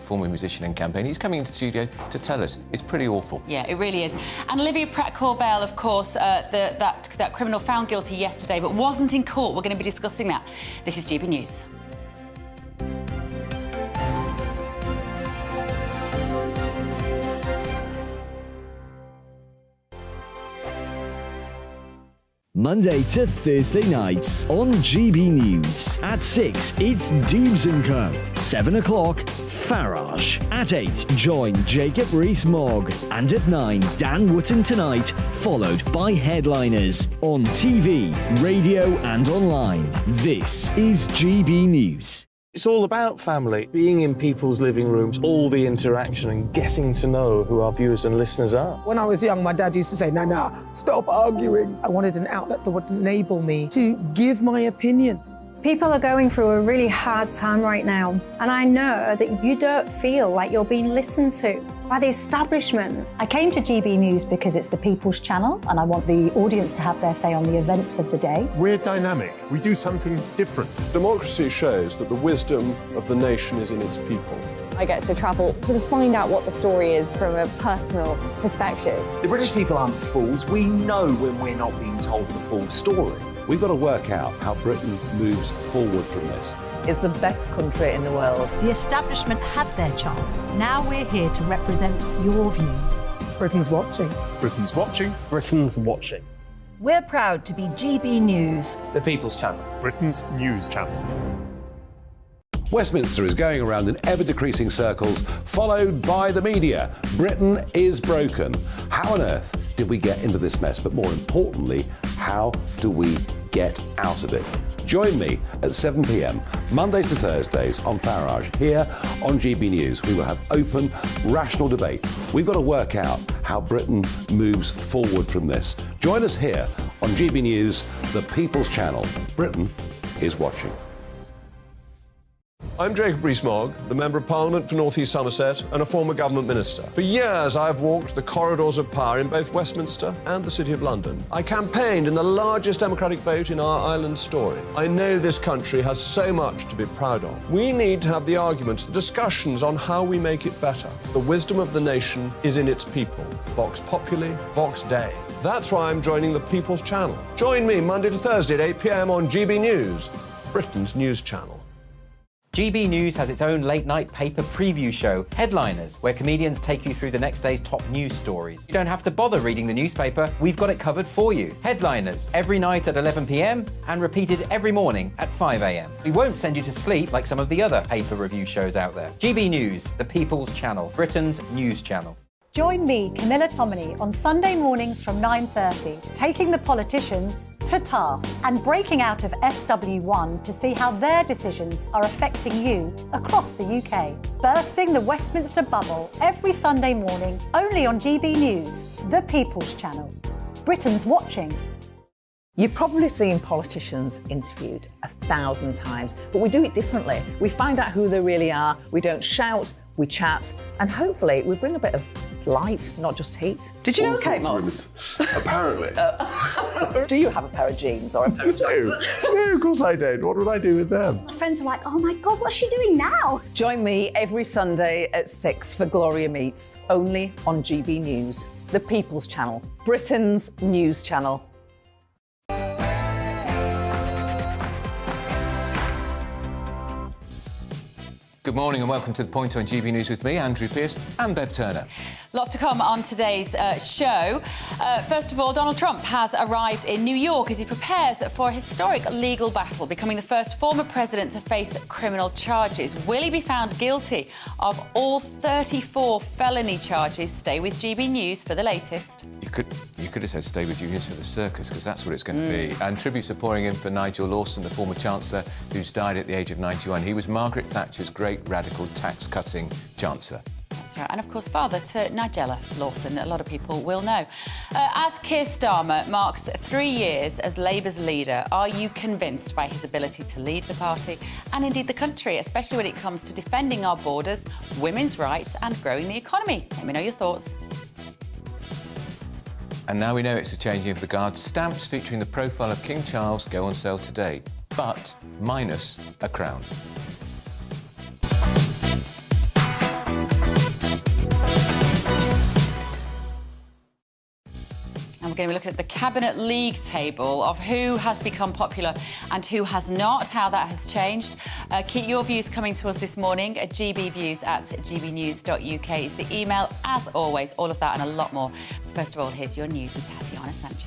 former musician and campaigner. He's coming into the studio to tell us. It's pretty awful. Yeah, it really is. And Olivia Pratt-Corbell, of course, that criminal found guilty yesterday but wasn't in court. We're going to be discussing that. This is GB News. Monday to Thursday nights on GB News. At 6, it's Dubes & Co. 7 o'clock, Farage. At 8, join Jacob Rees-Mogg. And at 9, Dan Wootton Tonight, followed by Headliners. On TV, radio and online. This is GB News. It's all about family, being in people's living rooms, all the interaction and getting to know who our viewers and listeners are. When I was young, my dad used to say, Nana, stop arguing. I wanted an outlet that would enable me to give my opinion. People are going through a really hard time right now, and I know that you don't feel like you're being listened to by the establishment. I came to GB News because it's the People's Channel, and I want the audience to have their say on the events of the day. We're dynamic. We do something different. Democracy shows that the wisdom of the nation is in its people. I get to travel to find out what the story is from a personal perspective. The British people aren't fools. We know when we're not being told the full story. We've got to work out how Britain moves forward from this. It's the best country in the world. The establishment had their chance. Now we're here to represent your views. Britain's watching. Britain's watching. Britain's watching. We're proud to be GB News. The People's Channel. Britain's news channel. Westminster is going around in ever-decreasing circles, followed by the media. Britain is broken. How on earth did we get into this mess? But more importantly, how do we get out of it? Join me at 7 p.m, Mondays to Thursdays on Farage, here on GB News. We will have open, rational debate. We've got to work out how Britain moves forward from this. Join us here on GB News, the People's Channel. Britain is watching. I'm Jacob Rees-Mogg, the Member of Parliament for North East Somerset and a former government minister. For years, I've walked the corridors of power in both Westminster and the City of London. I campaigned in the largest democratic vote in our island story. I know this country has so much to be proud of. We need to have the arguments, the discussions on how we make it better. The wisdom of the nation is in its people. Vox Populi, Vox Dei. That's why I'm joining the People's Channel. Join me Monday to Thursday at 8 p.m. on GB News, Britain's news channel. GB News has its own late-night paper preview show, Headliners, where comedians take you through the next day's top news stories. You don't have to bother reading the newspaper, we've got it covered for you. Headliners, every night at 11 p.m, and repeated every morning at 5 a.m. We won't send you to sleep like some of the other paper review shows out there. GB News, the People's Channel, Britain's news channel. Join me, Camilla Tominey, on Sunday mornings from 9:30, taking the politicians to task and breaking out of SW1 to see how their decisions are affecting you across the UK. Bursting the Westminster bubble every Sunday morning, only on GB News, the People's Channel. Britain's watching. You've probably seen politicians interviewed 1,000 times, but we do it differently. We find out who they really are, we don't shout, we chat, and hopefully we bring a bit of light, not just heat. Did you know Kate Moss? Apparently. Do you have a pair of jeans or a pair of jeans? No, of course I don't. What would I do with them? My friends are like, oh my God, what's she doing now? Join me every Sunday at 6 for Gloria Meets, only on GB News, the People's Channel, Britain's news channel. Good morning and welcome to The Point on GB News with me, Andrew Pearce and Bev Turner. Lots to come on today's show. First of all, Donald Trump has arrived in New York as he prepares for a historic legal battle, becoming the first former president to face criminal charges. Will he be found guilty of all 34 felony charges? Stay with GB News for the latest. You could have said stay with News for the circus, because that's what it's going to be. And tributes are pouring in for Nigel Lawson, the former Chancellor, who's died at the age of 91. He was Margaret Thatcher's great radical tax-cutting Chancellor. That's right. And, of course, father to Nigel Lawson, a lot of people will know. As Keir Starmer marks 3 years as Labour's leader, are you convinced by his ability to lead the party and, indeed, the country, especially when it comes to defending our borders, women's rights and growing the economy? Let me know your thoughts. And now we know it's the changing of the guard. Stamps featuring the profile of King Charles go on sale today, but minus a crown. we're going to be looking at the Cabinet League table of who has become popular and who has not, how that has changed. Keep your views coming to us this morning at gbviews@gbnews.uk. It's the email, as always, all of that and a lot more. First of all, here's your news with Tatiana Sanchez.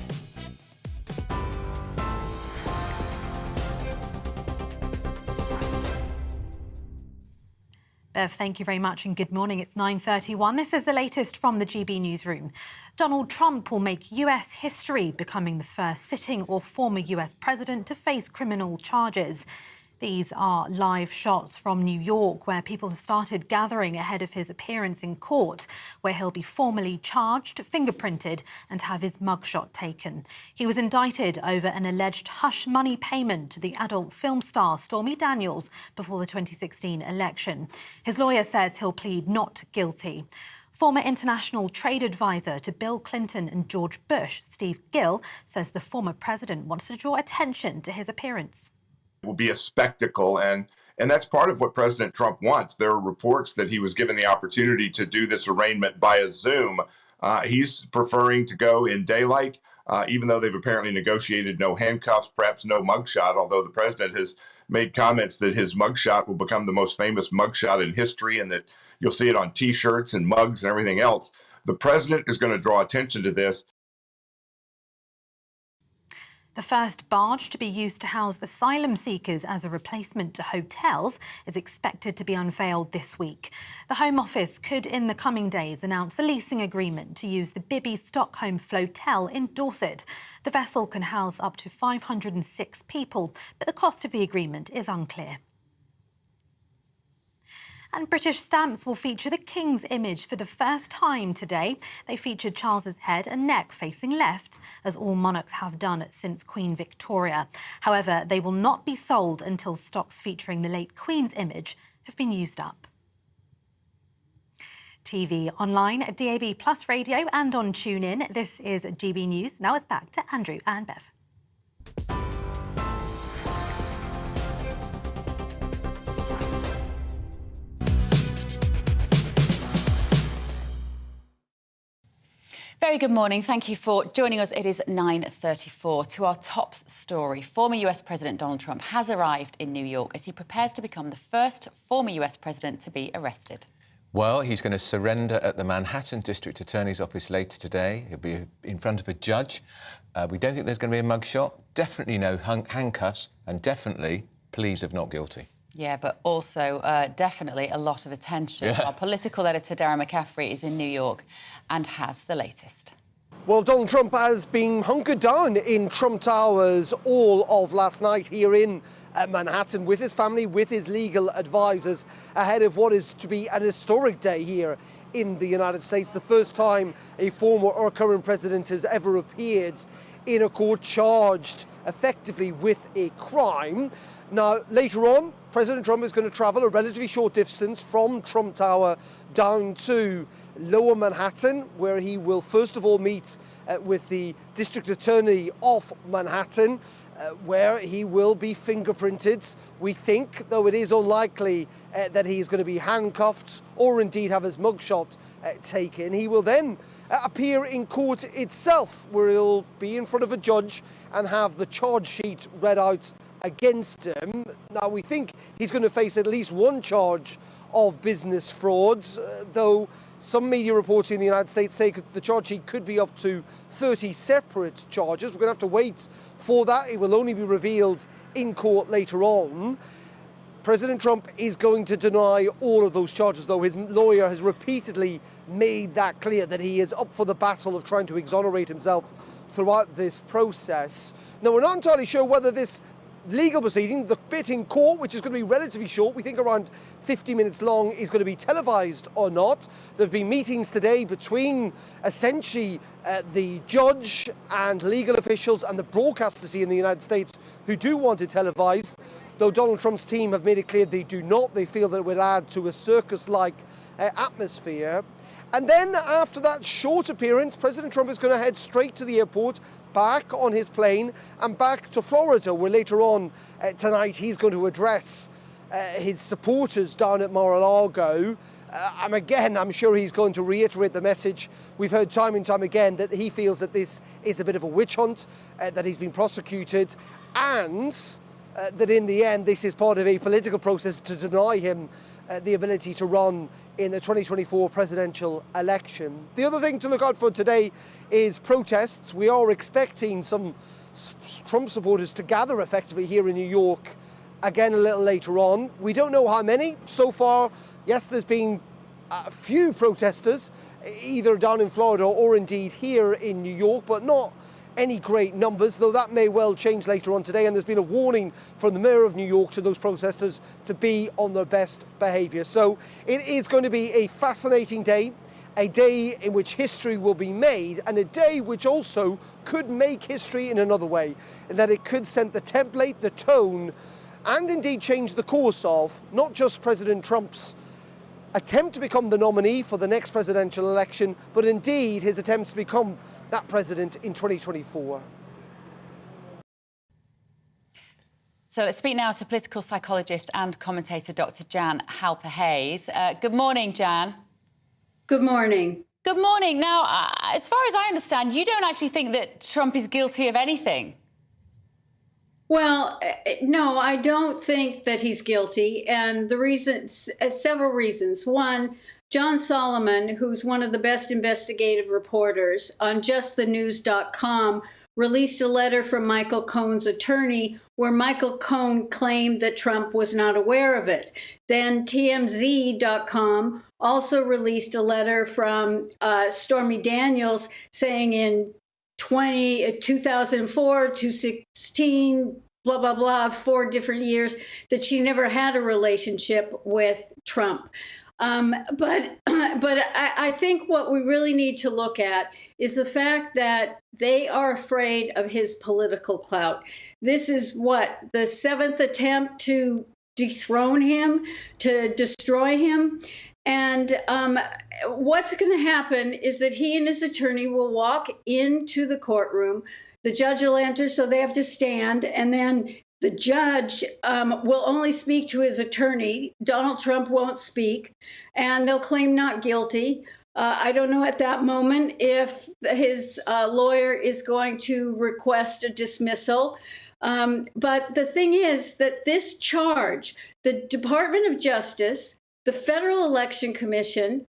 Bev, thank you very much and good morning. It's 9:31. This is the latest from the GB newsroom. Donald Trump will make US history, becoming the first sitting or former US president to face criminal charges. These are live shots from New York, where people have started gathering ahead of his appearance in court, where he'll be formally charged, fingerprinted and have his mugshot taken. He was indicted over an alleged hush money payment to the adult film star Stormy Daniels before the 2016 election. His lawyer says he'll plead not guilty. Former international trade advisor to Bill Clinton and George Bush, Steve Gill, says the former president wants to draw attention to his appearance. Will be a spectacle, and that's part of what President Trump wants. There are reports that he was given the opportunity to do this arraignment via Zoom. He's preferring to go in daylight, even though they've apparently negotiated no handcuffs, perhaps no mugshot, although the president has made comments that his mugshot will become the most famous mugshot in history and that you'll see it on T-shirts and mugs and everything else. The president is going to draw attention to this. The first barge to be used to house asylum seekers as a replacement to hotels is expected to be unveiled this week. The Home Office could, in the coming days, announce a leasing agreement to use the Bibby Stockholm Flotel in Dorset. The vessel can house up to 506 people, but the cost of the agreement is unclear. And British stamps will feature the King's image for the first time today. They featured Charles's head and neck facing left, as all monarchs have done since Queen Victoria. However, they will not be sold until stocks featuring the late Queen's image have been used up. TV, online, DAB Plus radio and on TuneIn. This is GB News. Now it's back to Andrew and Bev. Very good morning. Thank you for joining us. It is 9:34. To our top story. Former US President Donald Trump has arrived in New York as he prepares to become the first former US president to be arrested. Well, he's going to surrender at the Manhattan District Attorney's Office later today. He'll be in front of a judge. We don't think there's going to be a mugshot. Definitely no handcuffs and definitely pleas of not guilty. Yeah, but also definitely a lot of attention. Yeah. Our political editor, Darren McCaffrey, is in New York and has the latest. Well, Donald Trump has been hunkered down in Trump Towers all of last night here in Manhattan with his family, with his legal advisors, ahead of what is to be an historic day here in the United States. The first time a former or current president has ever appeared in a court charged effectively with a crime. Now, later on, President Trump is going to travel a relatively short distance from Trump Tower down to Lower Manhattan, where he will first of all meet with the District Attorney of Manhattan, where he will be fingerprinted. We think, though it is unlikely that he is going to be handcuffed or indeed have his mugshot taken. He will then appear in court itself, where he'll be in front of a judge and have the charge sheet read out against him. Now, we think he's going to face at least one charge of business frauds, though some media reports in the United States say the charge sheet could be up to 30 separate charges. We're going to have to wait for that. It will only be revealed in court later on. President Trump is going to deny all of those charges, though his lawyer has repeatedly made that clear, that he is up for the battle of trying to exonerate himself throughout this process. Now, we're not entirely sure whether this legal proceeding, the bit in court, which is going to be relatively short, we think around 50 minutes long, is going to be televised or not. There have been meetings today between essentially the judge and legal officials and the broadcasters here in the United States who do want it televised, though Donald Trump's team have made it clear they do not. They feel that it would add to a circus-like atmosphere. And then after that short appearance, President Trump is going to head straight to the airport, back on his plane and back to Florida, where later on tonight he's going to address his supporters down at Mar-a-Lago. And again, I'm sure he's going to reiterate the message we've heard time and time again, that he feels that this is a bit of a witch hunt, that he's been prosecuted, and that in the end this is part of a political process to deny him the ability to run in the 2024 presidential election. The other thing to look out for today is protests. We are expecting some Trump supporters to gather effectively here in New York again a little later on. We don't know how many. So far, yes, there's been a few protesters, either down in Florida or indeed here in New York, but not any great numbers, though that may well change later on today. And there's been a warning from the mayor of New York to those protesters to be on their best behaviour. So it is going to be a fascinating day, a day in which history will be made, and a day which also could make history in another way, in that it could set the template, the tone, and indeed change the course of not just President Trump's attempt to become the nominee for the next presidential election, but indeed his attempts to become that president in 2024. So let's speak now to political psychologist and commentator Dr. Jan Halper-Hayes. Good morning, Jan. Good morning. Good morning. Now, as far as I understand, you don't actually think that Trump is guilty of anything. Well, no, I don't think that he's guilty. And the reasons, several reasons. One, John Solomon, who's one of the best investigative reporters on justthenews.com, released a letter from Michael Cohen's attorney where Michael Cohen claimed that Trump was not aware of it. Then TMZ.com also released a letter from Stormy Daniels saying in 2004 to 16, blah, blah, blah, 4 different years, that she never had a relationship with Trump. But I think what we really need to look at is the fact that they are afraid of his political clout. This is what, the 7th attempt to dethrone him, to destroy him. And what's going to happen is that he and his attorney will walk into the courtroom. The judge will enter, so they have to stand, and then the judge will only speak to his attorney. Donald Trump won't speak, and they'll claim not guilty. I don't know at that moment if his lawyer is going to request a dismissal. But the thing is that this charge, the Department of Justice, the Federal Election Commission,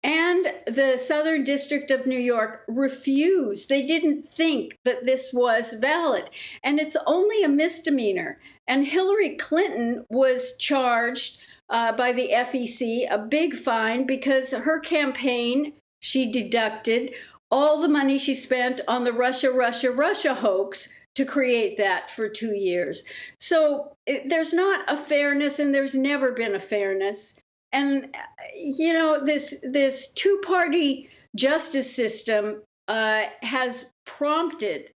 and the Southern District of New York refused. They didn't think that this was valid. And it's only a misdemeanor. And Hillary Clinton was charged by the FEC, a big fine, because her campaign, she deducted all the money she spent on the Russia hoax to create that for 2 years. So there's not a fairness, and there's never been a fairness. And, you know, this two-party justice system has prompted,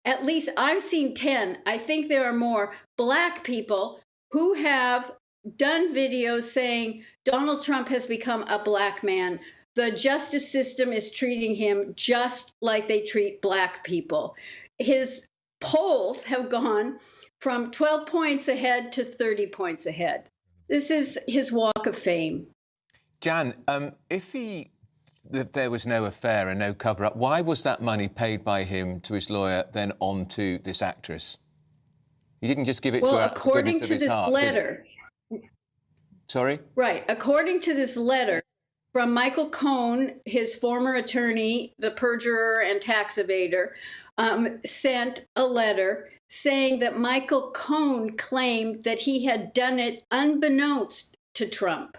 at least I've seen 10, I think there are more, Black people who have done videos saying Donald Trump has become a Black man. The justice system is treating him just like they treat Black people. His polls have gone from 12 points ahead to 30 points ahead. This is his walk of fame. Jan, if there was no affair and no cover-up, why was that money paid by him to his lawyer then on to this actress? He didn't just give it to her out of the goodness of his heart. According to this letter... Sorry? Right. According to this letter from Michael Cohen, his former attorney, the perjurer and tax evader, sent a letter saying that Michael Cohen claimed that he had done it unbeknownst to Trump.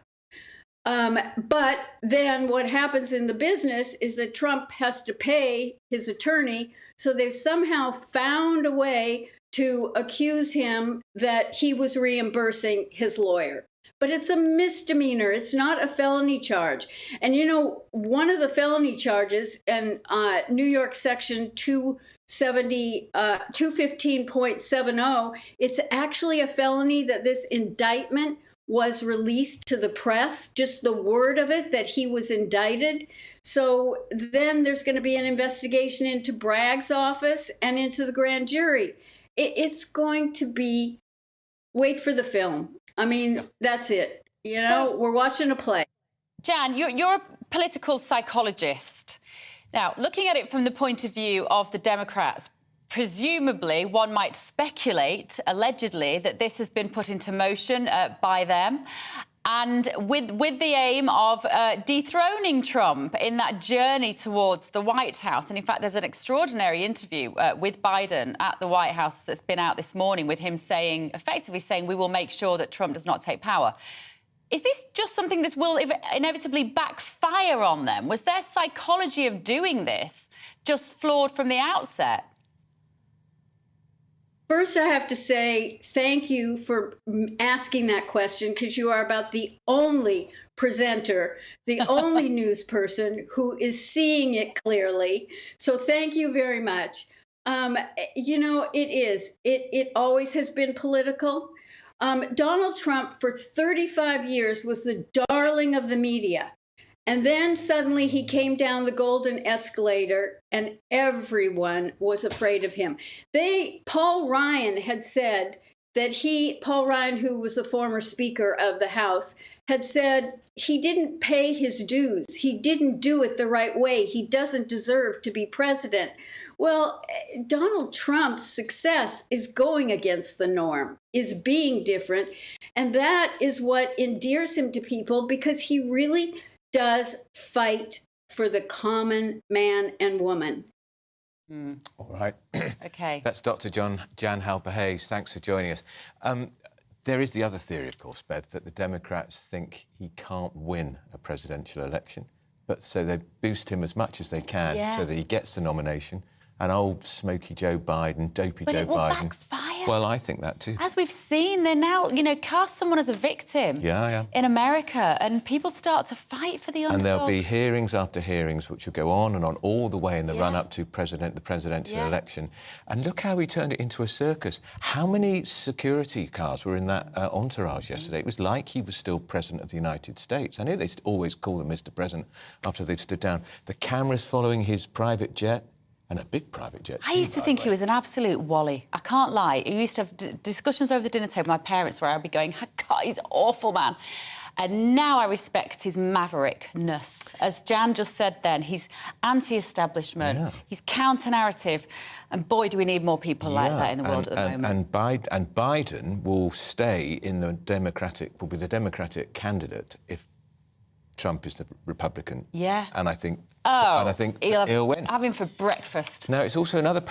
But then what happens in the business is that Trump has to pay his attorney, so they've somehow found a way to accuse him that he was reimbursing his lawyer. But it's a misdemeanor. It's not a felony charge. And, you know, one of the felony charges in New York Section 215.70, it's actually a felony that this indictment was released to the press, just the word of it that he was indicted. So then there's going to be an investigation into Bragg's office and into the grand jury. It's going to be, wait for the film. I mean, that's it. You know, we're watching a play. Jan, you're a political psychologist. Now, looking at it from the point of view of the Democrats, presumably one might speculate, allegedly, that this has been put into motion by them, and with the aim of dethroning Trump in that journey towards the White House. And in fact, there's an extraordinary interview with Biden at the White House that's been out this morning with him saying, effectively saying, we will make sure that Trump does not take power. Is this just something that will inevitably backfire on them? Was their psychology of doing this just flawed from the outset? First, I have to say thank you for asking that question, because you are about the only presenter, the only news person who is seeing it clearly. So thank you very much. You know, it always has been political. Donald Trump for 35 years was the darling of the media. And then suddenly he came down the golden escalator and everyone was afraid of him. Paul Ryan had said that Paul Ryan, who was the former Speaker of the House, had said he didn't pay his dues. He didn't do it the right way. He doesn't deserve to be president. Well, Donald Trump's success is going against the norm, is being different. And that is what endears him to people, because he really does fight for the common man and woman. All right. OK. That's Dr. Jan Halper-Hayes. Thanks for joining us. There is the other theory, of course, Bev, that the Democrats think he can't win a presidential election, but so they boost him as much as they can so that he gets the nomination. And old smoky Joe Biden, dopey Joe Biden. But it will backfire. Well, I think that too. As we've seen, they're now, cast someone as a victim in America, and people start to fight for the underdog. And there'll be hearings after hearings which will go on and on all the way in the run-up to the presidential election. And look how he turned it into a circus. How many security cars were in that entourage yesterday? It was like he was still President of the United States. I know they always call him Mr. President after they've stood down. The cameras following his private jet. And a big private jet. I used to think he was an absolute wally. I can't lie. We used to have discussions over the dinner table with my parents where I'd be going, God, he's awful, man. And now I respect his maverickness. As Jan just said then, he's anti-establishment, he's counter-narrative, and boy, do we need more people like that in the world at the moment. And Biden will stay in the will be the Democratic candidate if Trump is the Republican. Yeah. And I think he'll win. Have him for breakfast. Now, it's also another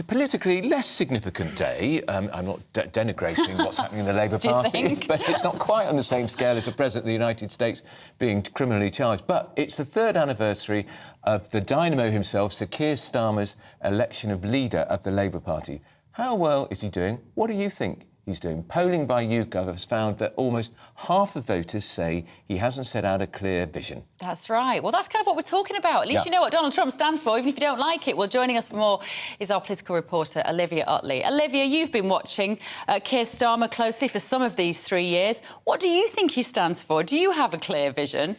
politically less significant day. I'm not denigrating what's happening in the Labour Party, but it's not quite on the same scale as the President of the United States being criminally charged. But it's the 3rd anniversary of the dynamo himself, Sir Keir Starmer's election of leader of the Labour Party. How well is he doing? What do you think he's doing? Polling by YouGov has found that almost half of voters say he hasn't set out a clear vision. That's right. Well, that's kind of what we're talking about. At least you know what Donald Trump stands for, even if you don't like it. Well, joining us for more is our political reporter, Olivia Utley. Olivia, you've been watching Keir Starmer closely for some of these 3 years. What do you think he stands for? Do you have a clear vision?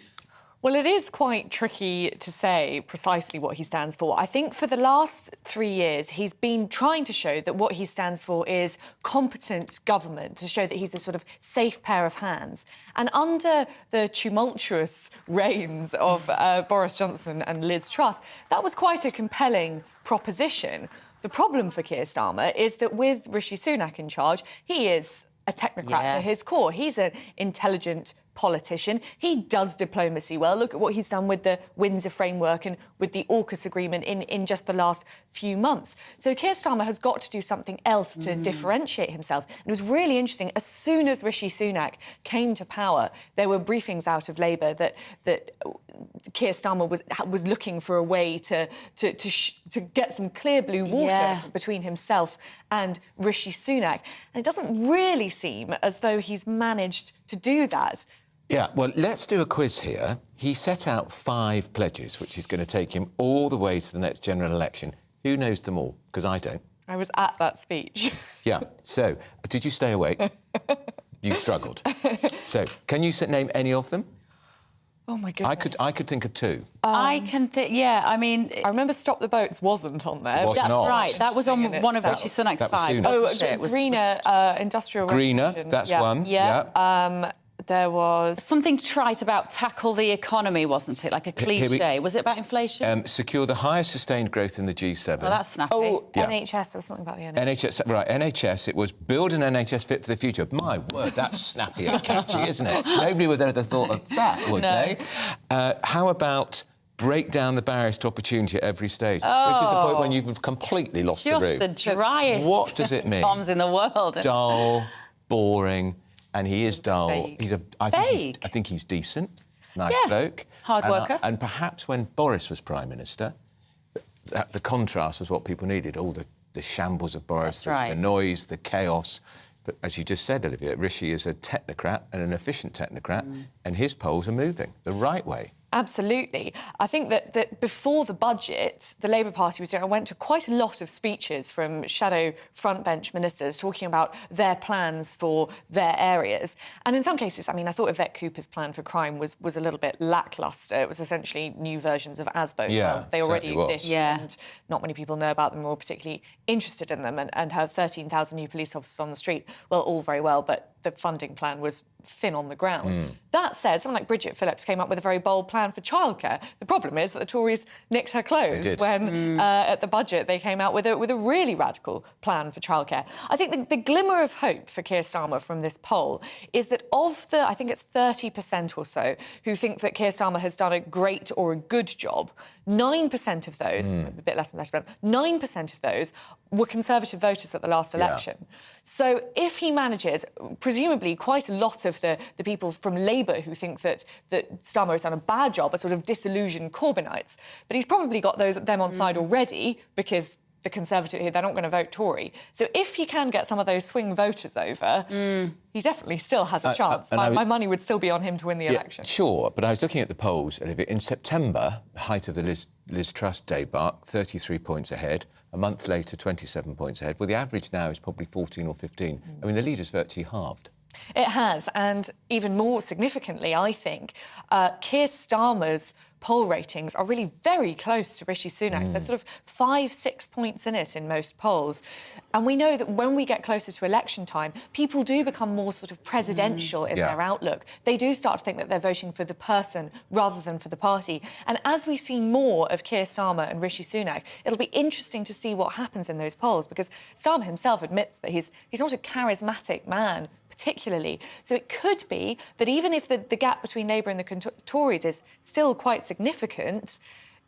Well, it is quite tricky to say precisely what he stands for. I think for the last 3 years, he's been trying to show that what he stands for is competent government, to show that he's a sort of safe pair of hands. And under the tumultuous reigns of Boris Johnson and Liz Truss, that was quite a compelling proposition. The problem for Keir Starmer is that with Rishi Sunak in charge, he is a technocrat to his core. He's an intelligent politician. He does diplomacy well. Look at what he's done with the Windsor Framework and with the AUKUS agreement in just the last few months. So Keir Starmer has got to do something else to differentiate himself. And it was really interesting. As soon as Rishi Sunak came to power, there were briefings out of Labour that Keir Starmer was looking for a way to get some clear blue water between himself and Rishi Sunak. And it doesn't really seem as though he's managed to do that. Yeah, well, let's do a quiz here. He set out 5 pledges, which is going to take him all the way to the next general election. Who knows them all? Because I don't. I was at that speech. Yeah, so, did you stay awake? You struggled. So, can you name any of them? Oh, my goodness. I could think of 2. I can think, I mean... I remember Stop the Boats wasn't on there. Was That's not. right. That was on one of Rishi Sunak's 5. That was Oh, Greener Industrial Greener, Revolution. that's one. Yeah. There was something trite about tackle the economy, wasn't it? Like a cliche. Was it about inflation? Secure the highest sustained growth in the G7. Oh, that's snappy. Oh, Yeah. NHS. There was something about the NHS. NHS, right, NHS, it was build an NHS fit for the future. My word, that's snappy and catchy, isn't it? Nobody would have ever thought of that, would they? How about break down the barriers to opportunity at every stage, which is the point when you've completely lost the room. Just the driest What does it mean? bombs in the world. Dull, boring, and he is dull. Vague. I think he's decent, nice bloke. Hard worker. And perhaps when Boris was Prime Minister, the contrast was what people needed, all the shambles of Boris, the noise, the chaos. But as you just said, Olivia, Rishi is a technocrat and an efficient technocrat, and his polls are moving the right way. Absolutely. I think that before the budget, the Labour Party was doing, I went to quite a lot of speeches from shadow frontbench ministers talking about their plans for their areas. And in some cases, I mean, I thought Yvette Cooper's plan for crime was a little bit lacklustre. It was essentially new versions of ASBO. Yeah, they already exist, Yeah. and not many people know about them or particularly interested in them. And her 13,000 new police officers on the street, well, all very well, but the funding plan was thin on the ground. That said, someone like Bridget Phillips came up with a very bold plan for childcare. The problem is that the Tories nicked her clothes when, at the budget, they came out with a really radical plan for childcare. I think the glimmer of hope for Keir Starmer from this poll is that of the, I think it's 30% or so, who think that Keir Starmer has done a great or a good job, 9% of those, a bit less than 30%, 9% of those were Conservative voters at the last election. So if he manages, presumably quite a lot of the people from Labour who think that Starmer has done a bad job are sort of disillusioned Corbynites, but he's probably got them on side already because the Conservative, they're not going to vote Tory. So if he can get some of those swing voters over, he definitely still has a chance. My money would still be on him to win the election. Sure, but I was looking at the polls, Olivia. In September, the height of the Liz Truss debacle, 33 points ahead. A month later, 27 points ahead. Well, the average now is probably 14 or 15. I mean, the leader's virtually halved. It has, and even more significantly, I think, Keir Starmer's poll ratings are really very close to Rishi Sunak's. There's sort of 5-6 points in it in most polls. And we know that when we get closer to election time, people do become more sort of presidential in their outlook. They do start to think that they're voting for the person rather than for the party. And as we see more of Keir Starmer and Rishi Sunak, it'll be interesting to see what happens in those polls, because Starmer himself admits that he's not a charismatic man, particularly. So it could be that even if the gap between Labour and the Tories is still quite significant,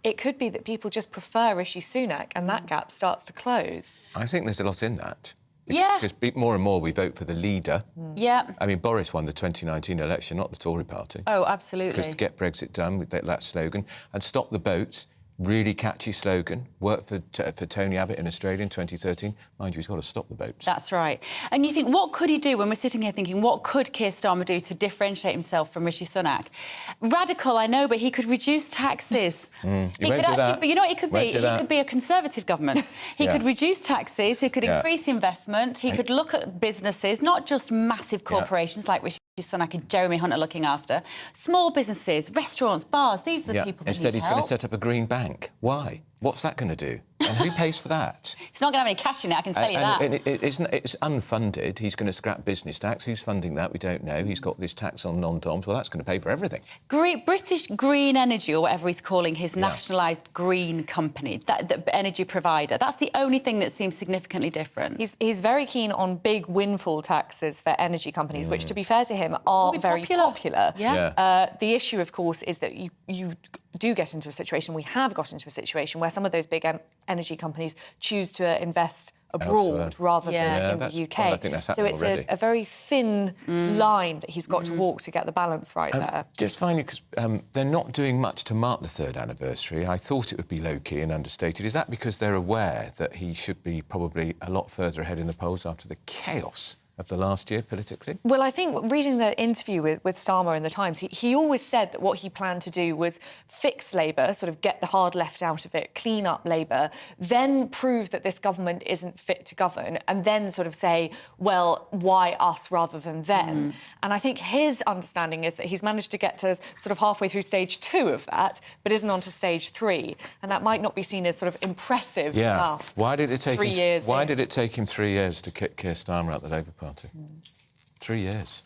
it could be that people just prefer Rishi Sunak and that gap starts to close. I think there's a lot in that. Yeah. Because more and more we vote for the leader. Yeah. I mean, Boris won the 2019 election, not the Tory party. Oh, absolutely. Because get Brexit done with that slogan. And stop the boats. Really catchy slogan. Worked for Tony Abbott in Australia in 2013. Mind you, he's got to stop the boats. That's right. And you think, what could he do when we're sitting here thinking, what could Keir Starmer do to differentiate himself from Rishi Sunak? Radical, I know, but he could reduce taxes. He won't could do actually, that. but you know what he could be? Won't do He that. could be a Conservative government. He could reduce taxes, he could increase investment, he could look at businesses, not just massive corporations like Rishi Sunak and Jeremy Hunt are looking after. Small businesses, restaurants, bars, these are the people that Instead, need he's going to help. set up a green bank. Why? What's that going to do? And who pays for that? It's not going to have any cash in it, I can tell you that. And it's unfunded. He's going to scrap business tax. Who's funding that? We don't know. He's got this tax on non-doms. Well, that's going to pay for everything. British Green Energy, or whatever he's calling his nationalised green company, the energy provider, that's the only thing that seems significantly different. He's very keen on big windfall taxes for energy companies, which, to be fair to him, are very popular. The issue, of course, is that you do get into a situation, we have got into a situation where some of those big energy companies choose to invest abroad rather than in the UK. Well, I think that's so happening it's already. a very thin line that he's got to walk to get the balance right there. Just finally, because they're not doing much to mark the 3rd anniversary. I thought it would be low-key and understated. Is that because they're aware that he should be probably a lot further ahead in the polls after the chaos of the last year politically? Well, I think reading the interview with Starmer in The Times, he always said that what he planned to do was fix Labour, sort of get the hard left out of it, clean up Labour, then prove that this government isn't fit to govern, and then sort of say, well, why us rather than them? And I think his understanding is that he's managed to get to sort of halfway through stage 2 of that, but isn't on to stage 3. And that might not be seen as sort of impressive enough. Why did it take 3 years Why in. did it take him 3 years to kick Keir Starmer out of the Labour Party? 3 years.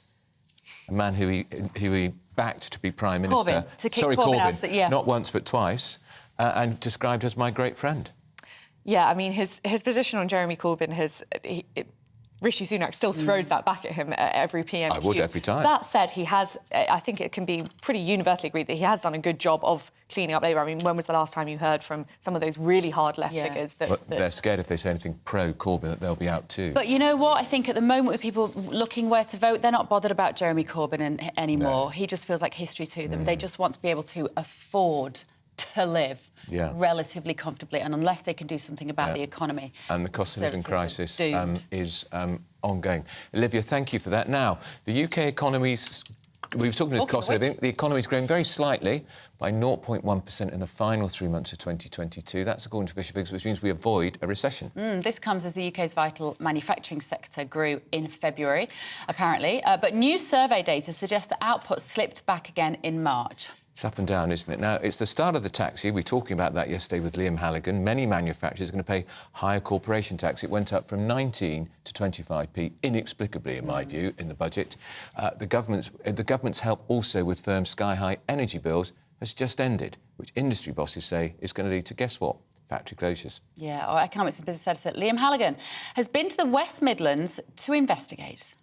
a man who he backed to be Prime Minister. Corbyn. To kick Corbyn out, yeah. Not once but twice, and described as my great friend. Yeah, I mean, his position on Jeremy Corbyn Rishi Sunak still throws that back at him at every PMQ. I would every time. That said, I think it can be pretty universally agreed that he has done a good job of cleaning up Labour. I mean, when was the last time you heard from some of those really hard left figures? They're scared if they say anything pro-Corbyn that they'll be out too. But you know what? I think at the moment with people looking where to vote, they're not bothered about Jeremy Corbyn anymore. No. He just feels like history to them. They just want to be able to afford to live relatively comfortably, and unless they can do something about the economy. And the cost of living crisis is ongoing. Olivia, thank you for that. Now, the UK economy's... We were talking about cost of living. The economy's growing very slightly by 0.1% in the final 3 months of 2022. That's according to official figures, which means we avoid a recession. This comes as the UK's vital manufacturing sector grew in February, apparently. But new survey data suggests that output slipped back again in March. It's up and down, isn't it? Now, it's the start of the tax year. We were talking about that yesterday with Liam Halligan. Many manufacturers are going to pay higher corporation tax. It went up from 19 to 25p, inexplicably, in my view, in the budget. The government's help also with firms' sky-high energy bills has just ended, which industry bosses say is going to lead to, guess what? Factory closures. Yeah, our economics and business editor Liam Halligan has been to the West Midlands to investigate.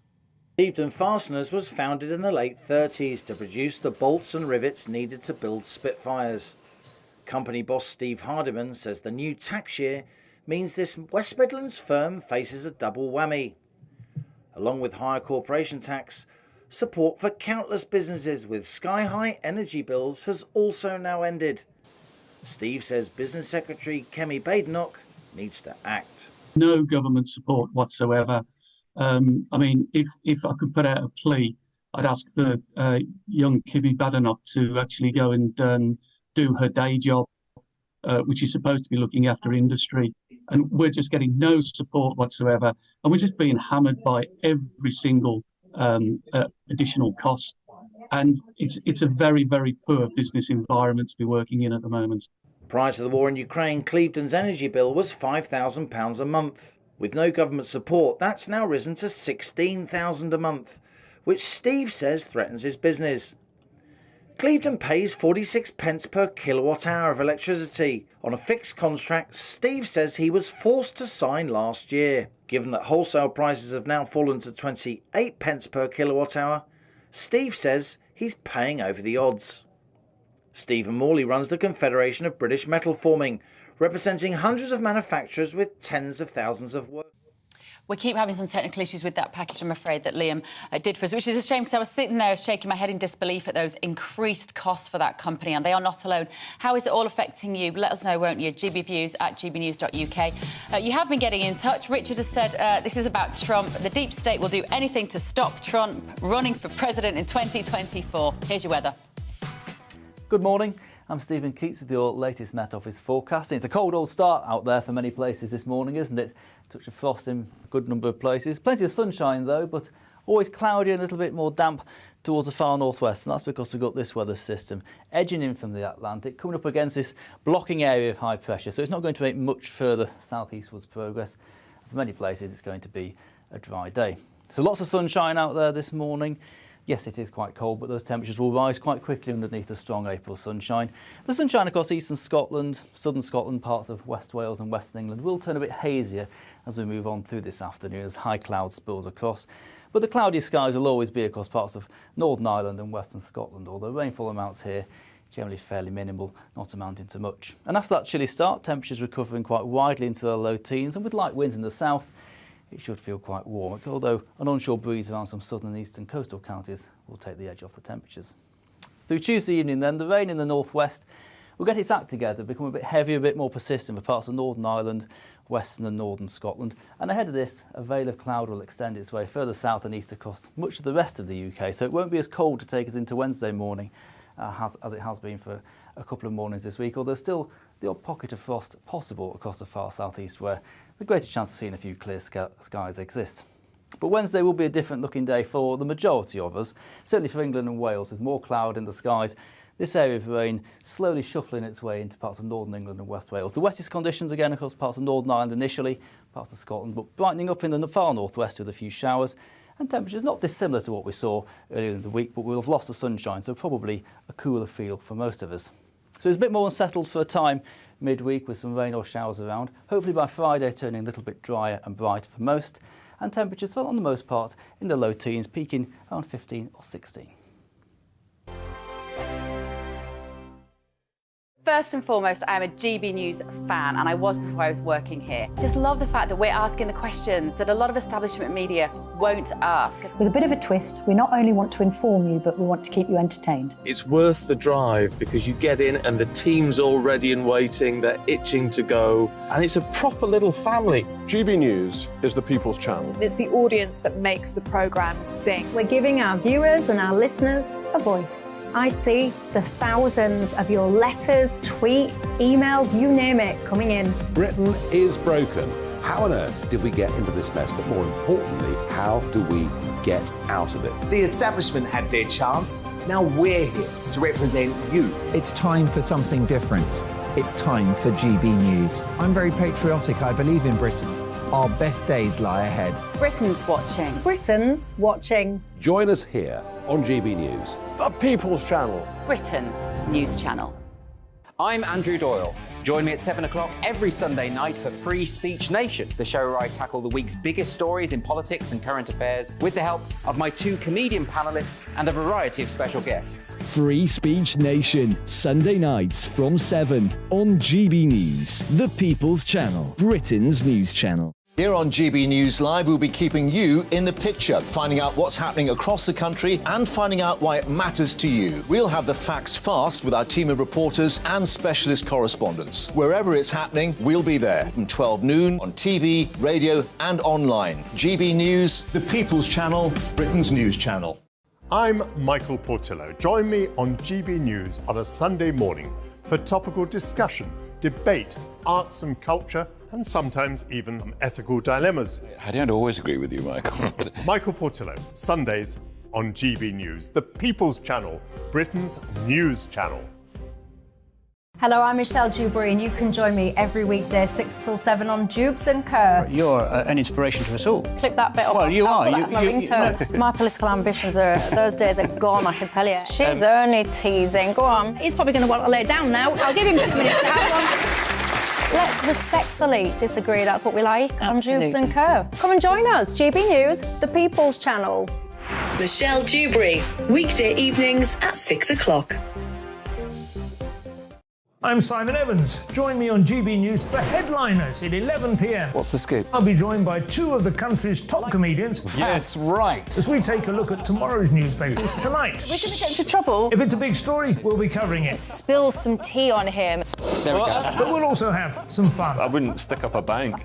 Clevedon Fasteners was founded in the late 30s to produce the bolts and rivets needed to build Spitfires. Company boss Steve Hardiman says the new tax year means this West Midlands firm faces a double whammy. Along with higher corporation tax, support for countless businesses with sky-high energy bills has also now ended. Steve says Business Secretary Kemi Badenoch needs to act. No government support whatsoever. I mean, if I could put out a plea, I'd ask for young Kemi Badenoch to actually go and do her day job, which is supposed to be looking after industry. And we're just getting no support whatsoever. And we're just being hammered by every single additional cost. And it's a very, very poor business environment to be working in at the moment. Prior to the war in Ukraine, Clevedon's energy bill was £5,000 a month. With no government support, that's now risen to £16,000 a month, which Steve says threatens his business. Clevedon pays 46 pence per kilowatt hour of electricity on a fixed contract Steve says he was forced to sign last year. Given that wholesale prices have now fallen to 28 pence per kilowatt hour, Steve says he's paying over the odds. Stephen Morley runs the Confederation of British Metal Forming, representing hundreds of manufacturers with tens of thousands of workers. We keep having some technical issues with that package, I'm afraid, that Liam did for us, which is a shame because I was sitting there shaking my head in disbelief at those increased costs for that company, and they are not alone. How is it all affecting you? Let us know, won't you? gbviews@gbnews.uk. You have been getting in touch. Richard has said this is about Trump. The deep state will do anything to stop Trump running for president in 2024. Here's your weather. Good morning. I'm Stephen Keats with your latest Met Office forecasting. It's a cold old start out there for many places this morning, isn't it? Touch of frost in a good number of places. Plenty of sunshine though, but always cloudy and a little bit more damp towards the far northwest, and that's because we've got this weather system edging in from the Atlantic, coming up against this blocking area of high pressure, so it's not going to make much further southeastwards progress. For many places it's going to be a dry day. So lots of sunshine out there this morning. Yes, it is quite cold, but those temperatures will rise quite quickly underneath the strong April sunshine. The sunshine across eastern Scotland, southern Scotland, parts of West Wales and Western England will turn a bit hazier as we move on through this afternoon as high cloud spills across. But the cloudy skies will always be across parts of Northern Ireland and Western Scotland, although rainfall amounts here generally fairly minimal, not amounting to much. And after that chilly start, temperatures recovering quite widely into the low teens, and with light winds in the south, it should feel quite warm, although an onshore breeze around some southern and eastern coastal counties will take the edge off the temperatures. Through Tuesday evening then, the rain in the northwest will get its act together, become a bit heavier, a bit more persistent for parts of Northern Ireland, Western and Northern Scotland. And ahead of this, a veil of cloud will extend its way further south and east across much of the rest of the UK, so it won't be as cold to take us into Wednesday morning as it has been for a couple of mornings this week, although still the odd pocket of frost possible across the far southeast where the greater chance of seeing a few clear skies exist. But Wednesday will be a different looking day for the majority of us, certainly for England and Wales, with more cloud in the skies. This area of rain slowly shuffling its way into parts of Northern England and West Wales. The wettest conditions again across parts of Northern Ireland initially, parts of Scotland, but brightening up in the far northwest with a few showers. and temperatures not dissimilar to what we saw earlier in the week, but we'll have lost the sunshine, so probably a cooler feel for most of us. So it's a bit more unsettled for a time midweek with some rain or showers around. Hopefully by Friday turning a little bit drier and brighter for most, and temperatures, well, on the most part in the low teens, peaking around 15 or 16. First and foremost, I am a GB News fan, and I was before I was working here. Just love the fact that we're asking the questions that a lot of establishment media won't ask. With a bit of a twist, we not only want to inform you, but we want to keep you entertained. It's worth the drive because you get in and the team's all ready and waiting, they're itching to go, and it's a proper little family. GB News is the People's Channel. It's the audience that makes the programme sing. We're giving our viewers and our listeners a voice. I see the thousands of your letters, tweets, emails, you name it, coming in. Britain is broken. How on earth did we get into this mess? But more importantly, how do we get out of it? The establishment had their chance. Now we're here to represent you. It's time for something different. It's time for GB News. I'm very patriotic. I believe in Britain. Our best days lie ahead. Britain's watching. Britain's watching. Join us here on GB News. The People's Channel. Britain's news channel. I'm Andrew Doyle. Join me at 7 o'clock every Sunday night for Free Speech Nation, the show where I tackle the week's biggest stories in politics and current affairs with the help of my 2 comedian panellists and a variety of special guests. Free Speech Nation, Sunday nights from 7 on GB News, the People's Channel, Britain's news channel. Here on GB News Live, we'll be keeping you in the picture, finding out what's happening across the country and finding out why it matters to you. We'll have the facts fast with our team of reporters and specialist correspondents. Wherever it's happening, we'll be there from 12 noon on TV, radio and online. GB News, the People's Channel, Britain's news channel. I'm Michael Portillo. Join me on GB News on a Sunday morning for topical discussion, debate, arts and culture, and sometimes even ethical dilemmas. I don't always agree with you, Michael. Michael Portillo, Sundays on GB News, the People's Channel, Britain's news channel. Hello, I'm Michelle Dewberry, and you can join me every weekday 6 till 7 on Jubes and Co. You're an inspiration to us all. Click that bit up. Well, you are. That's my ringtone. My political ambitions those days are gone, I can tell you. She's only teasing. Go on. He's probably going to want to lay down now. I'll give him 2 minutes to have one. Let's respectfully disagree. That's what we like on Jubes and Co. Come and join us. GB News, the People's Channel. Michelle Dewberry, weekday evenings at 6 o'clock. I'm Simon Evans. Join me on GB News for Headliners at 11 p.m. What's the scoop? I'll be joined by 2 of the country's top comedians. That's right. As we take a look at tomorrow's newspapers tonight. We're going to get into trouble. If it's a big story, we'll be covering it. Spill some tea on him. There we go. But we'll also have some fun. I wouldn't stick up a bank.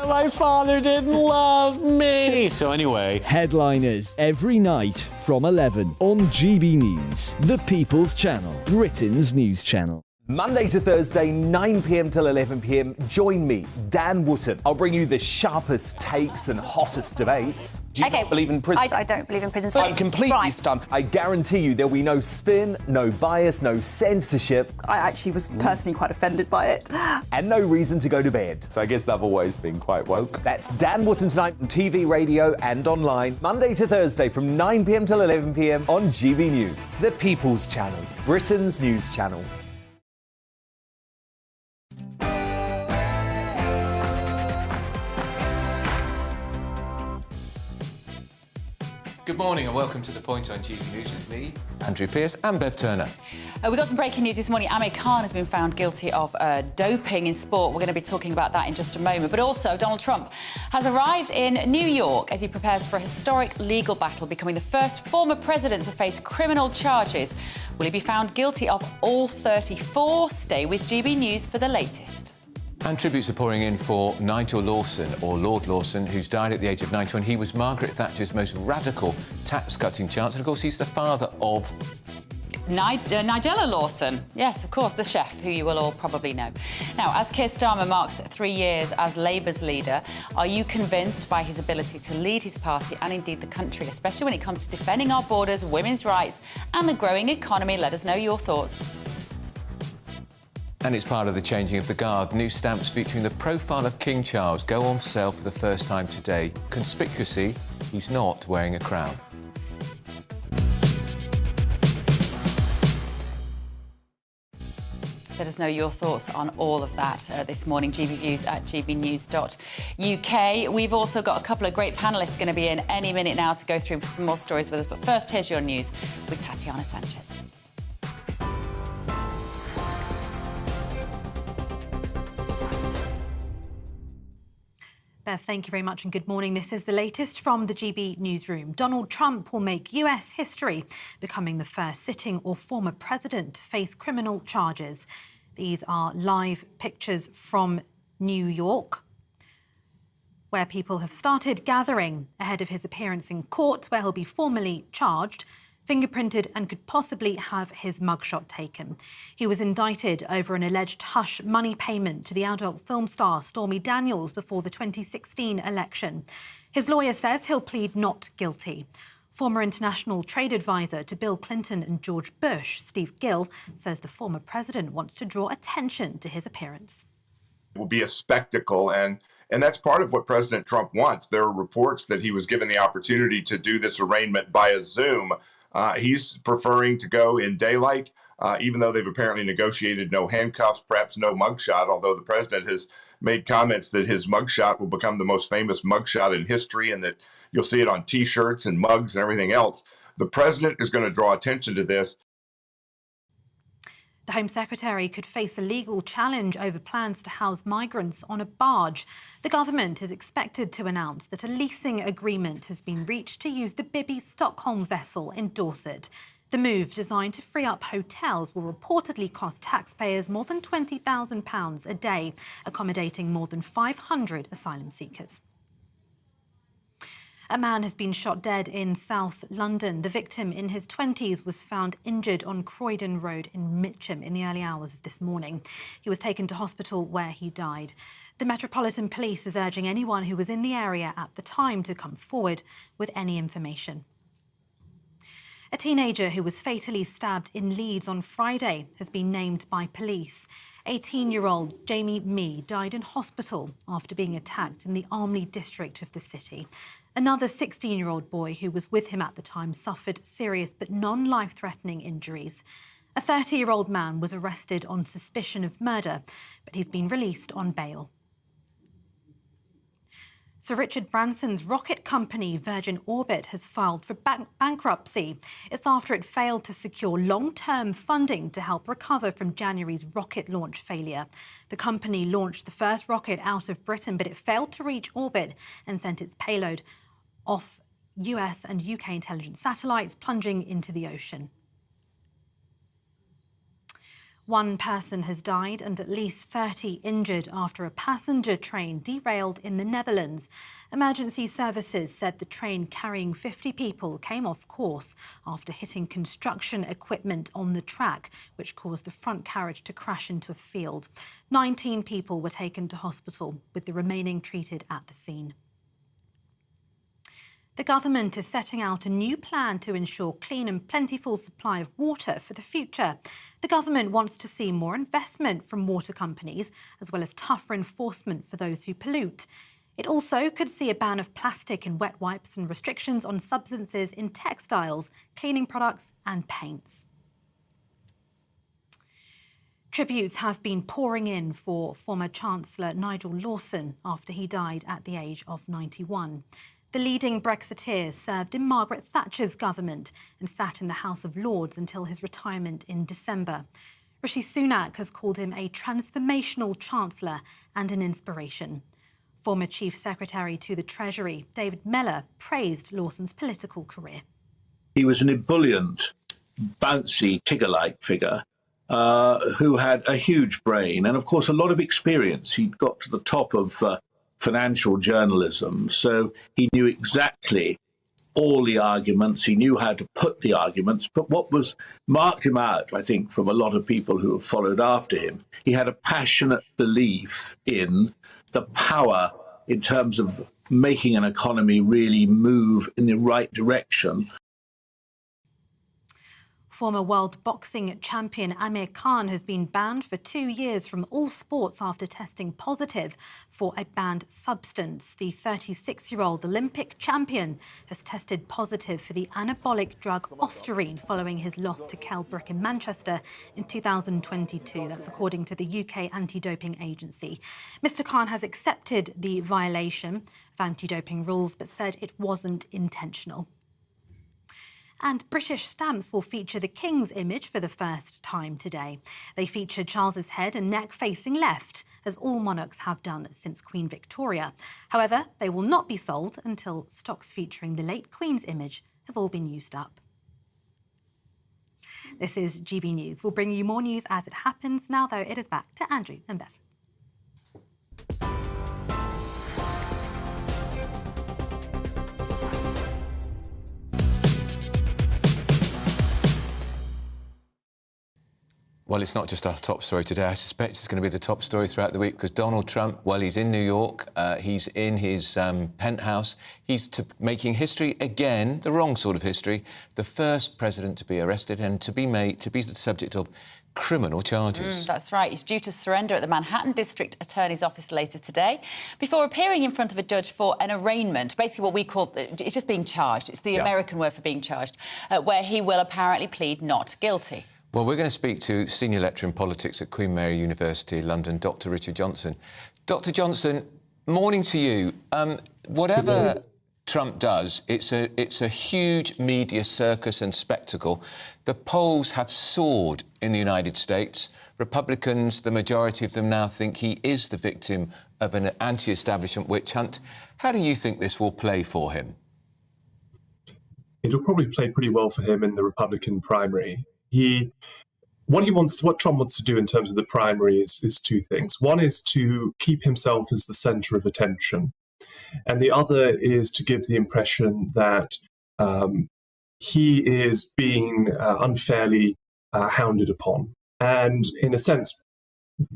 My father didn't love me. So anyway. Headliners every night from 11 on GB News, the People's Channel, Britain's news channel. Monday to Thursday, 9 p.m. till 11 p.m. Join me, Dan Wootton. I'll bring you the sharpest takes and hottest debates. Do you not believe in prison? I don't believe in prisons. I'm completely stunned. I guarantee you there'll be no spin, no bias, no censorship. I actually was personally quite offended by it. And no reason to go to bed. So I guess they've always been quite woke. That's Dan Wootton tonight on TV, radio and online. Monday to Thursday from 9 p.m. till 11 p.m. on GB News. The People's Channel, Britain's news channel. Good morning and welcome to The Point on GB News with me, Andrew Pearce and Bev Turner. We got some breaking news this morning. Amir Khan has been found guilty of doping in sport. We're going to be talking about that in just a moment. But also, Donald Trump has arrived in New York as he prepares for a historic legal battle, becoming the first former president to face criminal charges. Will he be found guilty of all 34? Stay with GB News for the latest. And tributes are pouring in for Nigel Lawson, or Lord Lawson, who's died at the age of 91. He was Margaret Thatcher's most radical tax-cutting chancellor. Of course, he's the father of Nigella Lawson. Yes, of course, the chef, who you will all probably know. Now, as Keir Starmer marks 3 years as Labour's leader, are you convinced by his ability to lead his party and indeed the country, especially when it comes to defending our borders, women's rights and the growing economy? Let us know your thoughts. And it's part of the changing of the guard. New stamps featuring the profile of King Charles go on sale for the first time today. Conspicuously, he's not wearing a crown. Let us know your thoughts on all of that this morning. GBViews at gbnews.uk. We've also got a couple of great panellists going to be in any minute now to go through some more stories with us. But first, here's your news with Tatiana Sanchez. Bev, thank you very much and good morning. This is the latest from the GB newsroom. Donald Trump will make US history, becoming the first sitting or former president to face criminal charges. These are live pictures from New York, where people have started gathering ahead of his appearance in court, where he'll be formally charged, fingerprinted and could possibly have his mugshot taken. He was indicted over an alleged hush money payment to the adult film star Stormy Daniels before the 2016 election. His lawyer says he'll plead not guilty. Former international trade advisor to Bill Clinton and George Bush, Steve Gill, says the former president wants to draw attention to his appearance. It will be a spectacle, and that's part of what President Trump wants. There are reports that he was given the opportunity to do this arraignment via Zoom. He's preferring to go in daylight, even though they've apparently negotiated no handcuffs, perhaps no mugshot, although the president has made comments that his mugshot will become the most famous mugshot in history and that you'll see it on T-shirts and mugs and everything else. The president is going to draw attention to this. The Home Secretary could face a legal challenge over plans to house migrants on a barge. The government is expected to announce that a leasing agreement has been reached to use the Bibi Stockholm vessel in Dorset. The move, designed to free up hotels, will reportedly cost taxpayers more than £20,000 a day, accommodating more than 500 asylum seekers. A man has been shot dead in South London. The victim, in his 20s, was found injured on Croydon Road in Mitcham in the early hours of this morning. He was taken to hospital where he died. The Metropolitan Police is urging anyone who was in the area at the time to come forward with any information. A teenager who was fatally stabbed in Leeds on Friday has been named by police. 18-year-old Jamie Mee died in hospital after being attacked in the Armley district of the city. Another 16-year-old boy who was with him at the time suffered serious but non-life-threatening injuries. A 30-year-old man was arrested on suspicion of murder, but he's been released on bail. Sir Richard Branson's rocket company, Virgin Orbit, has filed for bankruptcy. It's after it failed to secure long-term funding to help recover from January's rocket launch failure. The company launched the first rocket out of Britain, but it failed to reach orbit and sent its payload off US and UK intelligence satellites, plunging into the ocean. One person has died and at least 30 injured after a passenger train derailed in the Netherlands. Emergency services said the train carrying 50 people came off course after hitting construction equipment on the track, which caused the front carriage to crash into a field. 19 people were taken to hospital, with the remaining treated at the scene. The government is setting out a new plan to ensure clean and plentiful supply of water for the future. The government wants to see more investment from water companies, as well as tougher enforcement for those who pollute. It also could see a ban of plastic in wet wipes and restrictions on substances in textiles, cleaning products and paints. Tributes have been pouring in for former Chancellor Nigel Lawson after he died at the age of 91. The leading Brexiteer served in Margaret Thatcher's government and sat in the House of Lords until his retirement in December. Rishi Sunak has called him a transformational Chancellor and an inspiration. Former Chief Secretary to the Treasury, David Mellor, praised Lawson's political career. He was an ebullient, bouncy, Tigger-like figure who had a huge brain and, of course, a lot of experience. He'd got to the top of financial journalism, so he knew exactly all the arguments. He knew how to put the arguments. But what was marked him out, I think, from a lot of people who have followed after him, he had a passionate belief in the power in terms of making an economy really move in the right direction. Former world boxing champion Amir Khan has been banned for 2 years from all sports after testing positive for a banned substance. The 36-year-old Olympic champion has tested positive for the anabolic drug Ostarine following his loss to Kell Brook in Manchester in 2022. That's according to the UK anti-doping agency. Mr. Khan has accepted the violation of anti-doping rules but said it wasn't intentional. And British stamps will feature the King's image for the first time today. They feature Charles's head and neck facing left, as all monarchs have done since Queen Victoria. However, they will not be sold until stocks featuring the late Queen's image have all been used up. This is GB News. We'll bring you more news as it happens. Now, though, it is back to Andrew and Bev. Well, it's not just our top story today. I suspect it's going to be the top story throughout the week because Donald Trump, well, he's in New York. He's in his penthouse. He's making history again, the wrong sort of history. The first president to be arrested and to be the subject of criminal charges. That's right. He's due to surrender at the Manhattan District Attorney's Office later today before appearing in front of a judge for an arraignment. Basically what we call, it's just being charged. It's the American word for being charged, where he will apparently plead not guilty. Well, we're going to speak to Senior Lecturer in Politics at Queen Mary University, London, Dr. Richard Johnson. Dr. Johnson, morning to you. Whatever Trump does, it's a huge media circus and spectacle. The polls have soared in the United States. Republicans, the majority of them now think he is the victim of an anti-establishment witch hunt. How do you think this will play for him? It'll probably play pretty well for him in the Republican primary. What Trump wants to do in terms of the primary is two things. One is to keep himself as the center of attention, and the other is to give the impression that he is being unfairly hounded upon. And in a sense,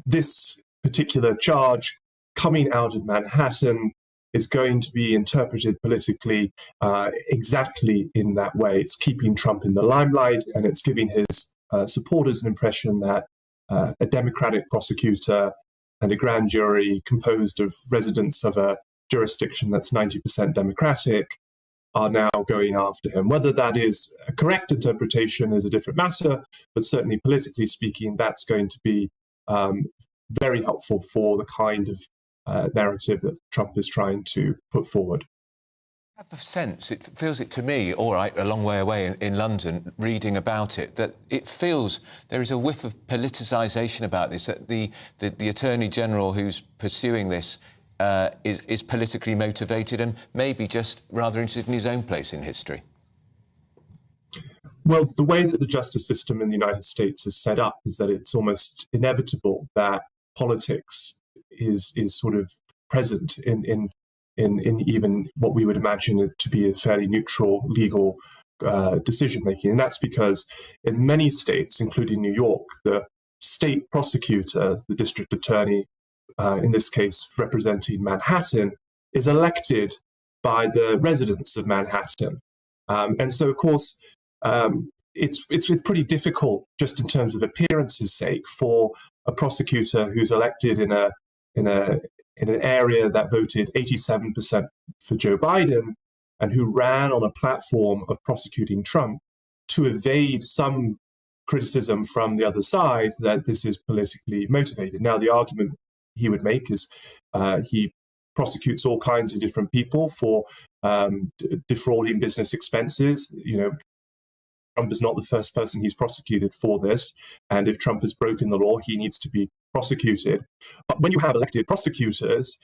this particular charge coming out of Manhattan is going to be interpreted politically exactly in that way. It's keeping Trump in the limelight, and it's giving his supporters an impression that a Democratic prosecutor and a grand jury composed of residents of a jurisdiction that's 90% Democratic are now going after him. Whether that is a correct interpretation is a different matter, but certainly politically speaking, that's going to be very helpful for the kind of narrative that Trump is trying to put forward. I have a sense, it feels it to me, all right, a long way away in London, reading about it, that it feels there is a whiff of politicisation about this, that the Attorney General who's pursuing this is politically motivated and maybe just rather interested in his own place in history. Well, the way that the justice system in the United States is set up is that it's almost inevitable that politics is sort of present in even what we would imagine to be a fairly neutral legal decision making, and that's because in many states, including New York, the state prosecutor, the district attorney, in this case representing Manhattan, is elected by the residents of Manhattan, and so of course it's pretty difficult, just in terms of appearance's sake, for a prosecutor who's elected in an area that voted 87% for Joe Biden and who ran on a platform of prosecuting Trump to evade some criticism from the other side that this is politically motivated. Now, the argument he would make is he prosecutes all kinds of different people for defrauding business expenses. You know, Trump is not the first person he's prosecuted for this, and if Trump has broken the law, he needs to be prosecuted. But when you have elected prosecutors,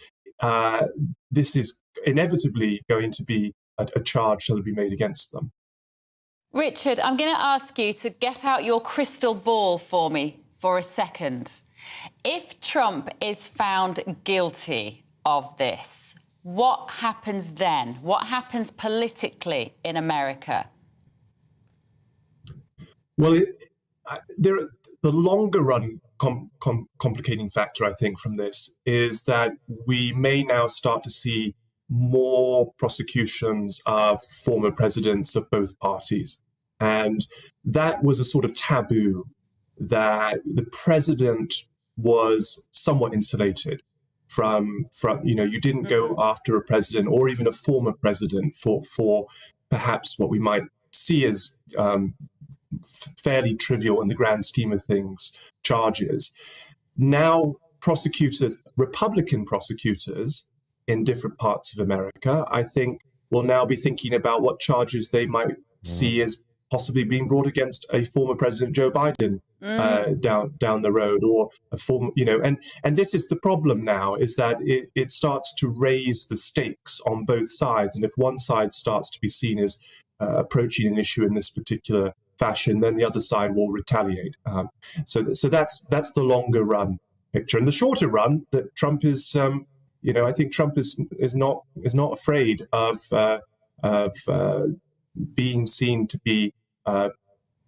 this is inevitably going to be a charge that will be made against them. Richard, I'm going to ask you to get out your crystal ball for me for a second. If Trump is found guilty of this, what happens then? What happens politically in America? Well, the longer run complicating factor, I think, from this is that we may now start to see more prosecutions of former presidents of both parties. And that was a sort of taboo, that the president was somewhat insulated from you didn't go after a president or even a former president for perhaps what we might see as fairly trivial in the grand scheme of things charges. Now prosecutors, Republican prosecutors in different parts of America, I think, will now be thinking about what charges they might see as possibly being brought against a former President Joe Biden down the road, or a former, and this is the problem now, is that it starts to raise the stakes on both sides. And if one side starts to be seen as approaching an issue in this particular fashion, then the other side will retaliate. So that's the longer run picture. And the shorter run, that Trump is, I think Trump is not afraid of being seen to be,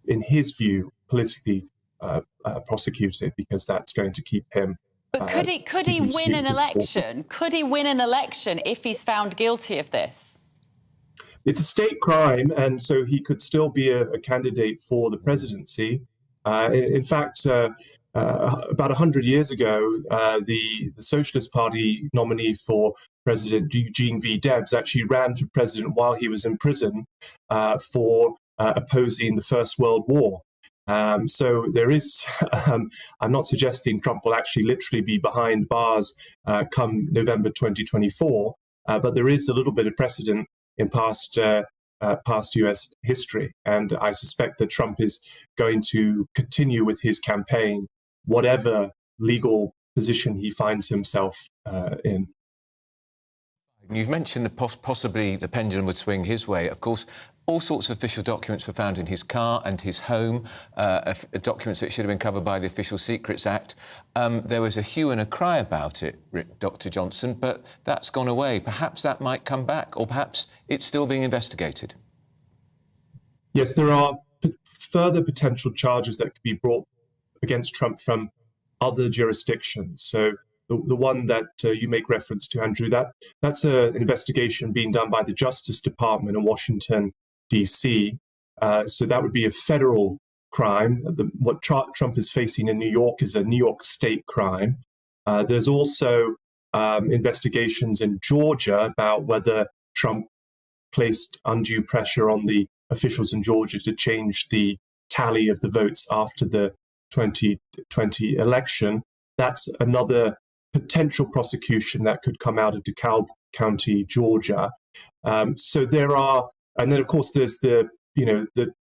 in his view, politically prosecuted, because that's going to keep him. But could he win an election? Could he win an election if he's found guilty of this? It's a state crime, and so he could still be a candidate for the presidency. In fact, about 100 years ago, the Socialist Party nominee for President Eugene V. Debs actually ran for president while he was in prison for opposing the First World War. So there is, I'm not suggesting Trump will actually literally be behind bars come November 2024, but there is a little bit of precedent in past US history. And I suspect that Trump is going to continue with his campaign, whatever legal position he finds himself in. You've mentioned that possibly the pendulum would swing his way. Of course, all sorts of official documents were found in his car and his home, documents that should have been covered by the Official Secrets Act. There was a hue and a cry about it, Dr. Johnson, but that's gone away. Perhaps that might come back, or perhaps it's still being investigated. Yes, there are further potential charges that could be brought against Trump from other jurisdictions. So the one that you make reference to, Andrew, that's an investigation being done by the Justice Department in Washington, D.C. So that would be a federal crime. What Trump is facing in New York is a New York state crime. There's also investigations in Georgia about whether Trump placed undue pressure on the officials in Georgia to change the tally of the votes after the 2020 election. That's another potential prosecution that could come out of DeKalb County, Georgia. So there are, and then of course there's the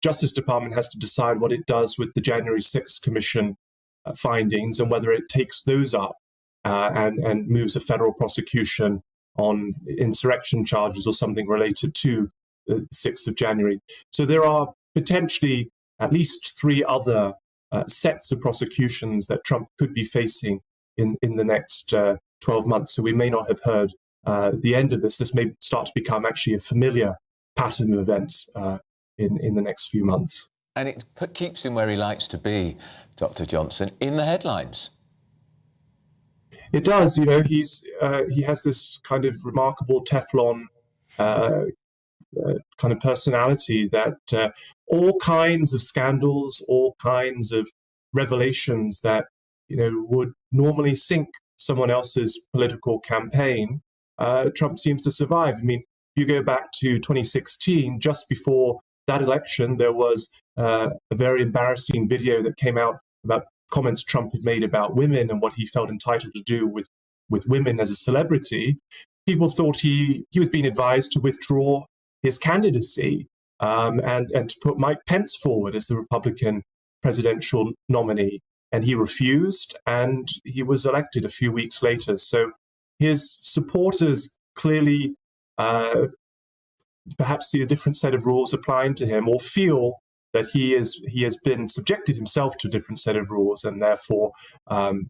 Justice Department has to decide what it does with the January 6th Commission findings and whether it takes those up and moves a federal prosecution on insurrection charges or something related to the 6th of January. So there are potentially at least 3 other sets of prosecutions that Trump could be facing in the next 12 months. So we may not have heard the end of this. This may start to become actually a familiar pattern of events in the next few months. And it keeps him where he likes to be, Dr. Johnson, in the headlines. It does. He has this kind of remarkable Teflon kind of personality that all kinds of scandals, all kinds of revelations that would normally sink someone else's political campaign, Trump seems to survive. I mean, if you go back to 2016, just before that election, there was a very embarrassing video that came out about comments Trump had made about women and what he felt entitled to do with women as a celebrity. People thought he was being advised to withdraw his candidacy and to put Mike Pence forward as the Republican presidential nominee. And he refused, and he was elected a few weeks later. So his supporters clearly perhaps see a different set of rules applying to him, or feel that he has been subjected himself to a different set of rules, and therefore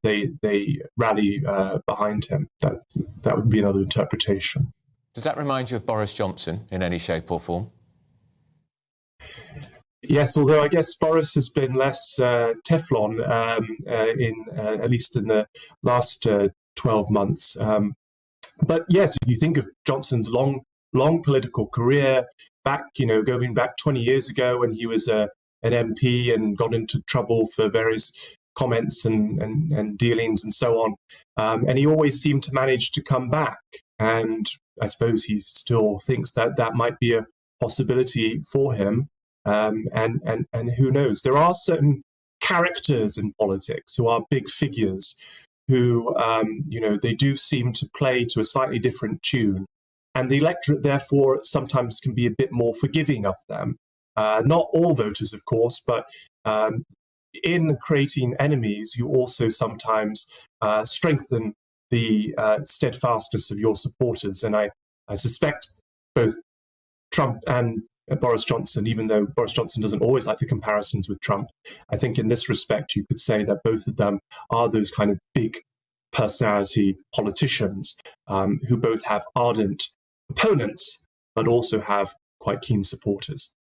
they rally behind him. That would be another interpretation. Does that remind you of Boris Johnson in any shape or form? Yes, although I guess Boris has been less Teflon at least in the last 12 months. But yes, if you think of Johnson's long long political career back, going back 20 years ago when he was an MP and got into trouble for various comments and dealings and so on. And he always seemed to manage to come back. And I suppose he still thinks that that might be a possibility for him. And who knows? There are certain characters in politics who are big figures who, they do seem to play to a slightly different tune. And the electorate, therefore, sometimes can be a bit more forgiving of them. Not all voters, of course, but in creating enemies, you also sometimes strengthen the steadfastness of your supporters. And I suspect both Trump and Boris Johnson, even though Boris Johnson doesn't always like the comparisons with Trump, I think in this respect you could say that both of them are those kind of big personality politicians who both have ardent opponents but also have quite keen supporters.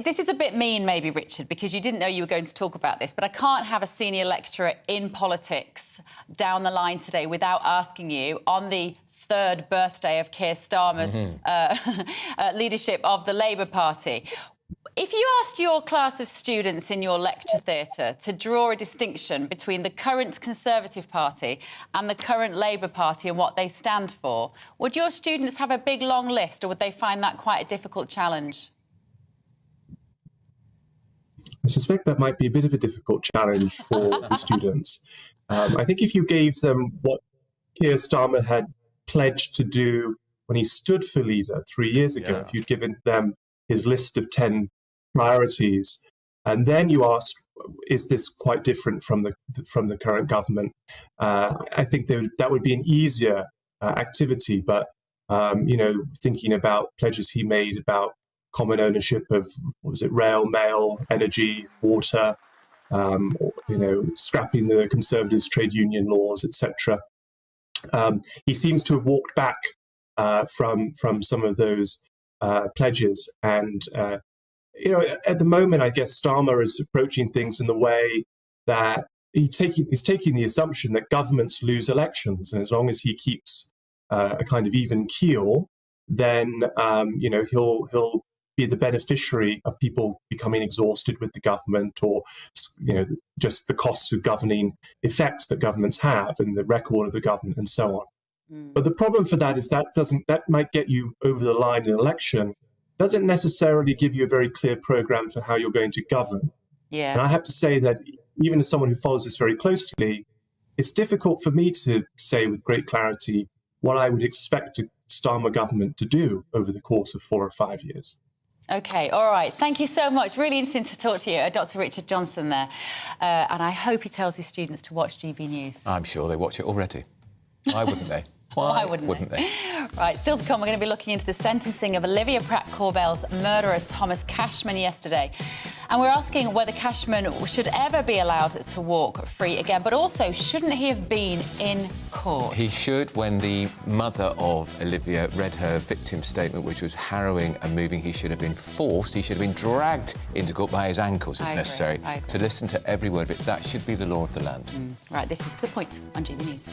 This is a bit mean, maybe, Richard, because you didn't know you were going to talk about this, but I can't have a senior lecturer in politics down the line today without asking you, on the third birthday of Keir Starmer's leadership of the Labour Party, if you asked your class of students in your lecture theatre to draw a distinction between the current Conservative Party and the current Labour Party and what they stand for, would your students have a big, long list, or would they find that quite a difficult challenge? I suspect that might be a bit of a difficult challenge for the students. I think if you gave them what Keir Starmer had pledged to do when he stood for leader 3 years ago, if you'd given them his list of 10 priorities, and then you asked, is this quite different from the current government? I think that would be an easier activity. But thinking about pledges he made about common ownership of, rail, mail, energy, water, scrapping the Conservatives' trade union laws, etc. He seems to have walked back from some of those pledges. And, at the moment, I guess Starmer is approaching things in the way that he's taking the assumption that governments lose elections. And as long as he keeps a kind of even keel, then, he'll be the beneficiary of people becoming exhausted with the government, or just the costs of governing effects that governments have and the record of the government and so on. But the problem for that is that might get you over the line in an election, doesn't necessarily give you a very clear program for how you're going to govern. Yeah. And I have to say that even as someone who follows this very closely, it's difficult for me to say with great clarity what I would expect a Starmer government to do over the course of 4 or 5 years. OK, all right. Thank you so much. Really interesting to talk to you, Dr. Richard Johnson there. And I hope he tells his students to watch GB News. I'm sure they watch it already. Why wouldn't they? Why wouldn't they? Right, still to come, we're going to be looking into the sentencing of Olivia Pratt-Corbell's murderer, Thomas Cashman, yesterday. And we're asking whether Cashman should ever be allowed to walk free again, but also, shouldn't he have been in court? He should. When the mother of Olivia read her victim's statement, which was harrowing and moving, he should have been forced, he should have been dragged into court by his ankles, if necessary, to listen to every word of it. That should be the law of the land. Right, this is The Point on GB News.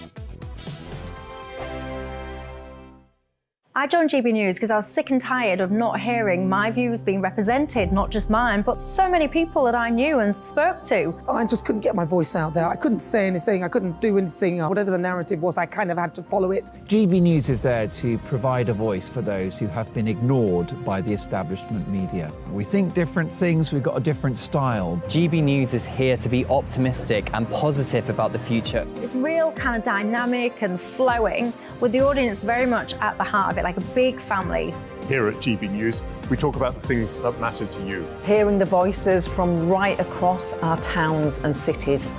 I joined GB News because I was sick and tired of not hearing my views being represented, not just mine, but so many people that I knew and spoke to. I just couldn't get my voice out there. I couldn't say anything. I couldn't do anything. Whatever the narrative was, I kind of had to follow it. GB News is there to provide a voice for those who have been ignored by the establishment media. We think different things, we've got a different style. GB News is here to be optimistic and positive about the future. It's real kind of dynamic and flowing, with the audience very much at the heart of it, like a big family. Here at GB News, we talk about the things that matter to you. Hearing the voices from right across our towns and cities,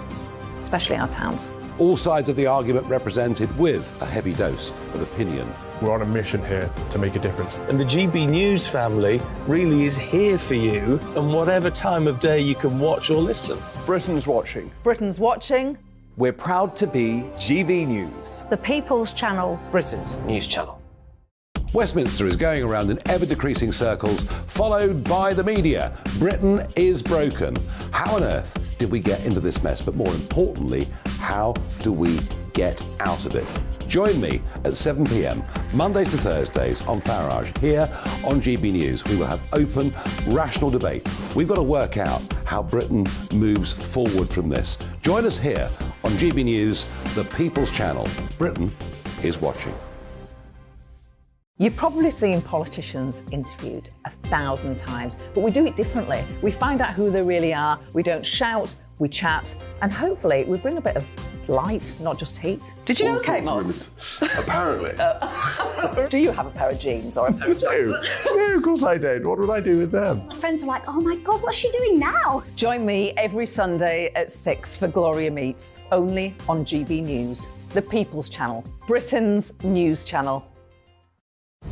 especially our towns. All sides of the argument represented with a heavy dose of opinion. We're on a mission here to make a difference. And the GB News family really is here for you, and whatever time of day you can watch or listen. Britain's watching. Britain's watching. We're proud to be GB News. The People's Channel. Britain's news channel. Westminster is going around in ever-decreasing circles, followed by the media. Britain is broken. How on earth did we get into this mess? But more importantly, how do we get out of it? Join me at 7 p.m. Mondays to Thursdays on Farage. Here on GB News, we will have open, rational debate. We've got to work out how Britain moves forward from this. Join us here on GB News, the People's Channel. Britain is watching. You've probably seen politicians interviewed 1,000 times, but we do it differently. We find out who they really are, we don't shout, we chat, and hopefully we bring a bit of light, not just heat. Did you know Kate Moss? Apparently. Do you have a pair of jeans or a pair of jeans? No, of course I don't. What would I do with them? My friends are like, oh my God, what's she doing now? Join me every Sunday at 6 for Gloria Meets, only on GB News, the People's Channel, Britain's news channel.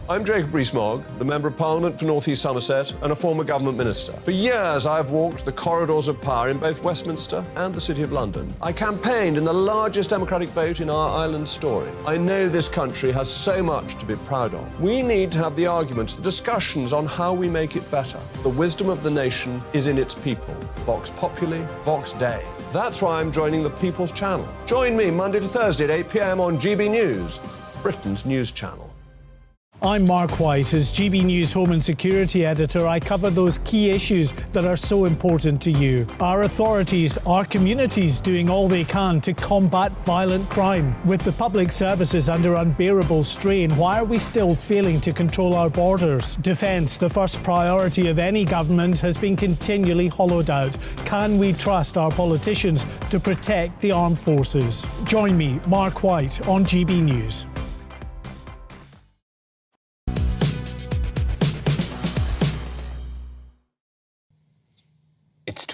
I'm Jacob Rees-Mogg, the Member of Parliament for North East Somerset and a former government minister. For years, I've walked the corridors of power in both Westminster and the City of London. I campaigned in the largest democratic vote in our island story. I know this country has so much to be proud of. We need to have the arguments, the discussions on how we make it better. The wisdom of the nation is in its people. Vox Populi, Vox Dei. That's why I'm joining the People's Channel. Join me Monday to Thursday at 8 p.m. on GB News, Britain's news channel. I'm Mark White. As GB News Home and Security Editor, I cover those key issues that are so important to you. Our authorities, our communities doing all they can to combat violent crime. With the public services under unbearable strain, why are we still failing to control our borders? Defence, the first priority of any government, has been continually hollowed out. Can we trust our politicians to protect the armed forces? Join me, Mark White, on GB News. It's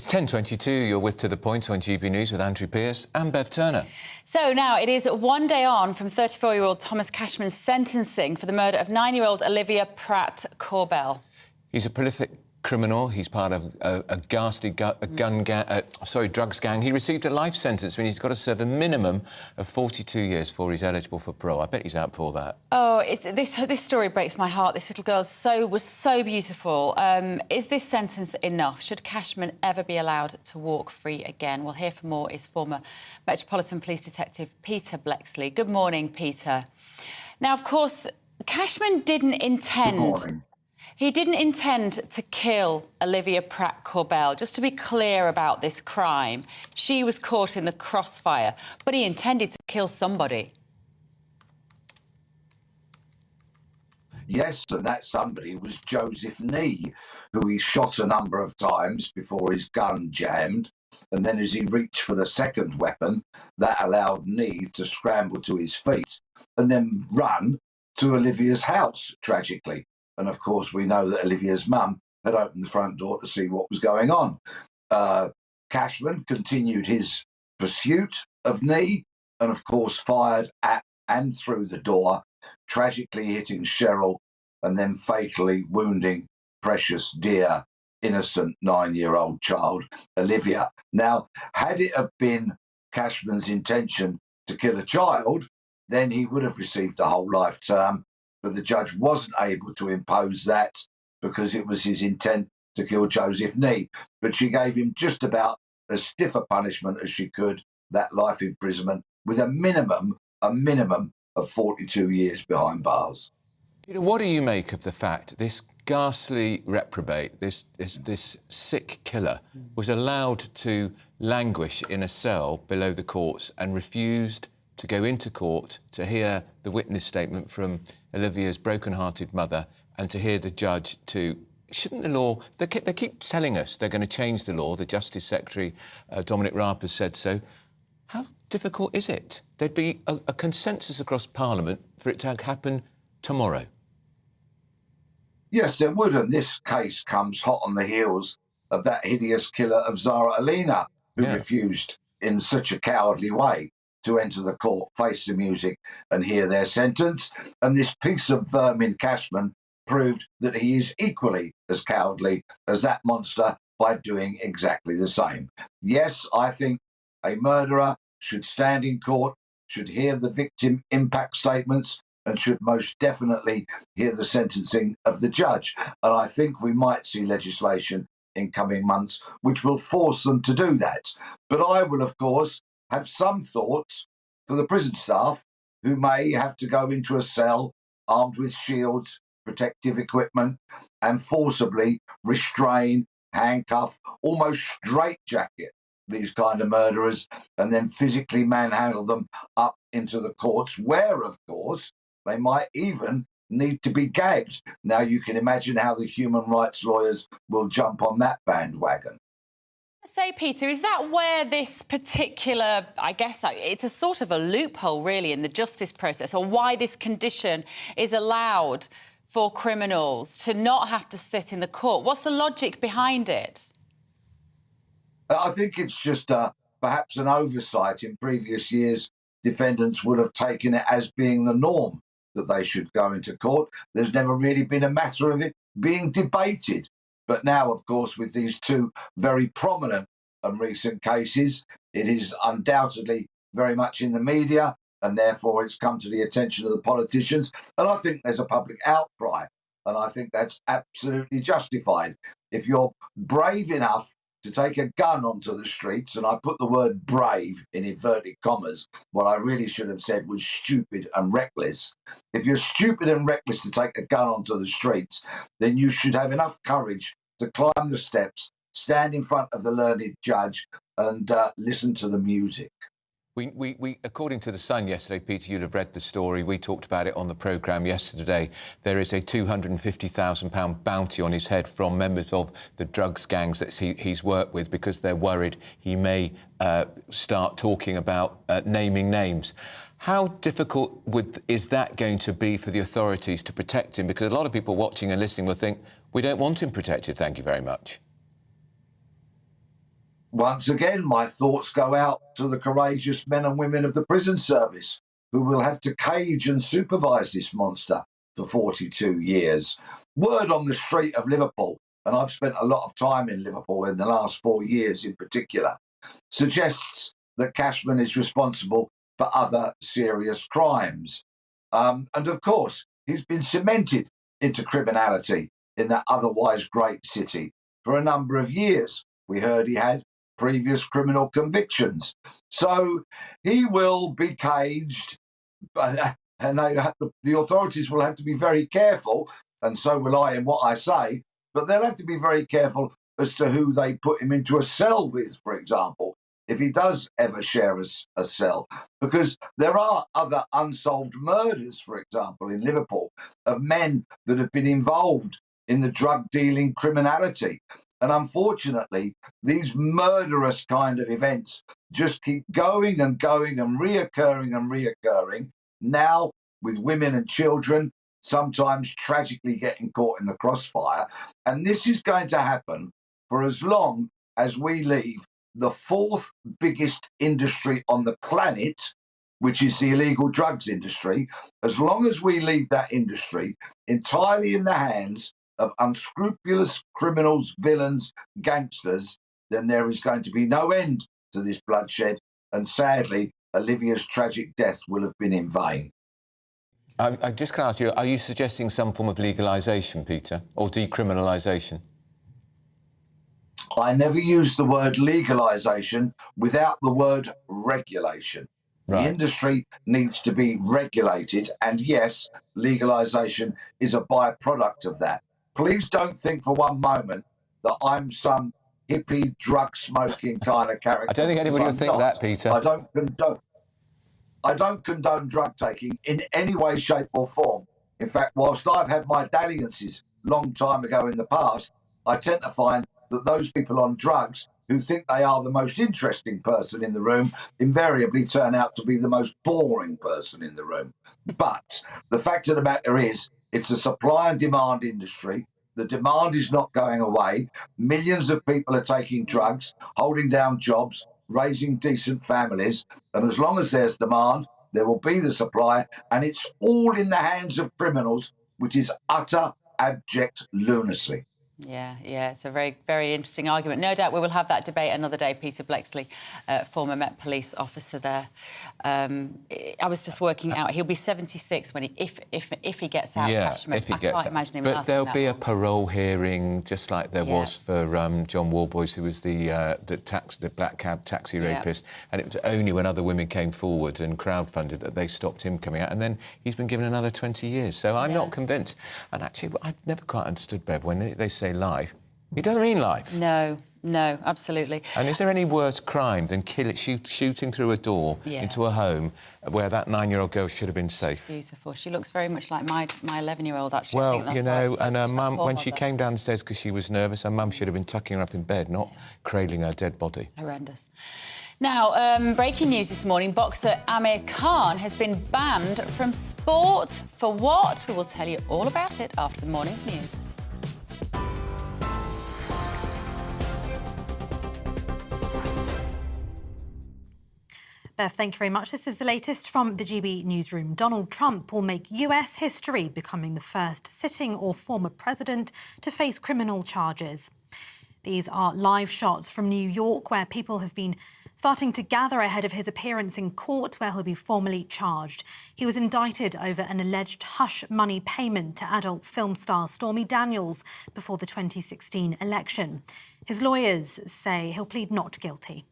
10:22. You're with To The Point on GB News with Andrew Pearce and Bev Turner. So now it is one day on from 34-year-old Thomas Cashman's sentencing for the murder of 9-year-old Olivia Pratt-Corbell. He's a prolific criminal. He's part of a ghastly drugs gang. He received a life sentence when he's got to serve a minimum of 42 years before he's eligible for parole. I bet he's out for that. Oh, this story breaks my heart. This little girl was so beautiful. Is this sentence enough? Should Cashman ever be allowed to walk free again? We'll hear from more is former Metropolitan Police Detective Peter Blexley. Good morning, Peter. Now, of course, Cashman didn't intend... Good morning. He didn't intend to kill Olivia Pratt-Corbell. Just to be clear about this crime, she was caught in the crossfire, but he intended to kill somebody. Yes, and that somebody was Joseph Nee, who he shot a number of times before his gun jammed. And then as he reached for the second weapon, that allowed Nee to scramble to his feet and then run to Olivia's house, tragically. And, of course, we know that Olivia's mum had opened the front door to see what was going on. Cashman continued his pursuit of Nee and, of course, fired at and through the door, tragically hitting Cheryl and then fatally wounding precious, dear, innocent 9-year-old child, Olivia. Now, had it have been Cashman's intention to kill a child, then he would have received a whole life term. But the judge wasn't able to impose that because it was his intent to kill Joseph Nee. But she gave him just about as stiff a punishment as she could, that life imprisonment, with a minimum of 42 years behind bars. Peter, what do you make of the fact this ghastly reprobate, this sick killer, was allowed to languish in a cell below the courts and refused to go into court to hear the witness statement from Olivia's broken-hearted mother and to hear the judge to... Shouldn't the law... They keep telling us they're going to change the law. The Justice Secretary, Dominic Raab, has said so. How difficult is it? There'd be a consensus across Parliament for it to happen tomorrow. Yes, there would, and this case comes hot on the heels of that hideous killer of Zara Alina, who refused in such a cowardly way to enter the court, face the music and hear their sentence. And this piece of vermin Cashman proved that he is equally as cowardly as that monster by doing exactly the same. Yes, I think a murderer should stand in court, should hear the victim impact statements, and should most definitely hear the sentencing of the judge. And I think we might see legislation in coming months which will force them to do that. But I will, of course, have some thoughts for the prison staff who may have to go into a cell armed with shields, protective equipment, and forcibly restrain, handcuff, almost straitjacket these kind of murderers, and then physically manhandle them up into the courts, where, of course, they might even need to be gagged. Now, you can imagine how the human rights lawyers will jump on that bandwagon. Say, Peter, is that where this particular, I guess it's a sort of a loophole, really, in the justice process, or why this condition is allowed for criminals to not have to sit in the court? What's the logic behind it? I think it's just perhaps an oversight. In previous years, defendants would have taken it as being the norm that they should go into court. There's never really been a matter of it being debated. But now, of course, with these two very prominent and recent cases, it is undoubtedly very much in the media, and therefore it's come to the attention of the politicians. And I think there's a public outcry, and I think that's absolutely justified. If you're brave enough to take a gun onto the streets, and I put the word brave in inverted commas, what I really should have said was stupid and reckless. If you're stupid and reckless to take a gun onto the streets, then you should have enough courage to climb the steps, stand in front of the learned judge, and listen to the music. We, according to The Sun yesterday, Peter, you'd have read the story. We talked about it on the programme yesterday. There is a £250,000 bounty on his head from members of the drugs gangs that he's worked with, because they're worried he may start talking about naming names. How difficult is that going to be for the authorities to protect him? Because a lot of people watching and listening will think, we don't want him protected, thank you very much. Once again, my thoughts go out to the courageous men and women of the prison service who will have to cage and supervise this monster for 42 years. Word on the street of Liverpool, and I've spent a lot of time in Liverpool in the last 4 years in particular, suggests that Cashman is responsible for other serious crimes. And of course, he's been cemented into criminality in that otherwise great city for a number of years. We heard he had previous criminal convictions. So he will be caged, and the authorities will have to be very careful, and so will I in what I say, but they'll have to be very careful as to who they put him into a cell with, for example, if he does ever share a cell. Because there are other unsolved murders, for example, in Liverpool, of men that have been involved in the drug-dealing criminality. And unfortunately, these murderous kind of events just keep going and going and reoccurring, now with women and children, sometimes tragically getting caught in the crossfire. And this is going to happen for as long as we leave the fourth biggest industry on the planet, which is the illegal drugs industry. As long as we leave that industry entirely in the hands of unscrupulous criminals, villains, gangsters, then there is going to be no end to this bloodshed. And sadly, Olivia's tragic death will have been in vain. I just can ask you, are you suggesting some form of legalisation, Peter, or decriminalisation? I never use the word legalisation without the word regulation. Right. The industry needs to be regulated, and yes, legalisation is a byproduct of that. Please don't think for one moment that I'm some hippie, drug-smoking kind of character. I don't think anybody would think that, Peter. I don't condone drug taking in any way, shape or form. In fact, whilst I've had my dalliances long time ago in the past, I tend to find that those people on drugs who think they are the most interesting person in the room invariably turn out to be the most boring person in the room. But the fact of the matter is, it's a supply and demand industry. The demand is not going away. Millions of people are taking drugs, holding down jobs, raising decent families. And as long as there's demand, there will be the supply. And it's all in the hands of criminals, which is utter, abject lunacy. Yeah, it's a very, very interesting argument. No doubt we will have that debate another day. Peter Blexley, former Met Police officer there. I was just working out, he'll be 76 when if he gets out, Cashman. If he I gets can't out. imagine him But lasting there'll that be a long. parole hearing, just like there was for John Warboys, who was the black cab taxi rapist, and it was only when other women came forward and crowdfunded that they stopped him coming out, and then he's been given another 20 years. So I'm not convinced. And actually, I've never quite understood, Bev, when they say life, it doesn't mean life. No, absolutely. And is there any worse crime than shooting through a door into a home where that 9-year-old girl should have been safe? Beautiful. She looks very much like my 11-year-old, actually. I Well, think that's you why know, it's so and her much mum, that when poor she mother. came downstairs because she was nervous, her mum should have been tucking her up in bed, not cradling her dead body. Horrendous. Now, breaking news this morning, boxer Amir Khan has been banned from sport. For what? We will tell you all about it after the morning's news. Bev, thank you very much. This is the latest from the GB newsroom. Donald Trump will make US history, becoming the first sitting or former president to face criminal charges. These are live shots from New York, where people have been starting to gather ahead of his appearance in court, where he'll be formally charged. He was indicted over an alleged hush money payment to adult film star Stormy Daniels before the 2016 election. His lawyers say he'll plead not guilty.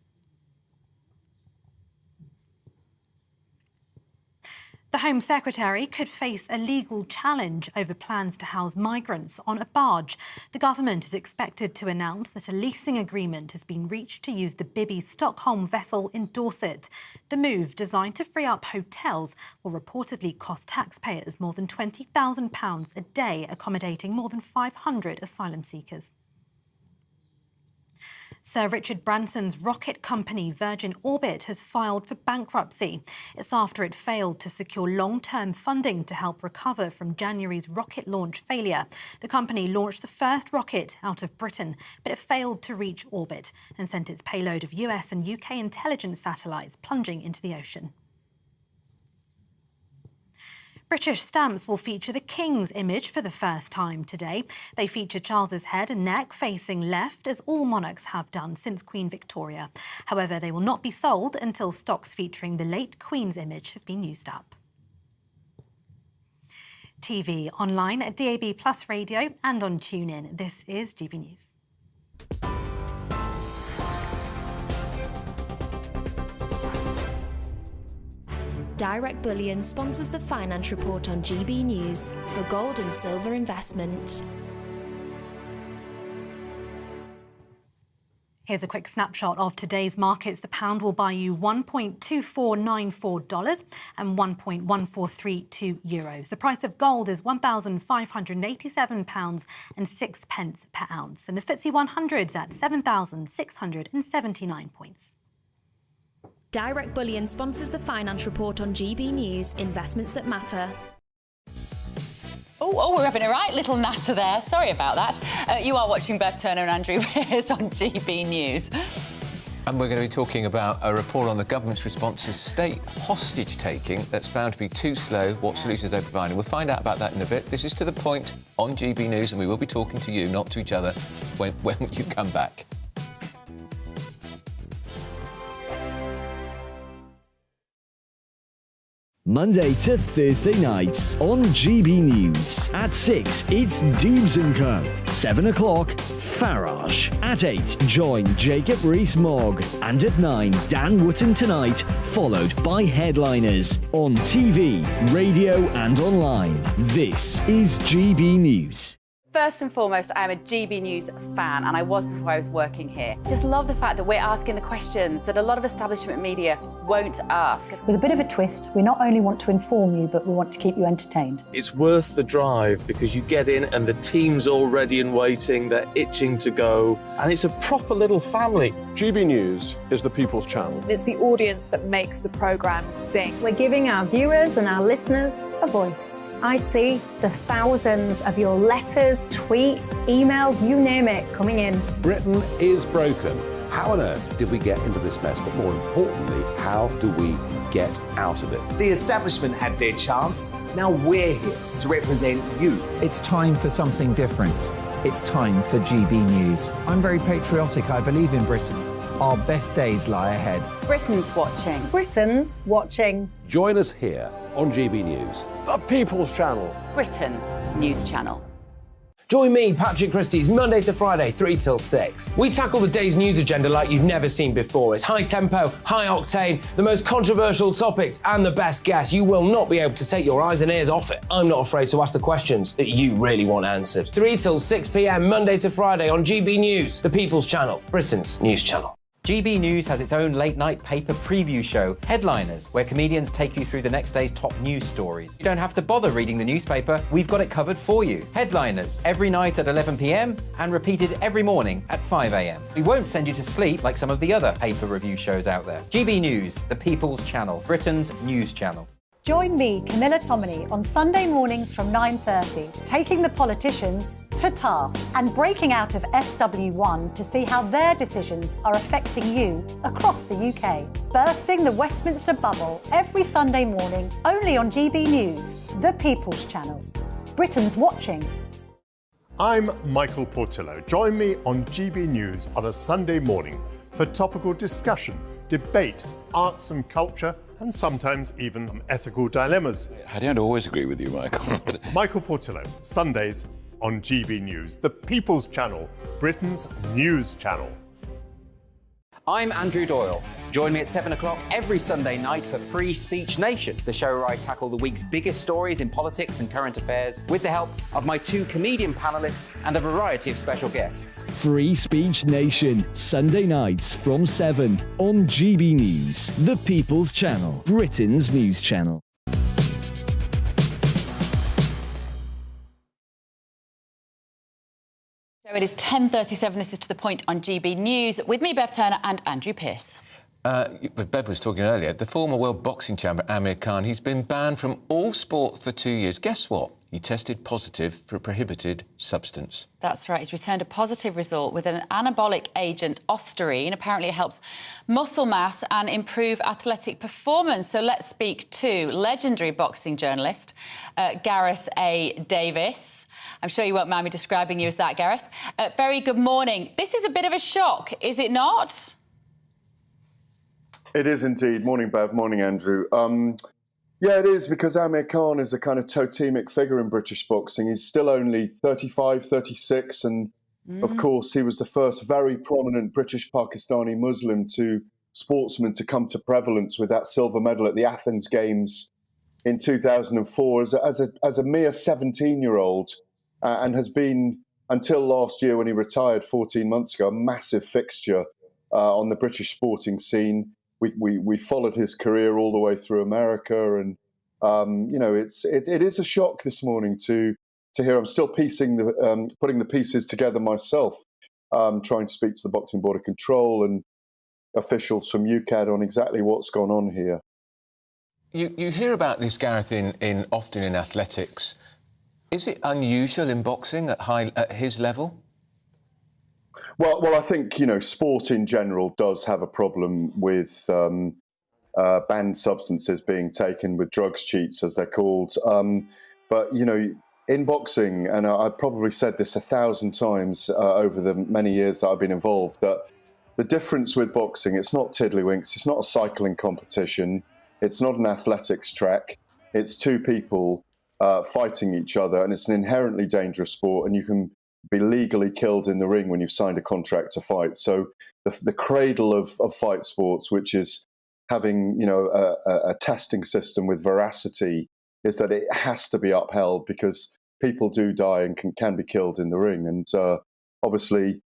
The Home Secretary could face a legal challenge over plans to house migrants on a barge. The government is expected to announce that a leasing agreement has been reached to use the Bibby Stockholm vessel in Dorset. The move, designed to free up hotels, will reportedly cost taxpayers more than £20,000 a day, accommodating more than 500 asylum seekers. Sir Richard Branson's rocket company Virgin Orbit has filed for bankruptcy. It's after it failed to secure long-term funding to help recover from January's rocket launch failure. The company launched the first rocket out of Britain, but it failed to reach orbit and sent its payload of US and UK intelligence satellites plunging into the ocean. British stamps will feature the King's image for the first time today. They feature Charles's head and neck facing left, as all monarchs have done since Queen Victoria. However, they will not be sold until stocks featuring the late Queen's image have been used up. TV, online at DAB+ radio and on TuneIn. This is GB News. Direct Bullion sponsors the Finance Report on GB News for gold and silver investment. Here's a quick snapshot of today's markets. The pound will buy you $1.2494 and €1.1432 euros. The price of gold is £1,587 and 6 pence per ounce. And the FTSE 100's at 7,679 points. Direct Bullion sponsors the Finance Report on GB News, investments that matter. Oh, we're having a right little natter there. Sorry about that. You are watching Bev Turner and Andrew Pearce on GB News. And we're going to be talking about a report on the government's response to state hostage-taking that's found to be too slow. What solutions they're providing. We'll find out about that in a bit. This is To The Point on GB News, and we will be talking to you, not to each other, when you come back. Monday to Thursday nights on GB News. At 6, it's Dubes & Co. 7 o'clock, Farage. At 8, join Jacob Rees-Mogg. And at 9, Dan Wootton Tonight, followed by Headliners. On TV, radio and online. This is GB News. First and foremost, I am a GB News fan, and I was before I was working here. Just love the fact that we're asking the questions that a lot of establishment media won't ask. With a bit of a twist, we not only want to inform you, but we want to keep you entertained. It's worth the drive because you get in and the team's all ready and waiting, they're itching to go, and it's a proper little family. GB News is the People's Channel. It's the audience that makes the programme sing. We're giving our viewers and our listeners a voice. I see the thousands of your letters, tweets, emails, you name it, coming in. Britain is broken. How on earth did we get into this mess? But more importantly, how do we get out of it? The establishment had their chance. Now we're here to represent you. It's time for something different. It's time for GB News. I'm very patriotic. I believe in Britain. Our best days lie ahead. Britain's watching. Britain's watching. Join us here on GB News. The People's Channel. Britain's news channel. Join me, Patrick Christie's, Monday to Friday, 3 till 6. We tackle the day's news agenda like you've never seen before. It's high tempo, high octane, the most controversial topics, and the best guests. You will not be able to take your eyes and ears off it. I'm not afraid to ask the questions that you really want answered. 3 till 6 p.m, Monday to Friday on GB News, the People's Channel, Britain's news channel. GB News has its own late-night paper preview show, Headliners, where comedians take you through the next day's top news stories. You don't have to bother reading the newspaper, we've got it covered for you. Headliners, every night at 11 p.m. and repeated every morning at 5 a.m. We won't send you to sleep like some of the other paper review shows out there. GB News, the People's Channel, Britain's news channel. Join me, Camilla Tominey, on Sunday mornings from 9:30, taking the politicians to task and breaking out of SW1 to see how their decisions are affecting you across the UK. Bursting the Westminster bubble every Sunday morning, only on GB News, the People's Channel. Britain's watching. I'm Michael Portillo. Join me on GB News on a Sunday morning for topical discussion, debate, arts and culture, and sometimes even ethical dilemmas. I don't always agree with you, Michael. Michael Portillo, Sundays on GB News, the People's Channel, Britain's news channel. I'm Andrew Doyle. Join me at 7 o'clock every Sunday night for Free Speech Nation, the show where I tackle the week's biggest stories in politics and current affairs with the help of my 2 comedian panellists and a variety of special guests. Free Speech Nation, Sunday nights from 7 on GB News, the People's Channel, Britain's news channel. It is 10:37. This is To The Point on GB News. With me, Bev Turner and Andrew Pearce. Bev was talking earlier. The former World Boxing Champion, Amir Khan, he's been banned from all sport for 2 years. Guess what? He tested positive for a prohibited substance. That's right. He's returned a positive result with an anabolic agent, Osterine. Apparently it helps muscle mass and improve athletic performance. So let's speak to legendary boxing journalist Gareth A. Davis. I'm sure you won't mind me describing you as that, Gareth. Very good morning. This is a bit of a shock, is it not? It is indeed. Morning, Bev. Morning, Andrew. Yeah, it is, because Amir Khan is a kind of totemic figure in British boxing. He's still only 35, 36, and of course he was the first very prominent British Pakistani Muslim sportsman to come to prevalence with that silver medal at the Athens Games in 2004 as a mere 17-year-old. And has been, until last year when he retired 14 months ago, a massive fixture on the British sporting scene. We followed his career all the way through America, and you know, it is a shock this morning to hear. I'm still putting the pieces together myself, trying to speak to the Boxing Board of Control and officials from UKAD on exactly what's gone on here. You hear about this, Gareth, often in athletics. Is it unusual in boxing at his level? Well, I think, sport in general does have a problem with banned substances being taken, with drugs cheats, as they're called. But, in boxing, and I've probably said this 1,000 times over the many years that I've been involved, that the difference with boxing, it's not tiddlywinks, it's not a cycling competition, it's not an athletics track, it's 2 people fighting each other, and it's an inherently dangerous sport, and you can be legally killed in the ring when you've signed a contract to fight. So the cradle of fight sports, which is having a testing system with veracity, is that it has to be upheld, because people do die and can be killed in the ring. And obviously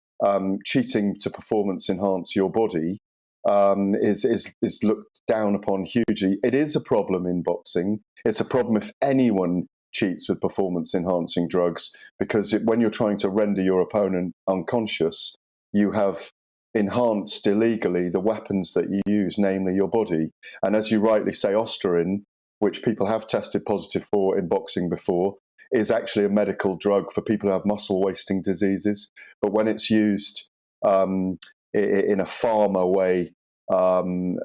cheating to performance enhance your body is looked down upon hugely. It is a problem in boxing. It's a problem if anyone cheats with performance-enhancing drugs, because when you're trying to render your opponent unconscious, you have enhanced illegally the weapons that you use, namely your body. And as you rightly say, Osterine, which people have tested positive for in boxing before, is actually a medical drug for people who have muscle-wasting diseases. But when it's used in a pharma way, PHARMA,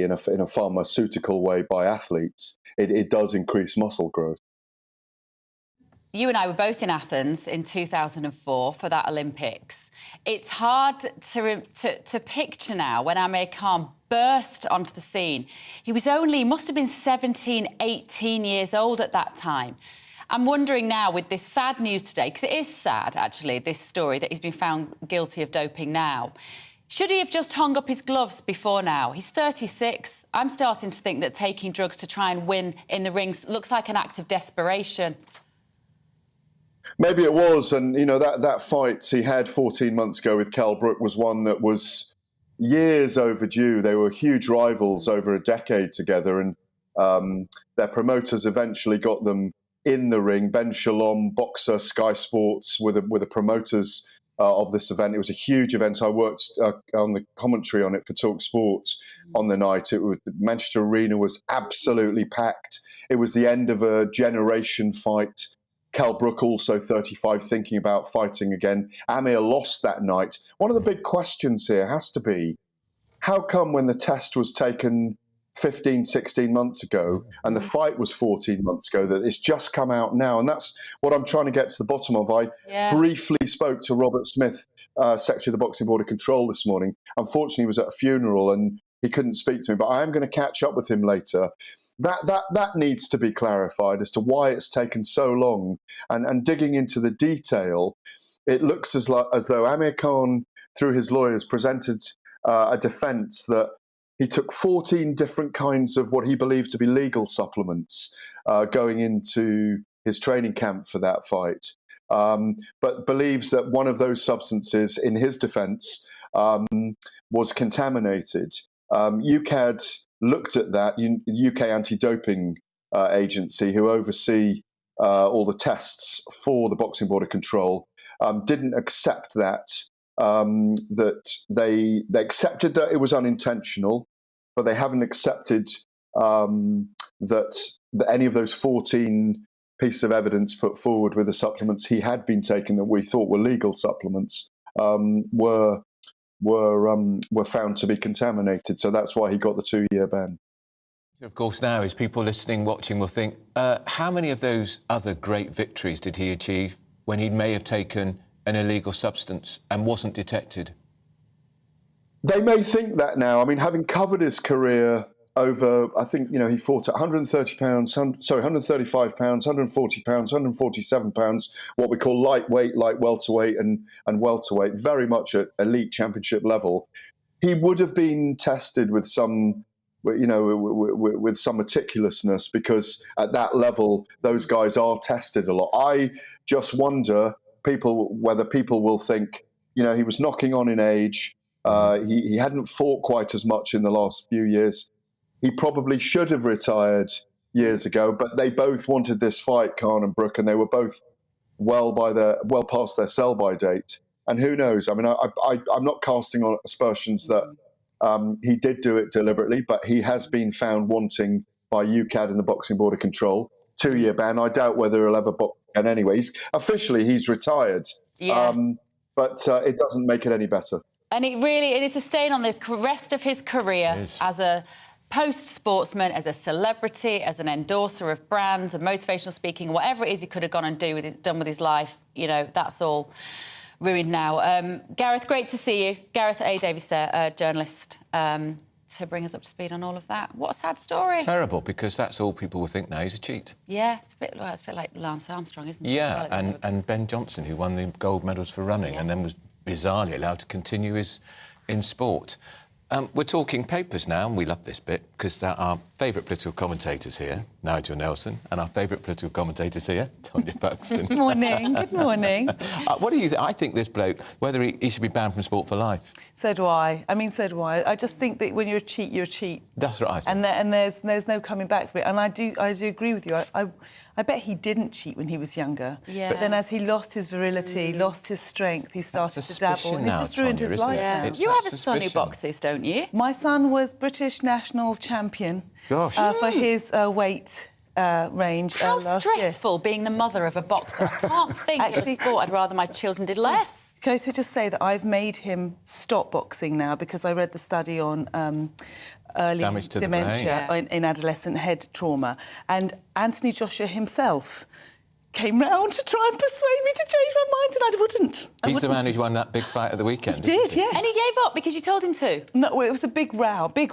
in a pharmaceutical way by athletes, it does increase muscle growth. you and I were both in Athens in 2004 for that Olympics. It's hard to picture now when Amir Khan burst onto the scene. He must have been 17, 18 years old at that time. I'm wondering now, with this sad news today, because it is sad, actually, this story, that he's been found guilty of doping now. Should he have just hung up his gloves before now? He's 36. I'm starting to think that taking drugs to try and win in the rings looks like an act of desperation. Maybe it was, and you know that fight he had 14 months ago with Cal Brook was one that was years overdue. They were huge rivals over a decade together, and their promoters eventually got them in the ring. Ben Shalom, boxer, Sky Sports, were the promoters of this event. It was a huge event. I worked on the commentary on it for Talk Sports on the night. The Manchester Arena was absolutely packed. It was the end of a generation fight. Cal Brook, also 35, thinking about fighting again. Amir lost that night. One of the big questions here has to be, how come when the test was taken 15, 16 months ago and the fight was 14 months ago, that it's just come out now? And that's what I'm trying to get to the bottom of. I briefly spoke to Robert Smith, Secretary of the Boxing Board of Control this morning. Unfortunately, he was at a funeral and he couldn't speak to me, but I am going to catch up with him later. That needs to be clarified as to why it's taken so long. And digging into the detail, it looks as though Amir Khan, through his lawyers, presented a defence that he took 14 different kinds of what he believed to be legal supplements going into his training camp for that fight, but believes that one of those substances, in his defence, was contaminated. UKAD looked at that, UK Anti-Doping Agency, who oversee all the tests for the Boxing Board of Control, didn't accept that. That they accepted that it was unintentional, but they haven't accepted that any of those 14 pieces of evidence put forward with the supplements he had been taking that we thought were legal supplements were found to be contaminated. So that's why he got the 2-year ban. Of course, now, as people listening, watching will think, how many of those other great victories did he achieve when he may have taken an illegal substance and wasn't detected? They may think that now. I mean, having covered his career over, I think, he fought at 135 pounds, 140 pounds, 147 pounds, what we call lightweight, light welterweight and welterweight, very much at elite championship level. He would have been tested with some, with some meticulousness, because at that level, those guys are tested a lot. I just wonder whether people will think, he was knocking on in age. He hadn't fought quite as much in the last few years. He probably should have retired years ago, but they both wanted this fight, Khan and Brook, and they were both well past their sell-by date. And who knows? I mean, I'm not casting on aspersions that he did do it deliberately, but he has been found wanting by UKAD and the Boxing Board of Control. 2-year ban. I doubt whether he'll ever box again anyway. He's retired. Yeah. But it doesn't make it any better. And it is a stain on the rest of his career as a post-sportsman, as a celebrity, as an endorser of brands and motivational speaking, whatever it is he could have gone and done with his life, that's all ruined now. Gareth, great to see you. Gareth A. Davies there, journalist, to bring us up to speed on all of that. What a sad story. Terrible, because that's all people will think now. He's a cheat. Yeah, it's a bit like Lance Armstrong, isn't it? Yeah, and Ben Johnson, who won the gold medals for running and then was bizarrely allowed to continue in sport. We're talking papers now, and we love this bit because our favourite political commentators here, Nigel Nelson, and our favourite political commentators here, Tonya Buxton. Good morning, good morning. What do you think? I think this bloke, whether he should be banned from sport for life. So do I. So do I. I just think that when you're a cheat, you're a cheat. That's what I think. And there's no coming back from it. And I do agree with you. I bet he didn't cheat when he was younger. Yeah. But then as he lost his virility, lost his strength, he started to dabble. And it's just ruined his life now. You have a son who boxes, don't you? My son was British national champion for his weight range How last year. stressful being the mother of a boxer. I can't think of a sport I'd rather my children did less. Can I just say that I've made him stop boxing now because I read the study on early dementia in adolescent head trauma. And Anthony Joshua himself came round to try and persuade me to change my mind, and I wouldn't. He's the man who won that big fight at the weekend. He did, yes. And he gave up because you told him to? No, it was a big row. Can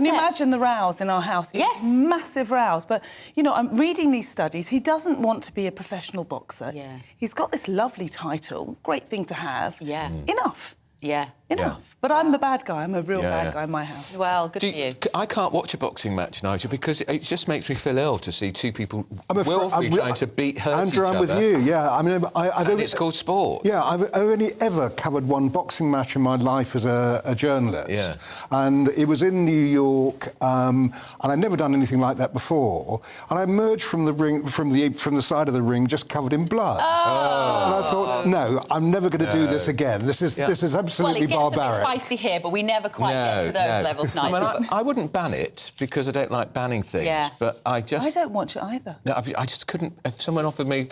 you imagine the rows in our house? Yes. It was massive rows. But, you know, I'm reading these studies. He doesn't want to be a professional boxer. Yeah. He's got this lovely title, great thing to have. Yeah. Enough. Yeah. Enough. But I'm the bad guy. I'm a real bad guy in my house. Well, good for you. I can't watch a boxing match, Nigel, because it just makes me feel ill to see two people willfully trying to hurt Andrew, each I'm other. with you, yeah. I mean, it's called sport. Yeah, I've only ever covered one boxing match in my life as a journalist. And it was in New York, and I'd never done anything like that before. And I emerged from the ring, from the side of the ring, just covered in blood. And I thought, no, I'm never going to do this again. This is absolutely barbaric. Well, it gets a bit feisty here, but we never quite get to those levels, Nigel. I mean, I wouldn't ban it because I don't like banning things, but I don't watch it either. No, I just couldn't. If someone offered me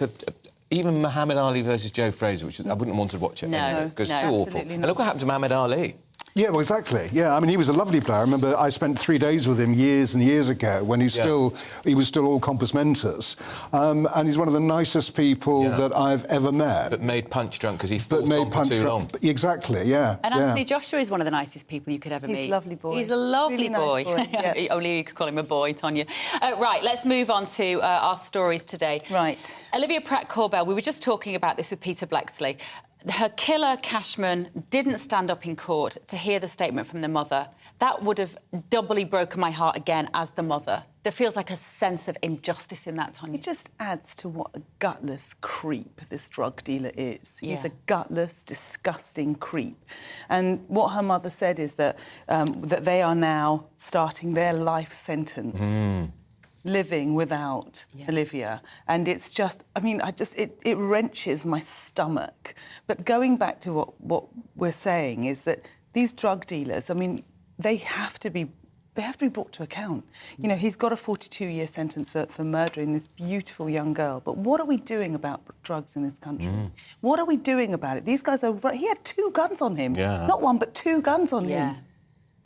even Muhammad Ali versus Joe Fraser, which I wouldn't want to watch it anyway, because it's too awful. And look what happened to Muhammad Ali. Yeah, well, exactly. Yeah, I mean, he was a lovely player. I remember I spent 3 days with him years and years ago when he was still all compos mentis, and he's one of the nicest people that I've ever met. But made punch drunk because he fought on for too long. Exactly. Yeah. And Anthony Joshua is one of the nicest people you could ever meet. He's a lovely boy. He's a lovely really nice boy. Only you could call him a boy, Tonya. Right, let's move on to our stories today. Right. Olivia Pratt-Corbell, we were just talking about this with Peter Blexley. Her killer, Cashman, didn't stand up in court to hear the statement from the mother. That would have doubly broken my heart again as the mother. There feels like a sense of injustice in that, Tonya. It just adds to what a gutless creep this drug dealer is. He's a gutless, disgusting creep. And what her mother said is that that they are now starting their life sentence. Living without Olivia, and it's just, I mean, it wrenches my stomach. But going back to what we're saying is that these drug dealers, I mean, they have to be brought to account. You know, he's got a 42-year sentence for murdering this beautiful young girl. But what are we doing about drugs in this country? What are we doing about it? These guys he had 2 guns on him, not one but 2 guns on him.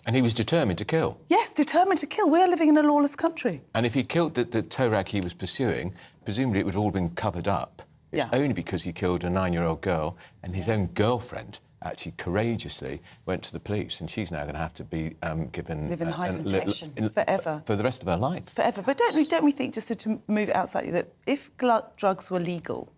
And he was determined to kill. Yes, determined to kill. We're living in a lawless country. And if he killed the tow rag he was pursuing, presumably it would have all been covered up. It's only because he killed a 9-year-old girl and his own girlfriend actually courageously went to the police, and she's now going to have to be given... Live in heightened protection forever. For the rest of her life. Forever. But don't we think, just to move it out slightly, that if drugs were legal,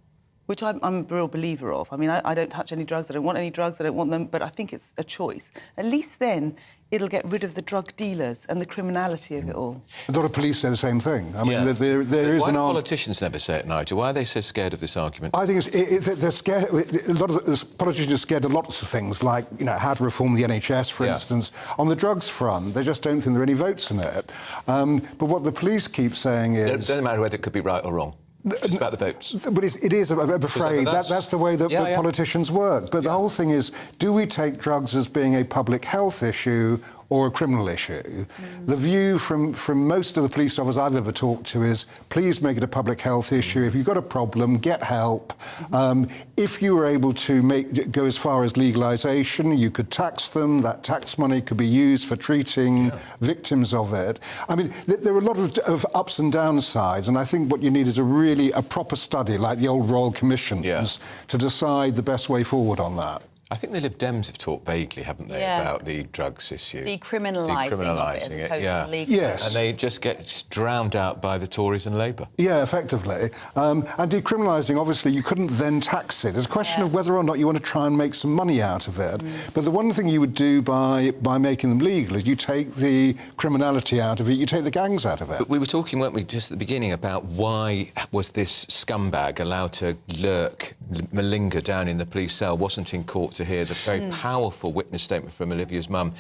which I'm a real believer of. I mean, I don't touch any drugs, I don't want any drugs, I don't want them, but I think it's a choice. At least then it'll get rid of the drug dealers and the criminality of it all. A lot of police say the same thing. I mean, there is Why an do politicians never say it, Nigel? Why are they so scared of this argument? I think they're scared. A lot of the politicians are scared of lots of things, like, you know, how to reform the NHS, for instance. On the drugs front, they just don't think there are any votes in it. But what the police keep saying is... It doesn't matter whether it could be right or wrong. Just about the votes. But it is, I'm afraid, that's the way that politicians work. But the whole thing is, do we take drugs as being a public health issue or a criminal issue? The view from most of the police officers I've ever talked to is, please make it a public health issue. If you've got a problem, get help. If you were able to go as far as legalisation, you could tax them. That tax money could be used for treating victims of it. I mean, there are a lot of ups and downsides, and I think what you need is a proper study, like the old Royal Commissions, to decide the best way forward on that. I think the Lib Dems have talked vaguely, haven't they, about the drugs issue? Decriminalising of it as opposed to legal. Yes. And they just get drowned out by the Tories and Labour. Yeah, effectively. And decriminalising, obviously, you couldn't then tax it. It's a question of whether or not you want to try and make some money out of it. But the one thing you would do by making them legal is you take the criminality out of it, you take the gangs out of it. But we were talking, weren't we, just at the beginning about why was this scumbag allowed to malinger down in the police cell, wasn't in court to hear the very powerful witness statement from Olivia's mum.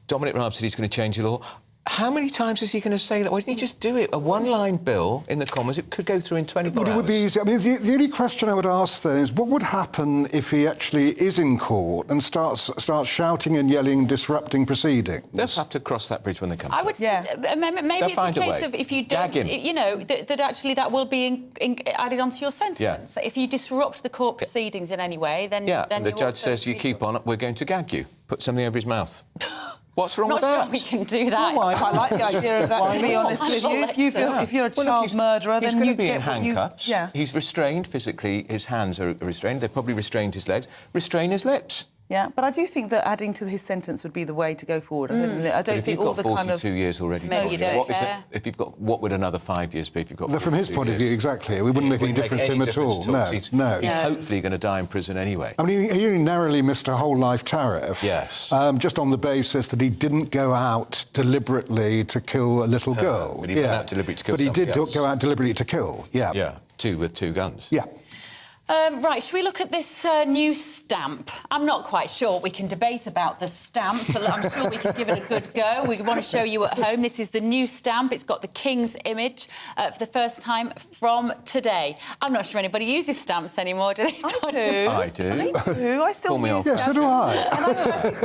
Dominic Raab said he's going to change the law. How many times is he going to say that? Why didn't he just do it? A one-line bill in the Commons, it could go through in 24 hours. It would be easy. I mean, the only question I would ask then is, what would happen if he actually is in court and starts shouting and yelling, disrupting proceedings? They'll have to cross that bridge when they come to it. I would maybe it's a case of if you don't, you know, that actually that will be added onto your sentence. If you disrupt the court proceedings in any way, then and the judge says, you keep on, we're going to gag you. Put something over his mouth. What's wrong Not with that? sure we can do that. Why? I like the idea of that, to be honest with you. If you're a child murderer, he's then going you to be get in handcuffs. Yeah. He's restrained physically. His hands are restrained. They've probably restrained his legs. Restrain his lips. Yeah, but I do think that adding to his sentence would be the way to go forward. I don't think all the kind of... kind of... 42 years already... Maybe you don't care. If you've got... What would another 5 years be if you've got... From his point of view, exactly. We wouldn't make any difference to him at all. No. He's hopefully going to die in prison anyway. I mean, he only narrowly missed a whole life tariff. Yes. Just on the basis that he didn't go out deliberately to kill a little girl. But he went out deliberately to kill somebody else. But he did else. go out deliberately to kill, yeah. Yeah, with two guns. Yeah. Right, should we look at this new stamp? I'm not quite sure we can debate about the stamp, but I'm sure we can give it a good go. We want to show you at home. This is the new stamp. It's got the King's image for the first time from today. I'm not sure anybody uses stamps anymore, do they? I do. I still use stamps. Yeah, so do I.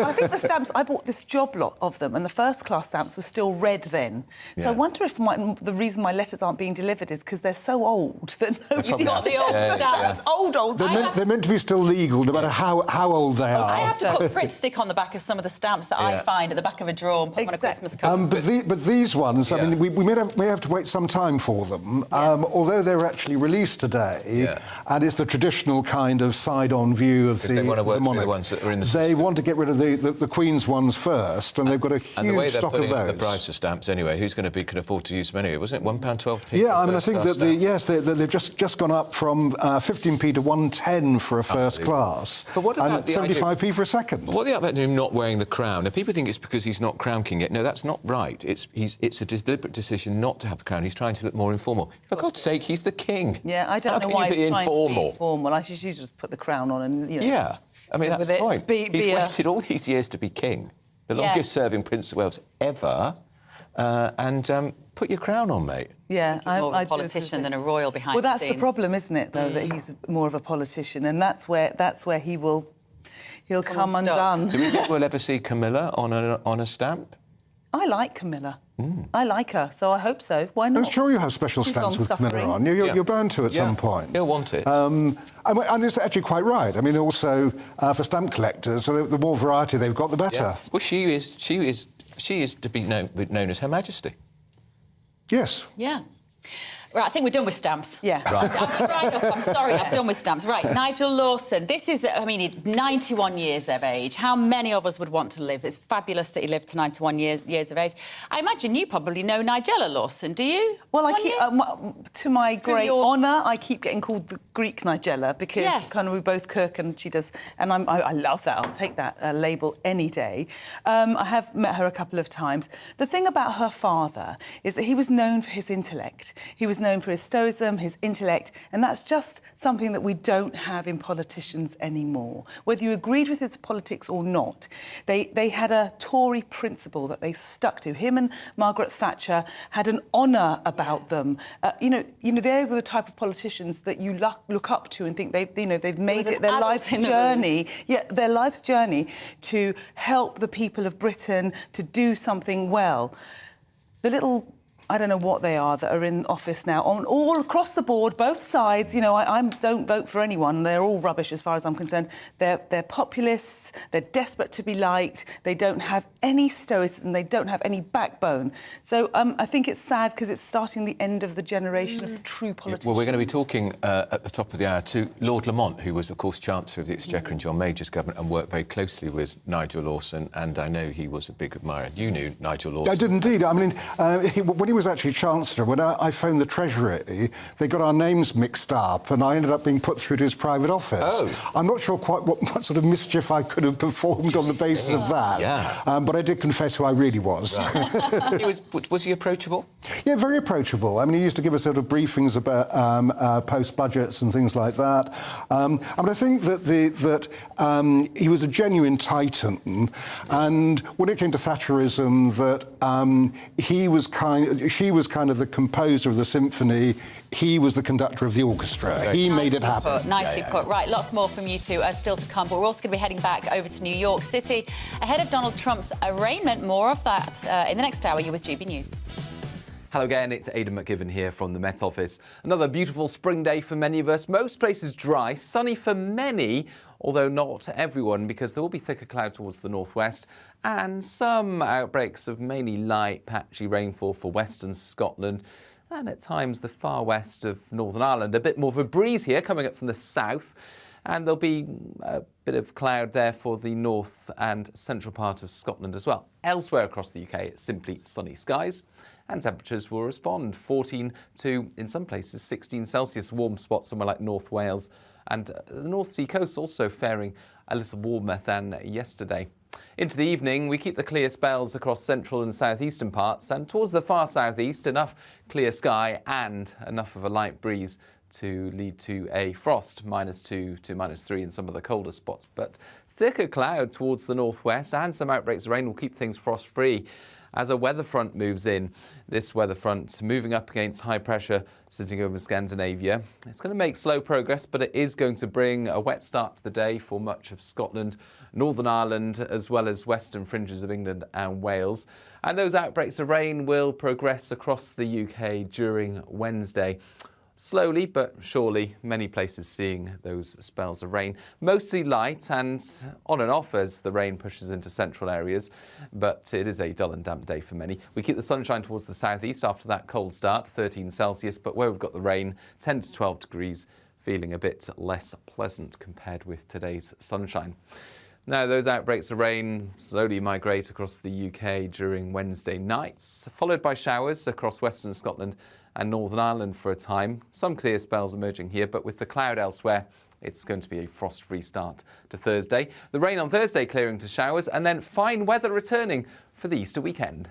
I think the stamps, I bought this job lot of them, and the first-class stamps were still red then. So I wonder if the reason my letters aren't being delivered is because they're so old that nobody's got the old stamps. Old. They're meant to be still legal, no matter how old they are. I have to put Brit stick on the back of some of the stamps that I find at the back of a drawer and put them on a Christmas card. But these ones, I mean, we may have to wait some time for them, although they're actually released today, and it's the traditional kind of side-on view of the monarch. The ones that are in the they want to get rid of the Queen's ones first, and they've got a huge stock of those. And the way they're putting the price of stamps anyway, who's going to can afford to use them anyway? Wasn't it £1.12p? Yeah, I mean, I think that they've just gone up from 15p to 110 for a first class, but what about and 75p for a second. But what about him not wearing the crown? Now, people think it's because he's not Crown King yet. No, that's not right. It's a deliberate decision not to have the crown. He's trying to look more informal. For God's sake, he's the king. Yeah, I don't know why he's trying to be informal. I should just put the crown on and, you know... Yeah, I mean, that's the point. He's waited all these years to be king, the longest-serving Prince of Wales ever, and put your crown on, mate. Yeah, I'm more of a politician than a royal behind the scenes. Well, that's the problem, isn't it, though, that he's more of a politician, and that's where he'll come undone. Do we think we'll ever see Camilla on a stamp? I like Camilla. I like her, so I hope so. Why not? I'm sure you have special stamps with Camilla on. You're bound to at some point. He'll want it. And it's actually quite right. I mean, also for stamp collectors, so the more variety they've got, the better. Yeah. Well, she is to be known as Her Majesty. Yes. Yeah. Right, I think we're done with stamps. Yeah. Right. I'm sorry, I'm done with stamps. Right, Nigel Lawson. This is, 91 years of age. How many of us would want to live? It's fabulous that he lived to 91 years of age. I imagine you probably know Nigella Lawson, do you? Well, I keep, to my great honour, I keep getting called the Greek Nigella because kind of we both Kirk and she does, and I love that. I'll take that label any day. I have met her a couple of times. The thing about her father is that he was known for his intellect. He was known for his stoicism, his intellect, and that's just something that we don't have in politicians anymore. Whether you agreed with his politics or not, they had a Tory principle that they stuck to. Him and Margaret Thatcher had an honour about them. You know, they were the type of politicians that you look up to and think they've made it their life's journey. Yeah, their life's journey to help the people of Britain to do something well. The little, I don't know what they are that are in office now, all across the board, both sides. You know, I don't vote for anyone. They're all rubbish as far as I'm concerned. They're populists. They're desperate to be liked. They don't have any stoicism. They don't have any backbone. So I think it's sad because it's starting the end of the generation of true politicians. Well, we're going to be talking at the top of the hour to Lord Lamont, who was, of course, Chancellor of the Exchequer in John Major's government and worked very closely with Nigel Lawson, and I know he was a big admirer. You knew Nigel Lawson. I did indeed. I mean, when he was actually Chancellor, when I phoned the Treasury, they got our names mixed up and I ended up being put through to his private office. Oh. I'm not sure quite what sort of mischief I could have performed on the basis of that. Yeah. But I did confess who I really was. Right. Was he approachable? Yeah, very approachable. I mean, he used to give us sort of briefings about post-budgets and things like that. I think that he was a genuine titan, and when it came to Thatcherism, that she was kind of the composer of the symphony, he was the conductor of the orchestra. He made it happen. Nicely put. Right, lots more from you two still to come, but we're also going to be heading back over to New York City ahead of Donald Trump's arraignment. More of that in the next hour. You're with GB News. Hello again, it's Aidan McGivern here from the Met Office. Another beautiful spring day for many of us. Most places dry, sunny for many, although not everyone, because there will be thicker cloud towards the northwest and some outbreaks of mainly light, patchy rainfall for western Scotland and at times the far west of Northern Ireland. A bit more of a breeze here coming up from the south, and there'll be a bit of cloud there for the north and central part of Scotland as well. Elsewhere across the UK, it's simply sunny skies. And temperatures will respond, 14 to, in some places, 16 Celsius, warm spots somewhere like North Wales. And the North Sea coast also faring a little warmer than yesterday. Into the evening, we keep the clear spells across central and southeastern parts, and towards the far southeast, enough clear sky and enough of a light breeze to lead to a frost, -2 to -3 in some of the colder spots. But thicker cloud towards the northwest and some outbreaks of rain will keep things frost-free as a weather front moves in. This weather front moving up against high pressure sitting over Scandinavia. It's going to make slow progress, but it is going to bring a wet start to the day for much of Scotland, Northern Ireland, as well as western fringes of England and Wales. And those outbreaks of rain will progress across the UK during Wednesday. Slowly but surely, many places seeing those spells of rain. Mostly light and on and off as the rain pushes into central areas, but it is a dull and damp day for many. We keep the sunshine towards the southeast after that cold start, 13 Celsius, but where we've got the rain, 10 to 12 degrees, feeling a bit less pleasant compared with today's sunshine. Now, those outbreaks of rain slowly migrate across the UK during Wednesday nights, followed by showers across western Scotland and Northern Ireland for a time. Some clear spells emerging here, but with the cloud elsewhere, it's going to be a frost-free start to Thursday. The rain on Thursday clearing to showers, and then fine weather returning for the Easter weekend.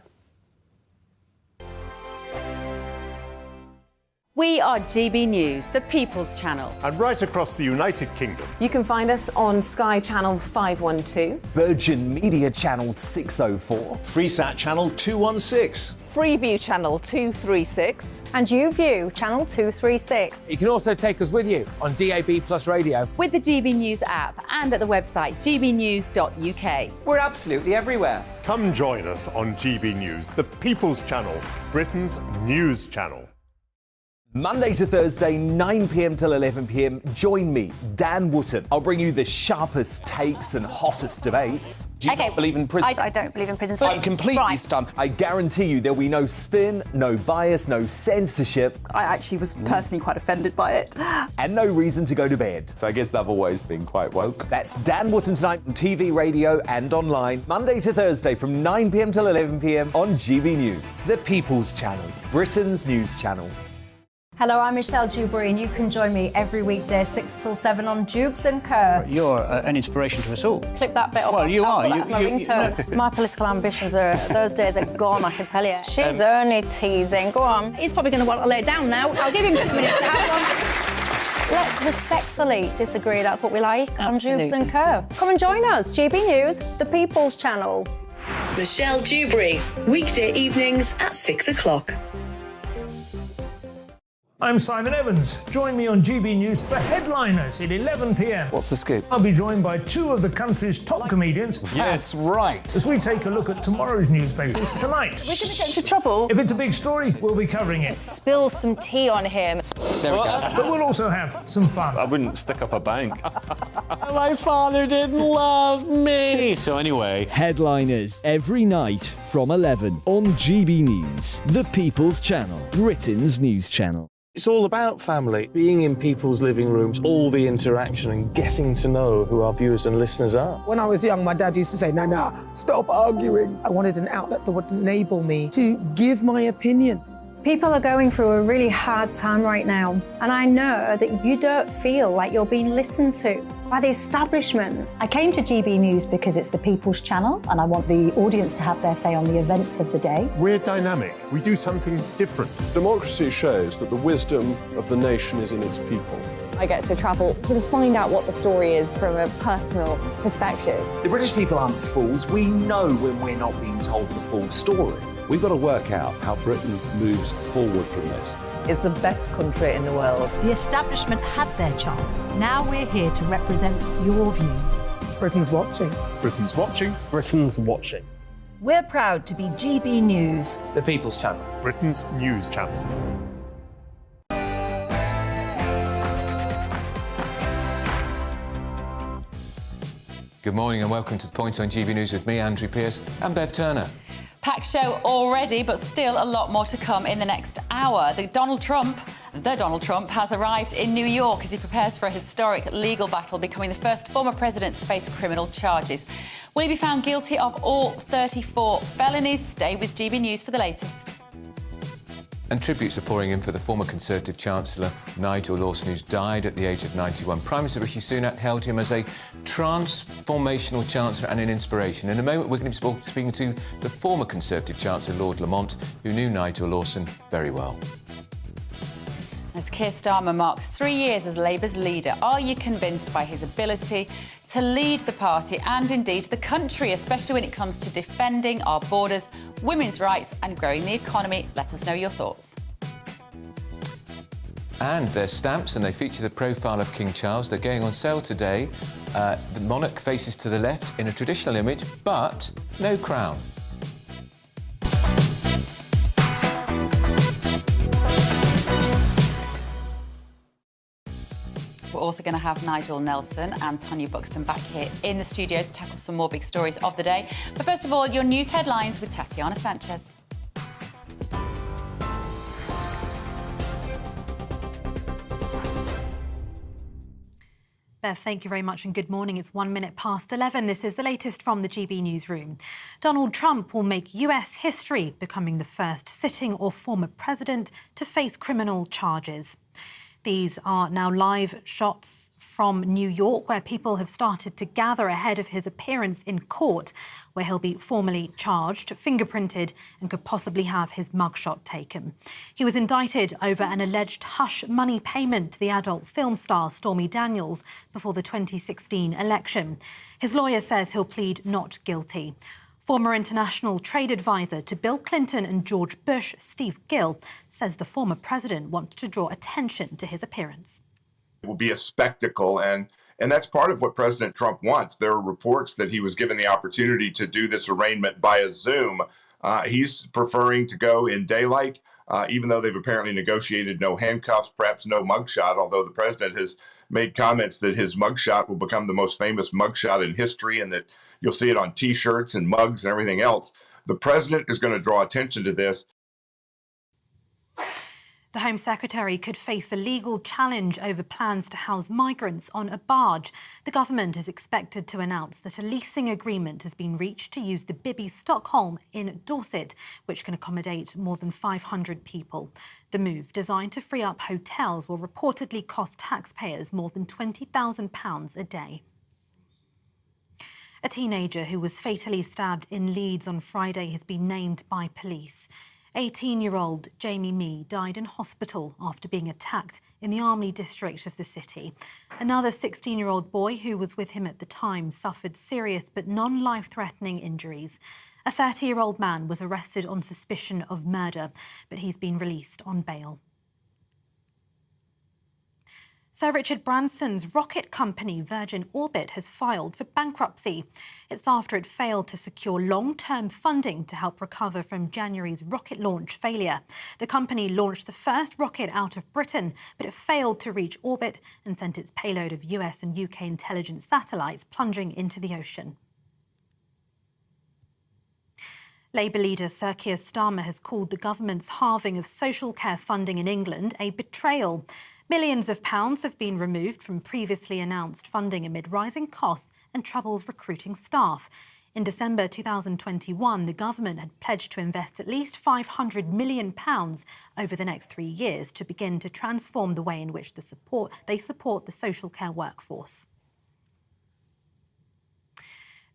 We are GB News, the People's Channel. And right across the United Kingdom. You can find us on Sky Channel 512. Virgin Media Channel 604. Freesat Channel 216. Freeview Channel 236. And YouView Channel 236. You can also take us with you on DAB+ radio. With the GB News app and at the website gbnews.uk. We're absolutely everywhere. Come join us on GB News, the People's Channel, Britain's news channel. Monday to Thursday, 9 p.m. till 11 p.m. Join me, Dan Wootton. I'll bring you the sharpest takes and hottest debates. Do you not believe in prison? I don't believe in prison. I'm completely stunned. I guarantee you there'll be no spin, no bias, no censorship. I actually was personally quite offended by it. And no reason to go to bed. So I guess they've always been quite woke. That's Dan Wootton tonight on TV, radio and online. Monday to Thursday from 9 p.m. till 11 p.m. on GB News. The People's Channel, Britain's news channel. Hello, I'm Michelle Dewberry, and you can join me every weekday 6 till 7 on Jubes and Kerr. You're an inspiration to us all. Clip that bit off. Well, you are. That's my ringtone. My political ambitions those days are gone, I can tell you. She's only teasing. Go on. He's probably going to want to lay down now. I'll give him 2 minutes to have one. Let's respectfully disagree. That's what we like on Jubes and Kerr. Come and join us. GB News, the People's Channel. Michelle Dewberry, weekday evenings at 6 o'clock. I'm Simon Evans. Join me on GB News for Headliners at 11 p.m. What's the scoop? I'll be joined by 2 of the country's top comedians. That's right. As we take a look at tomorrow's newspapers tonight. We're going to get into trouble. If it's a big story, we'll be covering it. Spill some tea on him. There we go. But we'll also have some fun. I wouldn't stick up a bank. My father didn't love me. So anyway. Headliners every night from 11 on GB News, the People's Channel, Britain's news channel. It's all about family, being in people's living rooms, all the interaction and getting to know who our viewers and listeners are. When I was young, my dad used to say, no, stop arguing. I wanted an outlet that would enable me to give my opinion. People are going through a really hard time right now, and I know that you don't feel like you're being listened to by the establishment. I came to GB News because it's the People's Channel, and I want the audience to have their say on the events of the day. We're dynamic. We do something different. Democracy shows that the wisdom of the nation is in its people. I get to travel to find out what the story is from a personal perspective. The British people aren't fools. We know when we're not being told the full story. We've got to work out how Britain moves forward from this. It's the best country in the world. The establishment had their chance. Now we're here to represent your views. Britain's watching. Britain's watching. Britain's watching. We're proud to be GB News, the People's Channel, Britain's news channel. Good morning and welcome to The Point on GB News with me, Andrew Pearce, and Bev Turner. Packed show already, but still a lot more to come in the next hour. The Donald Trump has arrived in New York as he prepares for a historic legal battle, becoming the first former president to face criminal charges. Will he be found guilty of all 34 felonies? Stay with GB News for the latest. And tributes are pouring in for the former Conservative Chancellor Nigel Lawson, who's died at the age of 91. Prime Minister Rishi Sunak hailed him as a transformational Chancellor and an inspiration. In a moment, we're going to be speaking to the former Conservative Chancellor, Lord Lamont, who knew Nigel Lawson very well. As Keir Starmer marks 3 years as Labour's leader, are you convinced by his ability to lead the party and indeed the country, especially when it comes to defending our borders, women's rights and growing the economy? Let us know your thoughts. And they're stamps and they feature the profile of King Charles. They're going on sale today. The monarch faces to the left in a traditional image, but no crown. We're also going to have Nigel Nelson and Tonya Buxton back here in the studio to tackle some more big stories of the day. But first of all, your news headlines with Tatiana Sanchez. Bev, thank you very much and good morning. It's 1 minute past 11. This is the latest from the GB newsroom. Donald Trump will make US history, becoming the first sitting or former president to face criminal charges. These are now live shots from New York, where people have started to gather ahead of his appearance in court, where he'll be formally charged, fingerprinted, and could possibly have his mugshot taken. He was indicted over an alleged hush money payment to the adult film star Stormy Daniels before the 2016 election. His lawyer says he'll plead not guilty. Former international trade advisor to Bill Clinton and George Bush, Steve Gill, says the former president wants to draw attention to his appearance. It will be a spectacle, and that's part of what President Trump wants. There are reports that he was given the opportunity to do this arraignment via Zoom. He's preferring to go in daylight, even though they've apparently negotiated no handcuffs, perhaps no mugshot, although the president has made comments that his mugshot will become the most famous mugshot in history and that you'll see it on T-shirts and mugs and everything else. The president is going to draw attention to this. The Home Secretary could face a legal challenge over plans to house migrants on a barge. The government is expected to announce that a leasing agreement has been reached to use the Bibby Stockholm in Dorset, which can accommodate more than 500 people. The move, designed to free up hotels, will reportedly cost taxpayers more than £20,000 a day. A teenager who was fatally stabbed in Leeds on Friday has been named by police. 18-year-old Jamie Mee died in hospital after being attacked in the Armley district of the city. Another 16-year-old boy who was with him at the time suffered serious but non-life-threatening injuries. A 30-year-old man was arrested on suspicion of murder, but he's been released on bail. Sir Richard Branson's rocket company Virgin Orbit has filed for bankruptcy. It's after it failed to secure long-term funding to help recover from January's rocket launch failure. The company launched the first rocket out of Britain, but it failed to reach orbit and sent its payload of US and UK intelligence satellites plunging into the ocean. Labour leader Sir Keir Starmer has called the government's halving of social care funding in England a betrayal. Millions of pounds have been removed from previously announced funding amid rising costs and troubles recruiting staff. In December 2021, the government had pledged to invest at least £500 million over the next 3 years to begin to transform the way in which they support the social care workforce.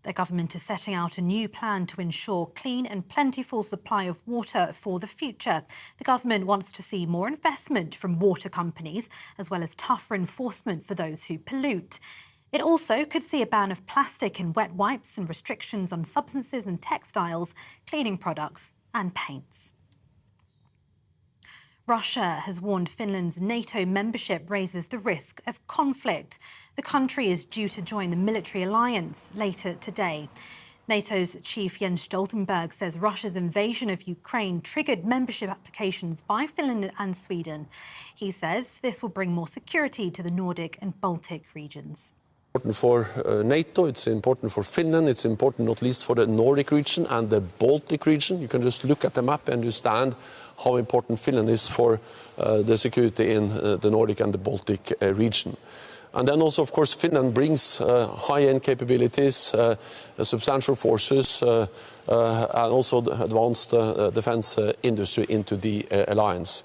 The government is setting out a new plan to ensure clean and plentiful supply of water for the future. The government wants to see more investment from water companies, as well as tougher enforcement for those who pollute. It also could see a ban of plastic in wet wipes and restrictions on substances and textiles, cleaning products and paints. Russia has warned Finland's NATO membership raises the risk of conflict. The country is due to join the military alliance later today. NATO's chief Jens Stoltenberg says Russia's invasion of Ukraine triggered membership applications by Finland and Sweden. He says this will bring more security to the Nordic and Baltic regions. Important for NATO, it's important for Finland, it's important not least for the Nordic region and the Baltic region. You can just look at the map and understand how important Finland is for the security in the Nordic and the Baltic region. And then also, of course, Finland brings high-end capabilities, substantial forces, and also advanced defense industry into the alliance.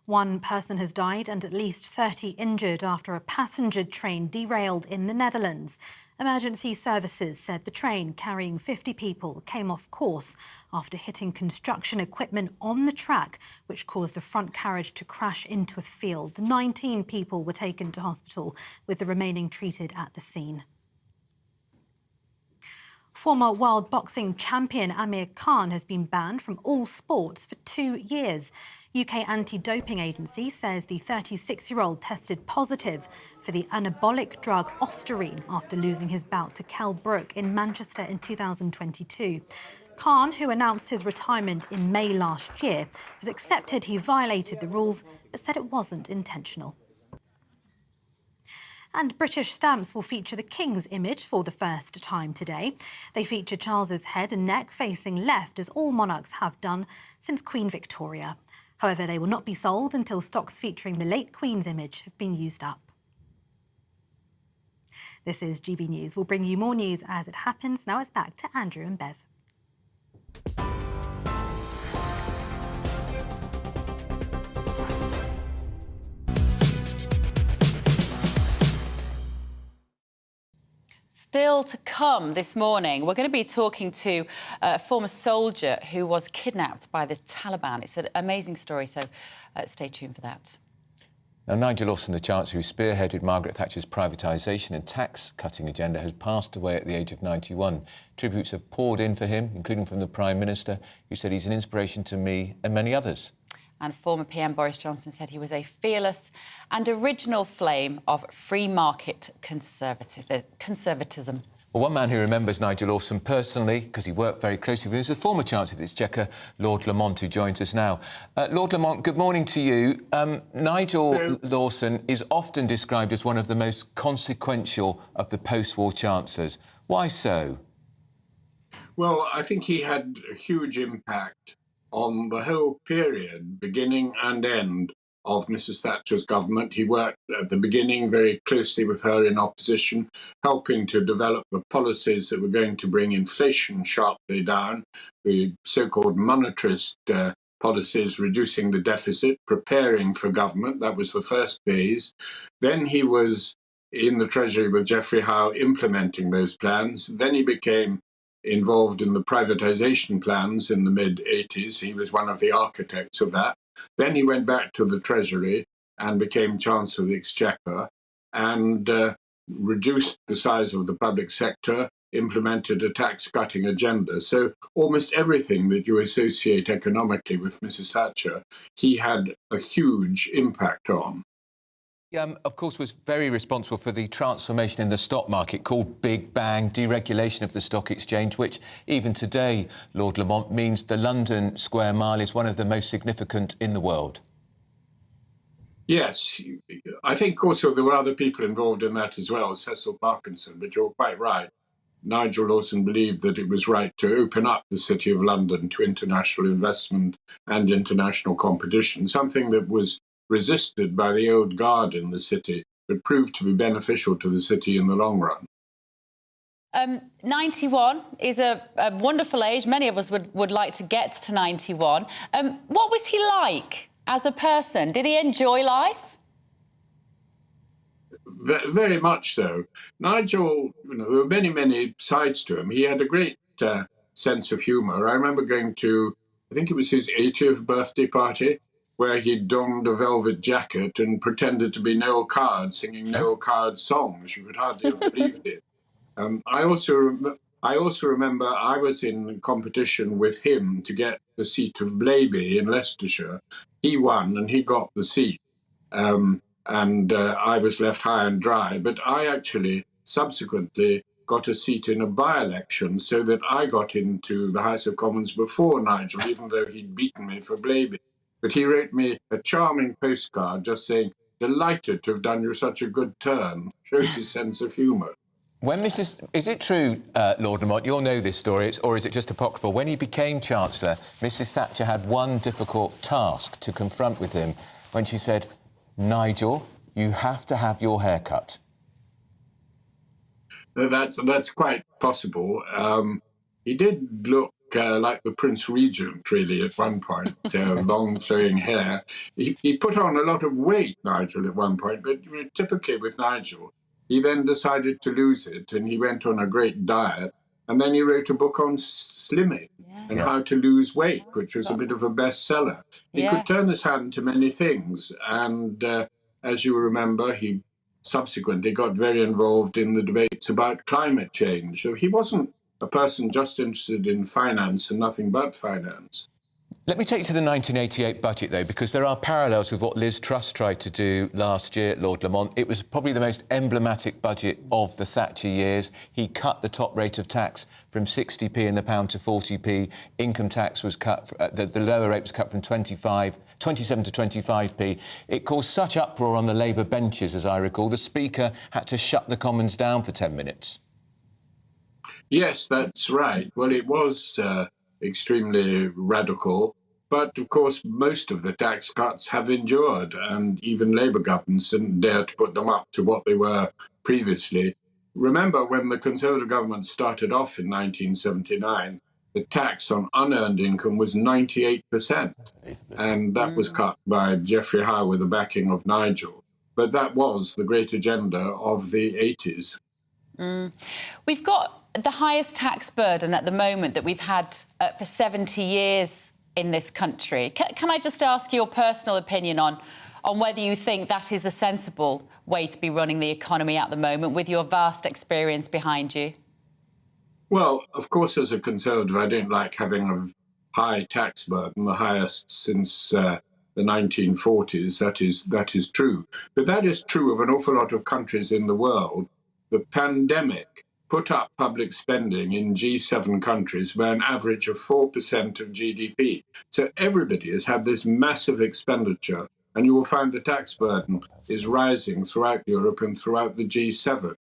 One person has died and at least 30 injured after a passenger train derailed in the Netherlands. Emergency services said the train carrying 50 people came off course after hitting construction equipment on the track, which caused the front carriage to crash into a field. 19 people were taken to hospital, with the remaining treated at the scene. Former world boxing champion Amir Khan has been banned from all sports for 2 years. UK anti-doping agency says the 36-year-old tested positive for the anabolic drug Ostarine after losing his bout to Kell Brook in Manchester in 2022. Khan, who announced his retirement in May last year, has accepted he violated the rules but said it wasn't intentional. And British stamps will feature the King's image for the first time today. They feature Charles's head and neck facing left, as all monarchs have done since Queen Victoria. However, they will not be sold until stocks featuring the late Queen's image have been used up. This is GB News. We'll bring you more news as it happens. Now it's back to Andrew and Bev. Still to come this morning, we're going to be talking to a former soldier who was kidnapped by the Taliban. It's an amazing story, so stay tuned for that. Now, Nigel Lawson, the Chancellor who spearheaded Margaret Thatcher's privatisation and tax-cutting agenda, has passed away at the age of 91. Tributes have poured in for him, including from the Prime Minister, who said he's an inspiration to me and many others. And former PM Boris Johnson said he was a fearless and original flame of free market conservatism. Well, one man who remembers Nigel Lawson personally, because he worked very closely with him, is the former Chancellor of the Exchequer, Lord Lamont, who joins us now. Lord Lamont, good morning to you. Nigel Lawson is often described as one of the most consequential of the post-war Chancellors. Why so? Well, I think he had a huge impact on the whole period, beginning and end, of Mrs. Thatcher's government. He worked at the beginning very closely with her in opposition, helping to develop the policies that were going to bring inflation sharply down, the so-called monetarist policies, reducing the deficit, preparing for government. That was the first phase. Then he was in the Treasury with Geoffrey Howe implementing those plans. Then he became involved in the privatisation plans in the mid-80s. He was one of the architects of that. Then he went back to the Treasury and became Chancellor of the Exchequer and reduced the size of the public sector, implemented a tax-cutting agenda. So almost everything that you associate economically with Mrs. Thatcher, he had a huge impact on. Of course, was very responsible for the transformation in the stock market called Big Bang, deregulation of the stock exchange, which even today, Lord Lamont, means the London Square Mile is one of the most significant in the world. Yes, I think also there were other people involved in that as well, Cecil Parkinson, but you're quite right. Nigel Lawson believed that it was right to open up the City of London to international investment and international competition, something that was resisted by the old guard in the city, but proved to be beneficial to the city in the long run. 91 is a wonderful age. Many of us would like to get to 91. What was he like as a person? Did he enjoy life? Very much so. Nigel, there were many, many sides to him. He had a great sense of humour. I remember going to, I think it was his 80th birthday party, where he donned a velvet jacket and pretended to be Noel Coward, singing Noel Coward songs. You could hardly have believed it. I also remember I was in competition with him to get the seat of Blaby in Leicestershire. He won and he got the seat. And I was left high and dry. But I actually subsequently got a seat in a by-election so that I got into the House of Commons before Nigel, even though he'd beaten me for Blaby. But he wrote me a charming postcard just saying, "Delighted to have done you such a good turn." Showed his sense of humour. Is it true, Lord Lamont, you'll know this story, or is it just apocryphal? When he became Chancellor, Mrs Thatcher had one difficult task to confront with him when she said, "Nigel, you have to have your hair cut." That's quite possible. He did look like the Prince Regent, really, at one point, long flowing hair. He put on a lot of weight, Nigel, at one point, but typically with Nigel, he then decided to lose it, and he went on a great diet, and then he wrote a book on slimming and how to lose weight, which was a bit of a bestseller. He could turn his hand to many things, and as you remember, he subsequently got very involved in the debates about climate change. So he wasn't a person just interested in finance and nothing but finance. Let me take you to the 1988 budget, though, because there are parallels with what Liz Truss tried to do last year, Lord Lamont. It was probably the most emblematic budget of the Thatcher years. He cut the top rate of tax from 60p in the pound to 40p. Income tax was cut, the lower rate was cut from 27 to 25p. It caused such uproar on the Labour benches, as I recall. The Speaker had to shut the Commons down for 10 minutes. Yes, that's right. Well, it was extremely radical. But, of course, most of the tax cuts have endured, and even Labour governments didn't dare to put them up to what they were previously. Remember, when the Conservative government started off in 1979, the tax on unearned income was 98%, and that was cut by Geoffrey Howe with the backing of Nigel. But that was the great agenda of the 80s. We've got the highest tax burden at the moment that we've had for 70 years in this country. Can I just ask your personal opinion on whether you think that is a sensible way to be running the economy at the moment, with your vast experience behind you? Well, of course, as a Conservative, I don't like having a high tax burden, the highest since the 1940s. That is true. But that is true of an awful lot of countries in the world. The pandemic put up public spending in G7 countries by an average of 4% of GDP. So everybody has had this massive expenditure, and you will find the tax burden is rising throughout Europe and throughout the G7.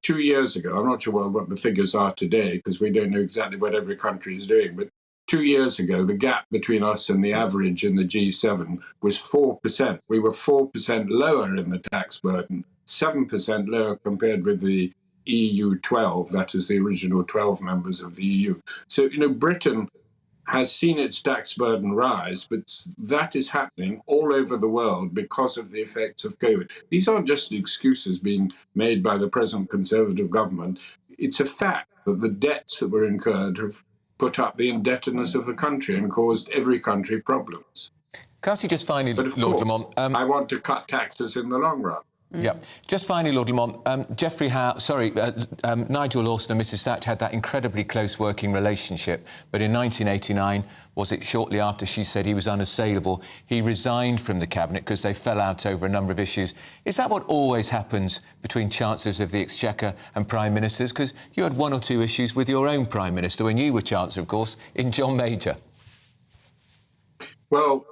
2 years ago, I'm not sure what the figures are today, because we don't know exactly what every country is doing, but 2 years ago, the gap between us and the average in the G7 was 4%. We were 4% lower in the tax burden, 7% lower compared with the EU 12, that is the original 12 members of the EU. So, Britain has seen its tax burden rise, but that is happening all over the world because of the effects of COVID. These aren't just excuses being made by the present Conservative government. It's a fact that the debts that were incurred have put up the indebtedness of the country and caused every country problems. Can I ask you just finally, but of Lord course, Lamont... I want to cut taxes in the long run. Yeah. Just finally, Lord Lamont, Nigel Lawson and Mrs Thatcher had that incredibly close working relationship, but in 1989, was it shortly after she said he was unassailable, he resigned from the Cabinet because they fell out over a number of issues. Is that what always happens between Chancellors of the Exchequer and Prime Ministers? Because you had one or two issues with your own Prime Minister when you were Chancellor, of course, in John Major. Well,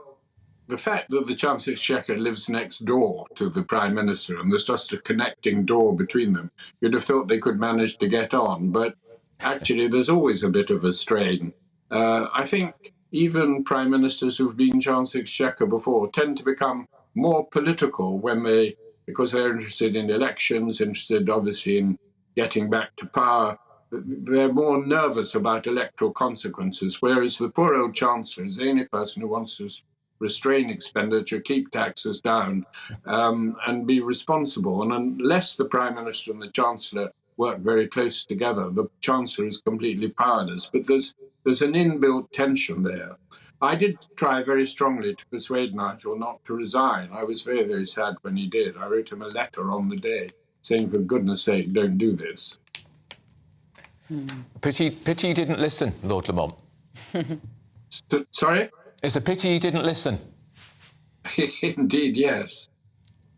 the fact that the Chancellor of the Exchequer lives next door to the Prime Minister and there's just a connecting door between them, you'd have thought they could manage to get on, but actually there's always a bit of a strain. I think even Prime Ministers who've been Chancellor of the Exchequer before tend to become more political because they're interested in elections, interested obviously in getting back to power. They're more nervous about electoral consequences, whereas the poor old Chancellor is the only person who wants to restrain expenditure, keep taxes down, and be responsible. And unless the Prime Minister and the Chancellor work very close together, the Chancellor is completely powerless. But there's an inbuilt tension there. I did try very strongly to persuade Nigel not to resign. I was very, very sad when he did. I wrote him a letter on the day saying, for goodness sake, don't do this. Pity he didn't listen, Lord Lamont. Sorry? It's a pity he didn't listen. Indeed, yes.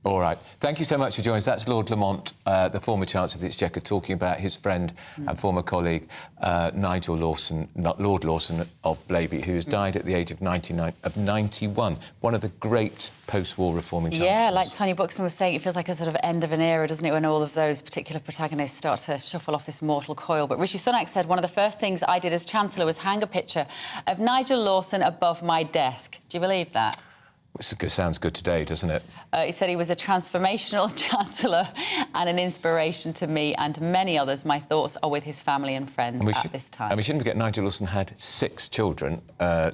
All right. Thank you so much for joining us. That's Lord Lamont, the former Chancellor of the Exchequer, talking about his friend and former colleague, Nigel Lawson, Lord Lawson of Blaby, who has died at the age of 91. One of the great post-war reforming chancellors. Yeah, like Tony Buxton was saying, it feels like a sort of end of an era, doesn't it, when all of those particular protagonists start to shuffle off this mortal coil. But Rishi Sunak said one of the first things I did as Chancellor was hang a picture of Nigel Lawson above my desk. Do you believe that? It sounds good today, doesn't it? He said he was a transformational chancellor and an inspiration to me and many others. My thoughts are with his family and friends at this time. And we shouldn't forget Nigel Lawson had 6 children.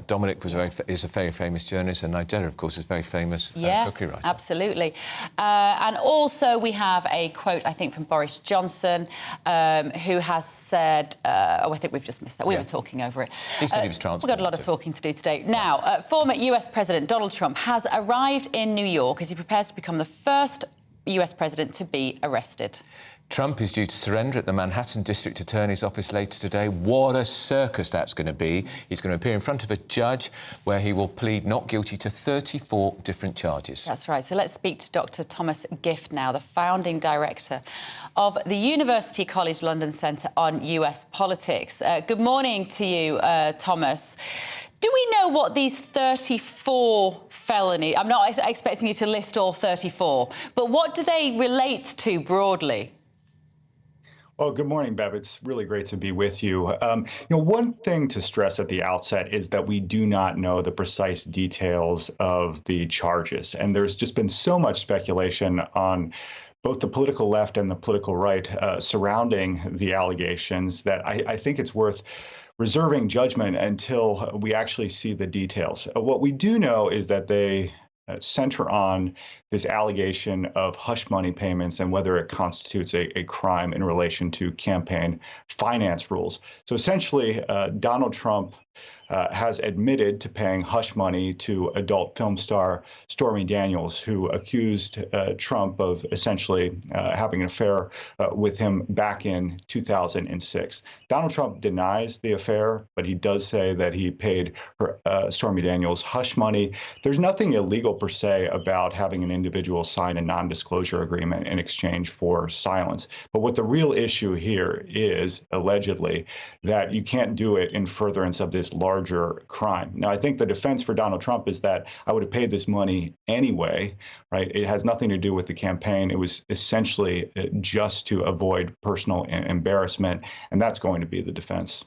Dominic is a very famous journalist, and Nigella, of course, is a very famous cookery writer. Absolutely. And also we have a quote, I think, from Boris Johnson, who has said... I think we've just missed that. We were talking over it. He said he was transformed. We've got a lot of talking to do today. Now, former US President Donald Trump has arrived in New York as he prepares to become the first US president to be arrested. Trump is due to surrender at the Manhattan District Attorney's Office later today. What a circus that's going to be. He's going to appear in front of a judge where he will plead not guilty to 34 different charges. That's right. So let's speak to Dr. Thomas Gift now, the founding director of the University College London Centre on US Politics. Good morning to you, Thomas. Do we know what these 34 felonies... I'm not expecting you to list all 34, but what do they relate to broadly? Well, good morning, Bev. It's really great to be with you. One thing to stress at the outset is that we do not know the precise details of the charges. And there's just been so much speculation on both the political left and the political right surrounding the allegations that I think it's worth reserving judgment until we actually see the details. What we do know is that they center on this allegation of hush money payments and whether it constitutes a crime in relation to campaign finance rules. So essentially, Donald Trump has admitted to paying hush money to adult film star Stormy Daniels, who accused Trump of essentially having an affair with him back in 2006. Donald Trump denies the affair, but he does say that he paid Stormy Daniels hush money. There's nothing illegal per se about having an individual sign a non-disclosure agreement in exchange for silence. But what the real issue here is, allegedly, that you can't do it in furtherance of this larger crime. Now, I think the defense for Donald Trump is that I would have paid this money anyway, right? It has nothing to do with the campaign. It was essentially just to avoid personal embarrassment, and that's going to be the defense.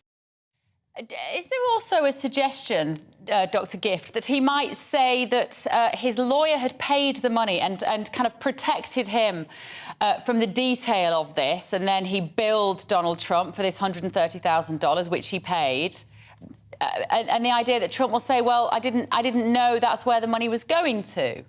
Is there also a suggestion, Dr. Gift, that he might say that his lawyer had paid the money and kind of protected him from the detail of this, and then he billed Donald Trump for this $130,000, which he paid? And the idea that Trump will say, well, I didn't know that's where the money was going to.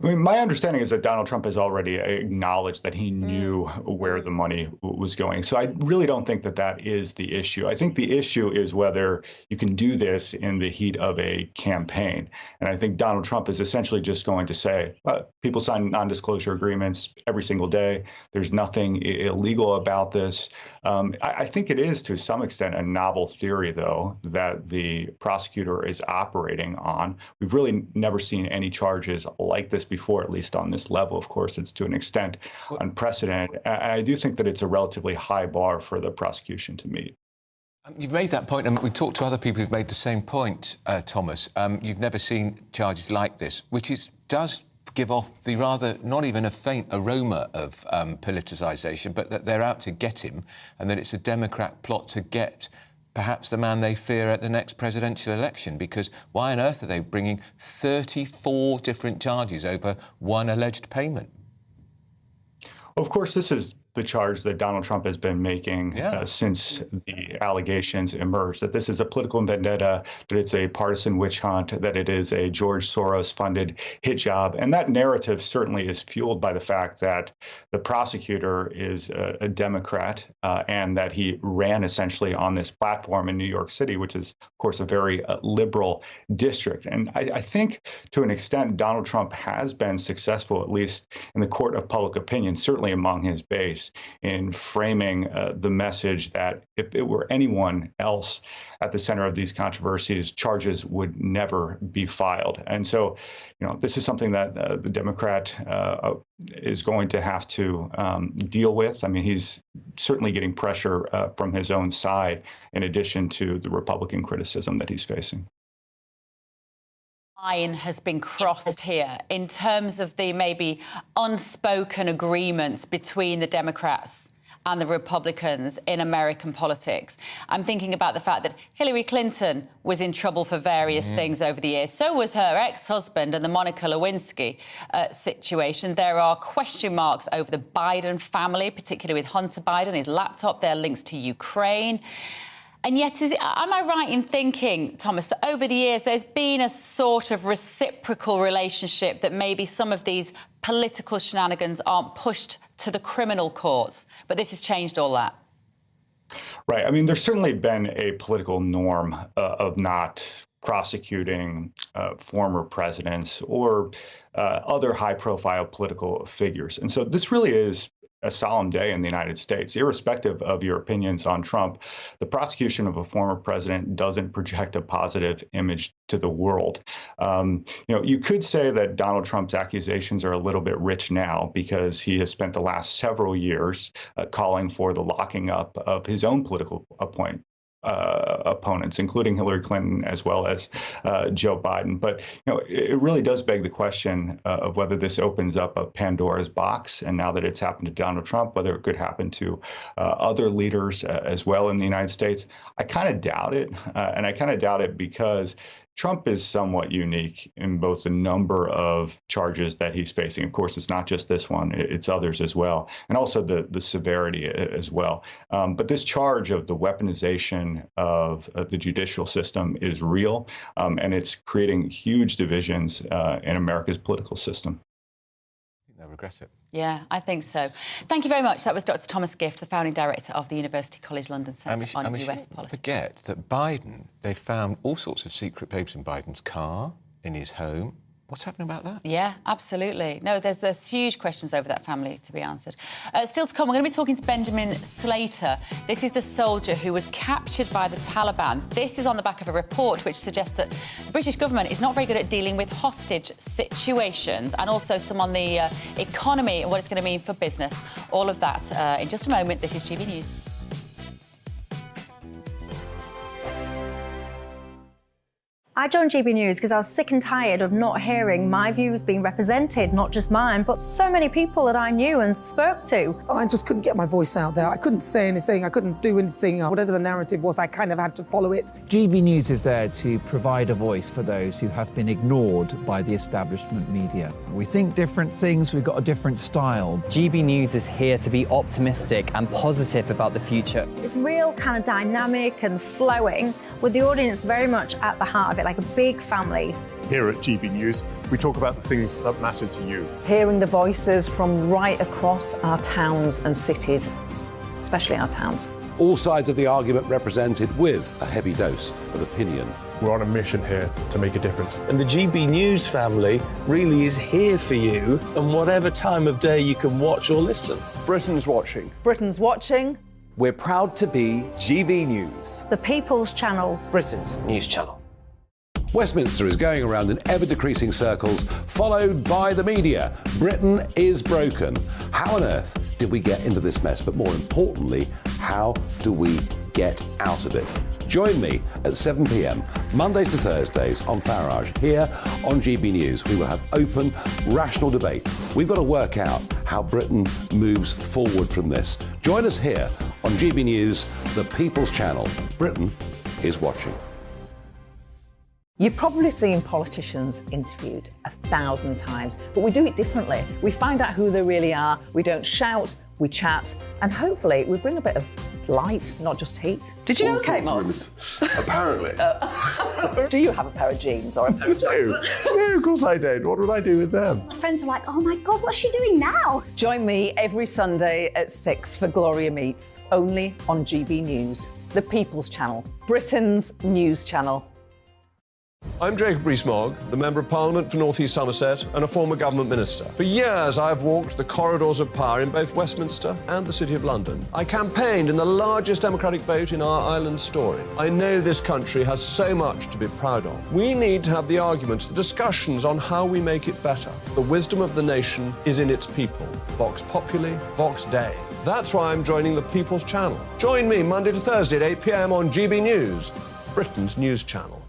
I mean, my understanding is that Donald Trump has already acknowledged that he knew where the money was going. So I really don't think that that is the issue. I think the issue is whether you can do this in the heat of a campaign. And I think Donald Trump is essentially just going to say, people sign non-disclosure agreements every single day. There's nothing illegal about this. I think it is, to some extent, a novel theory, though, that the prosecutor is operating on. We've really never seen any charges like this before, at least on this level. Of course, it's to an extent unprecedented. I do think that it's a relatively high bar for the prosecution to meet. You've made that point, and we talked to other people who've made the same point, Thomas. You've never seen charges like this, which does give off the rather, not even a faint aroma of politicisation, but that they're out to get him, and that it's a Democrat plot to get perhaps the man they fear at the next presidential election, because why on earth are they bringing 34 different charges over one alleged payment? Of course, this is the charge that Donald Trump has been making since the allegations emerged, that this is a political vendetta, that it's a partisan witch hunt, that it is a George Soros-funded hit job. And that narrative certainly is fueled by the fact that the prosecutor is a Democrat and that he ran essentially on this platform in New York City, which is, of course, a very liberal district. And I think to an extent, Donald Trump has been successful, at least in the court of public opinion, certainly among his base, choice in framing the message that if it were anyone else at the center of these controversies, charges would never be filed. And so, this is something that the Democrat is going to have to deal with. I mean, he's certainly getting pressure from his own side, in addition to the Republican criticism that he's facing. Line has been crossed here in terms of the maybe unspoken agreements between the Democrats and the Republicans in American politics. I'm thinking about the fact that Hillary Clinton was in trouble for various things over the years. So was her ex-husband and the Monica Lewinsky situation. There are question marks over the Biden family, particularly with Hunter Biden, his laptop, their links to Ukraine. And yet, am I right in thinking, Thomas, that over the years there's been a sort of reciprocal relationship that maybe some of these political shenanigans aren't pushed to the criminal courts, but this has changed all that? Right. I mean, there's certainly been a political norm of not prosecuting former presidents or other high-profile political figures. And so this really is a solemn day in the United States. Irrespective of your opinions on Trump, the prosecution of a former president doesn't project a positive image to the world. You could say that Donald Trump's accusations are a little bit rich now because he has spent the last several years calling for the locking up of his own political opponents, including Hillary Clinton as well as Joe Biden. But it really does beg the question of whether this opens up a Pandora's box. And now that it's happened to Donald Trump, whether it could happen to other leaders as well in the United States. I kind of doubt it. And I kind of doubt it because Trump is somewhat unique in both the number of charges that he's facing. Of course, it's not just this one, it's others as well, and also the severity as well. But this charge of the weaponization of the judicial system is real, and it's creating huge divisions in America's political system. They'll regret it. Yeah, I think so. Thank you very much. That was Dr. Thomas Gift, the founding director of the University College London Centre on US Policy. Forget that Biden, they found all sorts of secret papers in Biden's car, in his home. What's happening about that? Yeah, absolutely. No, there's huge questions over that family to be answered. Still to come, we're going to be talking to Benjamin Slater. This is the soldier who was captured by the Taliban. This is on the back of a report which suggests that the British government is not very good at dealing with hostage situations, and also some on the economy and what it's going to mean for business. All of that in just a moment. This is GB News. I joined GB News because I was sick and tired of not hearing my views being represented, not just mine, but so many people that I knew and spoke to. I just couldn't get my voice out there. I couldn't say anything. I couldn't do anything. Whatever the narrative was, I kind of had to follow it. GB News is there to provide a voice for those who have been ignored by the establishment media. We think different things, we've got a different style. GB News is here to be optimistic and positive about the future. It's real kind of dynamic and flowing, with the audience very much at the heart of it, like a big family. Here at GB News, we talk about the things that matter to you. Hearing the voices from right across our towns and cities, especially our towns. All sides of the argument represented with a heavy dose of opinion. We're on a mission here to make a difference. And the GB News family really is here for you, and whatever time of day you can watch or listen. Britain's watching. Britain's watching. We're proud to be GB News. The People's Channel. Britain's news channel. Westminster is going around in ever-decreasing circles, followed by the media. Britain is broken. How on earth did we get into this mess? But more importantly, how do we get out of it? Join me at 7 p.m, Mondays to Thursdays on Farage, here on GB News. We will have open, rational debate. We've got to work out how Britain moves forward from this. Join us here on GB News, the People's Channel. Britain is watching. You've probably seen politicians interviewed 1,000 times, but we do it differently. We find out who they really are, we don't shout, we chat, and hopefully we bring a bit of light, not just heat. Did you know Kate Moss? Apparently. Do you have a pair of jeans or a pair of jeans? No, of course I don't. What would I do with them? My friends are like, oh my God, what's she doing now? Join me every Sunday at 6 for Gloria Meets, only on GB News, the People's Channel, Britain's news channel. I'm Jacob Rees-Mogg, the Member of Parliament for North East Somerset and a former government minister. For years, I've walked the corridors of power in both Westminster and the City of London. I campaigned in the largest democratic vote in our island story. I know this country has so much to be proud of. We need to have the arguments, the discussions on how we make it better. The wisdom of the nation is in its people. Vox Populi, Vox Dei. That's why I'm joining the People's Channel. Join me Monday to Thursday at 8 p.m. on GB News, Britain's news channel.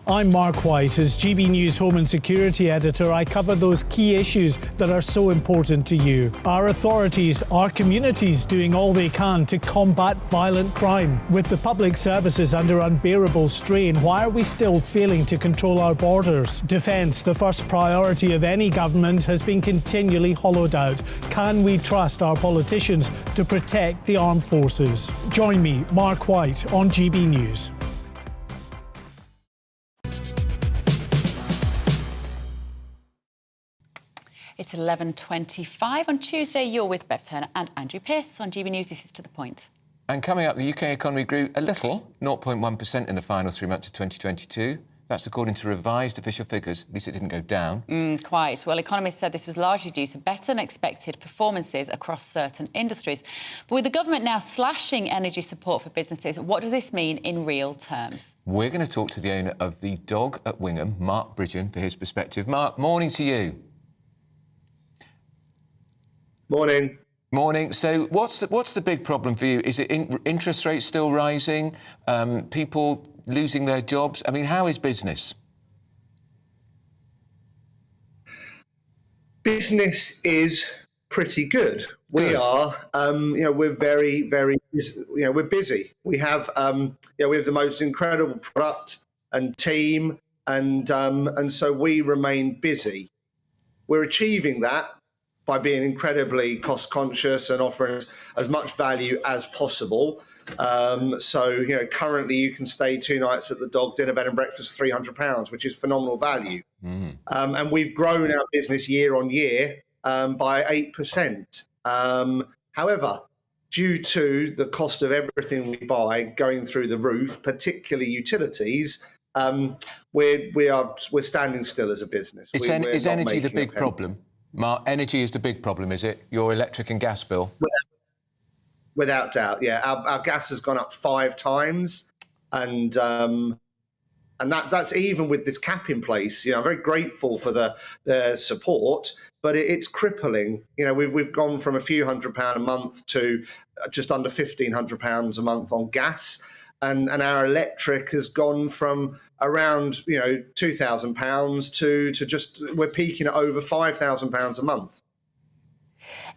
I'm Mark White. As GB News Home and Security Editor, I cover those key issues that are so important to you. Our authorities, our communities doing all they can to combat violent crime. With the public services under unbearable strain, why are we still failing to control our borders? Defence, the first priority of any government, has been continually hollowed out. Can we trust our politicians to protect the armed forces? Join me, Mark White, on GB News. It's 11:25 on Tuesday. You're with Bev Turner and Andrew Pearce on GB News. This is To The Point. And coming up, the UK economy grew a little, 0.1% in the final 3 months of 2022. That's according to revised official figures. At least it didn't go down. Quite. Well, economists said this was largely due to better-than-expected performances across certain industries. But with the government now slashing energy support for businesses, what does this mean in real terms? We're going to talk to the owner of the Dog at Wingham, Mark Bridgen, for his perspective. Mark, morning to you. Morning. Morning. So what's the big problem for you? Is it interest rates still rising? People losing their jobs? I mean, how is business? Business is pretty good. We are, we're very, very, we're busy. We have, we have the most incredible product and team, and so we remain busy. We're achieving that by being incredibly cost conscious and offering as much value as possible. So, currently you can stay 2 nights at the Dog dinner, bed and breakfast, £300, which is phenomenal value. And we've grown our business year on year by 8%. However, due to the cost of everything we buy going through the roof, particularly utilities, we're standing still as a business. Is energy the big problem? Mark, energy is the big problem, is it? Your electric and gas bill? Without doubt, yeah. Our gas has gone up 5 times, and that's even with this cap in place. I'm very grateful for the support, but it's crippling. We've gone from a few £100 a month to just under £1,500 a month on gas, and our electric has gone from around £2,000 to just, we're peaking at over £5,000 a month.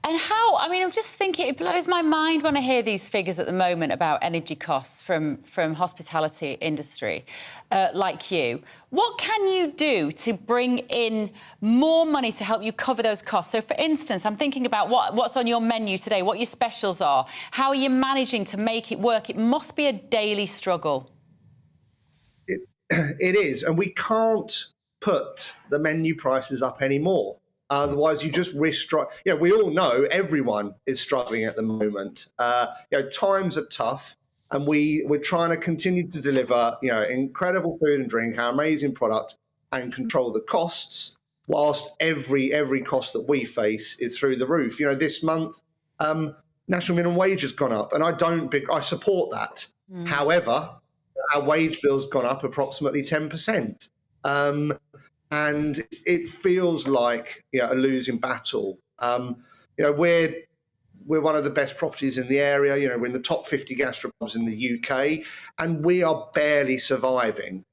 And how, I'm just thinking, it blows my mind when I hear these figures at the moment about energy costs from hospitality industry like you. What can you do to bring in more money to help you cover those costs? So, for instance, I'm thinking about what's on your menu today, what your specials are. How are you managing to make it work? It must be a daily struggle. It is, and we can't put the menu prices up anymore. Otherwise, you just risk. We all know everyone is struggling at the moment. Times are tough, and we're trying to continue to deliver, incredible food and drink, our amazing product, and control the costs. Whilst every cost that we face is through the roof. This month, national minimum wage has gone up, and I support that. However, our wage bill's gone up approximately 10%. And it feels like a losing battle. We're one of the best properties in the area. We're in the top 50 gastropubs in the UK, and we are barely surviving.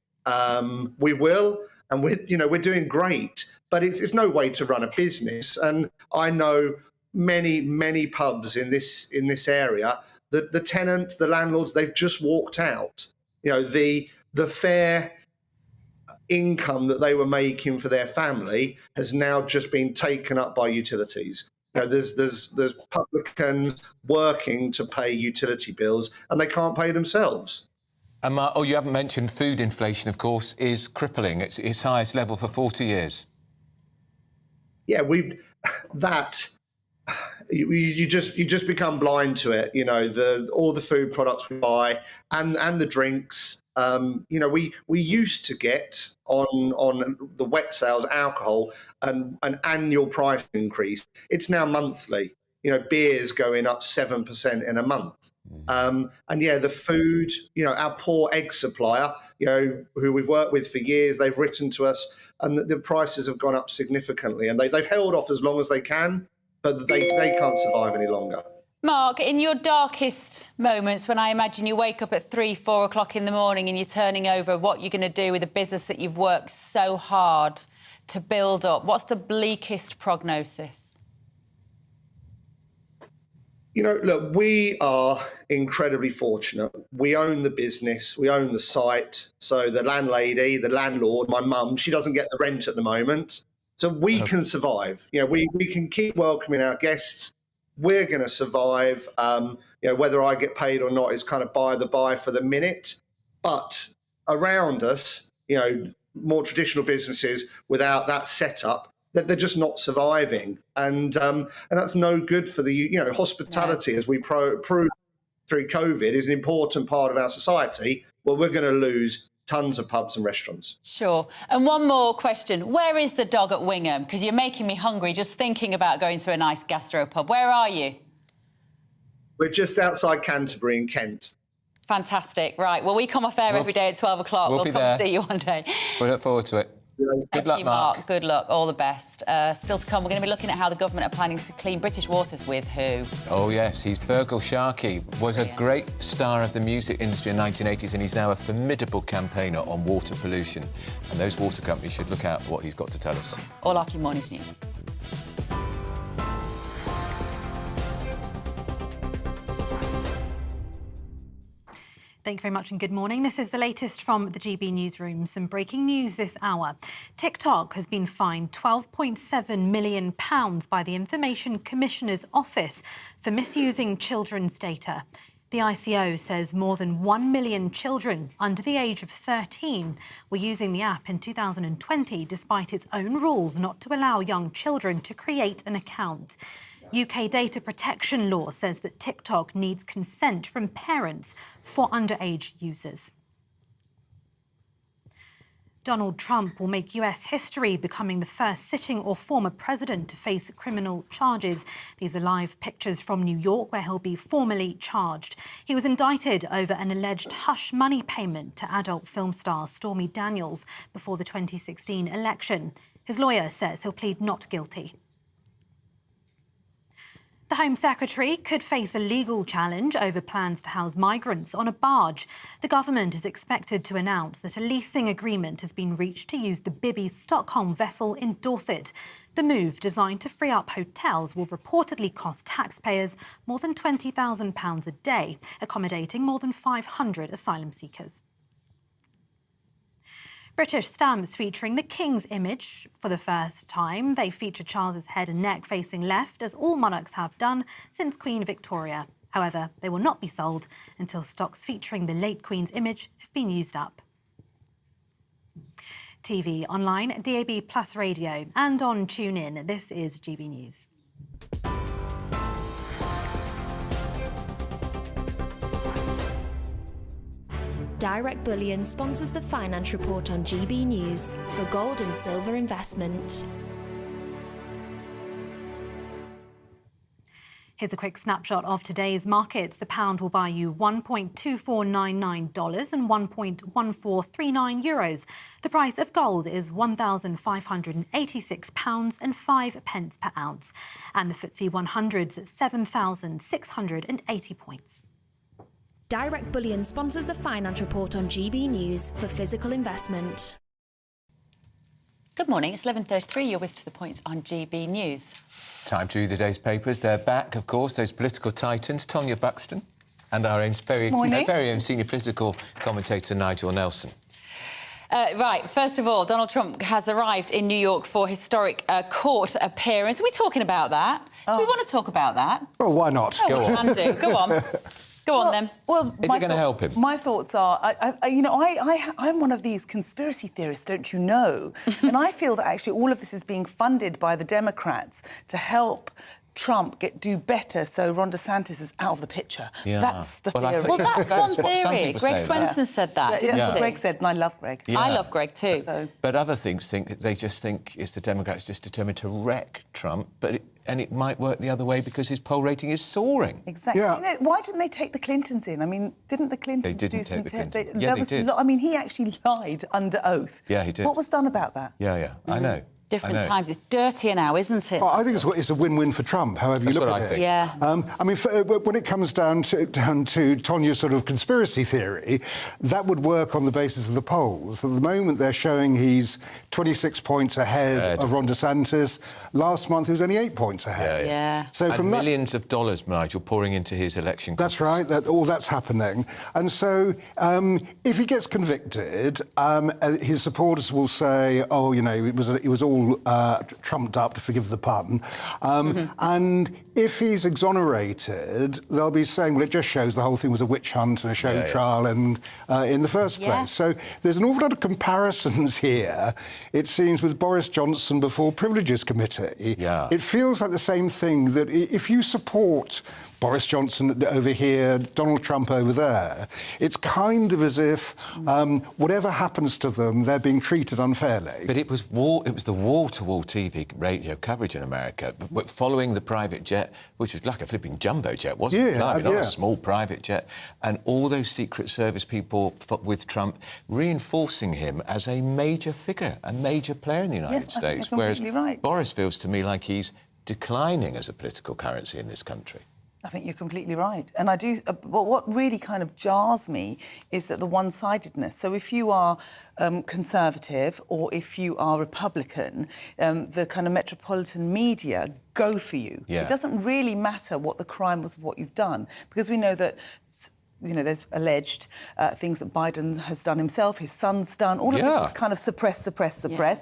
We will, and we're doing great, but it's no way to run a business. And I know many pubs in this area that the tenants, the landlords, they've just walked out. The fair income that they were making for their family has now just been taken up by utilities. There's publicans working to pay utility bills, and they can't pay themselves. You haven't mentioned food inflation, of course, is crippling. It's its highest level for 40 years. Yeah, you just become blind to it. You know, all the food products we buy and the drinks. You know, we used to get on the wet sales alcohol an annual price increase. It's now monthly. You know, beer's going up 7% in a month. And yeah, the food, you know, our poor egg supplier, you know, who we've worked with for years, they've written to us and the prices have gone up significantly, and they've held off as long as they can, but they can't survive any longer. Mark, in your darkest moments, when I imagine you wake up at 3, 4 o'clock in the morning and you're turning over what you're going to do with a business that you've worked so hard to build up, what's the bleakest prognosis? You know, look, we are incredibly fortunate. We own the business, we own the site. So the landlady, the landlord, my mum, she doesn't get the rent at the moment. So we can survive. You know, we can keep welcoming our guests. We're going to survive. You know, whether I get paid or not is kind of by the by for the minute. But around us, you know, more traditional businesses without that setup, they're just not surviving, and that's no good for the, you know, hospitality, as we prove through COVID, is an important part of our society. Well, we're going to lose tons of pubs and restaurants. Sure. And one more question. Where is the dog at Wingham? Because you're making me hungry just thinking about going to a nice gastropub. Where are you? We're just outside Canterbury in Kent. Fantastic. Right. Well, we come off air every day at 12 o'clock. We'll come there. see you one day. We look forward to it. Good luck, Mark. Good luck. All the best. Still to come, we're going to be looking at how the government are planning to clean British waters with who? Oh, yes, he's Fergal Sharkey. Was a great star of the music industry in the 1980s, and he's now a formidable campaigner on water pollution. And those water companies should look out for what he's got to tell us. All after your morning's news. Thank you very much and good morning. This is the latest from the GB newsroom. Some breaking news this hour. TikTok has been fined £12.7 million by the Information Commissioner's Office for misusing children's data. The ICO says more than 1 million children under the age of 13 were using the app in 2020, despite its own rules not to allow young children to create an account. UK data protection law says that TikTok needs consent from parents for underage users. Donald Trump will make US history, becoming the first sitting or former president to face criminal charges. These are live pictures from New York, where he'll be formally charged. He was indicted over an alleged hush money payment to adult film star Stormy Daniels before the 2016 election. His lawyer says he'll plead not guilty. The Home Secretary could face a legal challenge over plans to house migrants on a barge. The government is expected to announce that a leasing agreement has been reached to use the Bibby Stockholm vessel in Dorset. The move, designed to free up hotels, will reportedly cost taxpayers more than £20,000 a day, accommodating more than 500 asylum seekers. British stamps featuring the King's image for the first time. They feature Charles's head and neck facing left, as all monarchs have done since Queen Victoria. However, they will not be sold until stocks featuring the late Queen's image have been used up. TV, online, DAB+ radio and on TuneIn. This is GB News. Direct Bullion sponsors the Finance Report on GB News for gold and silver investment. Here's a quick snapshot of today's markets. The pound will buy you $1.2499 and €1.1439. The price of gold is £1,586 and 5 pence per ounce. And the FTSE 100's at 7,680 points. Direct Bullion sponsors the Finance Report on GB News for physical investment. Good morning, it's 11:33. You're with To The Point on GB News. Time to read the day's papers. They're back, of course, those political titans, Tonya Buxton and our own very own senior political commentator, Nigel Nelson. Right, first of all, Donald Trump has arrived in New York for historic court appearance. Are we talking about that? Do we want to talk about that? Well, why not? Go on. Go on. Go on, then. Well, is it going to help him? My thoughts are, I'm one of these conspiracy theorists, don't you know? And I feel that actually all of this is being funded by the Democrats to help Trump do better so Ron DeSantis is out of the picture? Yeah. That's the theory. Well, that's one theory. Greg Swenson said that, didn't That's he? what Greg said, and I love Greg. Yeah. I love Greg too. But other things they just think it's the Democrats just determined to wreck Trump, and it might work the other way because his poll rating is soaring. Exactly. You know, why didn't they take the Clintons in? I mean, didn't the Clintons They didn't do some... take the Clintons. There They was did. I mean, he actually lied under oath. Yeah, he did. What was done about that? Yeah, I know. Different times. It's dirtier now, isn't it? Well, I think it's a win-win for Trump, however you look at it. Yeah. I mean, when it comes down to Tonia's sort of conspiracy theory, that would work on the basis of the polls. At the moment, they're showing he's 26 points ahead of Ron DeSantis. Last month, he was only 8 points ahead. Yeah. So from millions of dollars, Nigel, pouring into his election. That's right. All that's happening. And so, if he gets convicted, his supporters will say, "Oh, you know, it was all trumped up," to forgive the pun. And if he's exonerated, they'll be saying, "Well, it just shows the whole thing was a witch hunt and a show trial, and in the first place." So there's an awful lot of comparisons here. It seems with Boris Johnson before Privileges Committee. Yeah. It feels like the same thing, that if you support Boris Johnson over here, Donald Trump over there, it's kind of as if whatever happens to them, they're being treated unfairly. But it was the wall-to-wall TV radio coverage in America, but following the private jet, which was like a flipping jumbo jet, wasn't it? Not a small private jet, and all those Secret Service people with Trump reinforcing him as a major figure, a major player in the United States, whereas Boris feels to me like he's declining as a political currency in this country. I think you're completely right. And I do... But what really kind of jars me is that the one-sidedness. So if you are Conservative or if you are Republican, the kind of metropolitan media go for you. Yeah. It doesn't really matter what the crime was of what you've done, because we know that... You know, there's alleged things that Biden has done himself, his son's done. All of this is kind of suppress.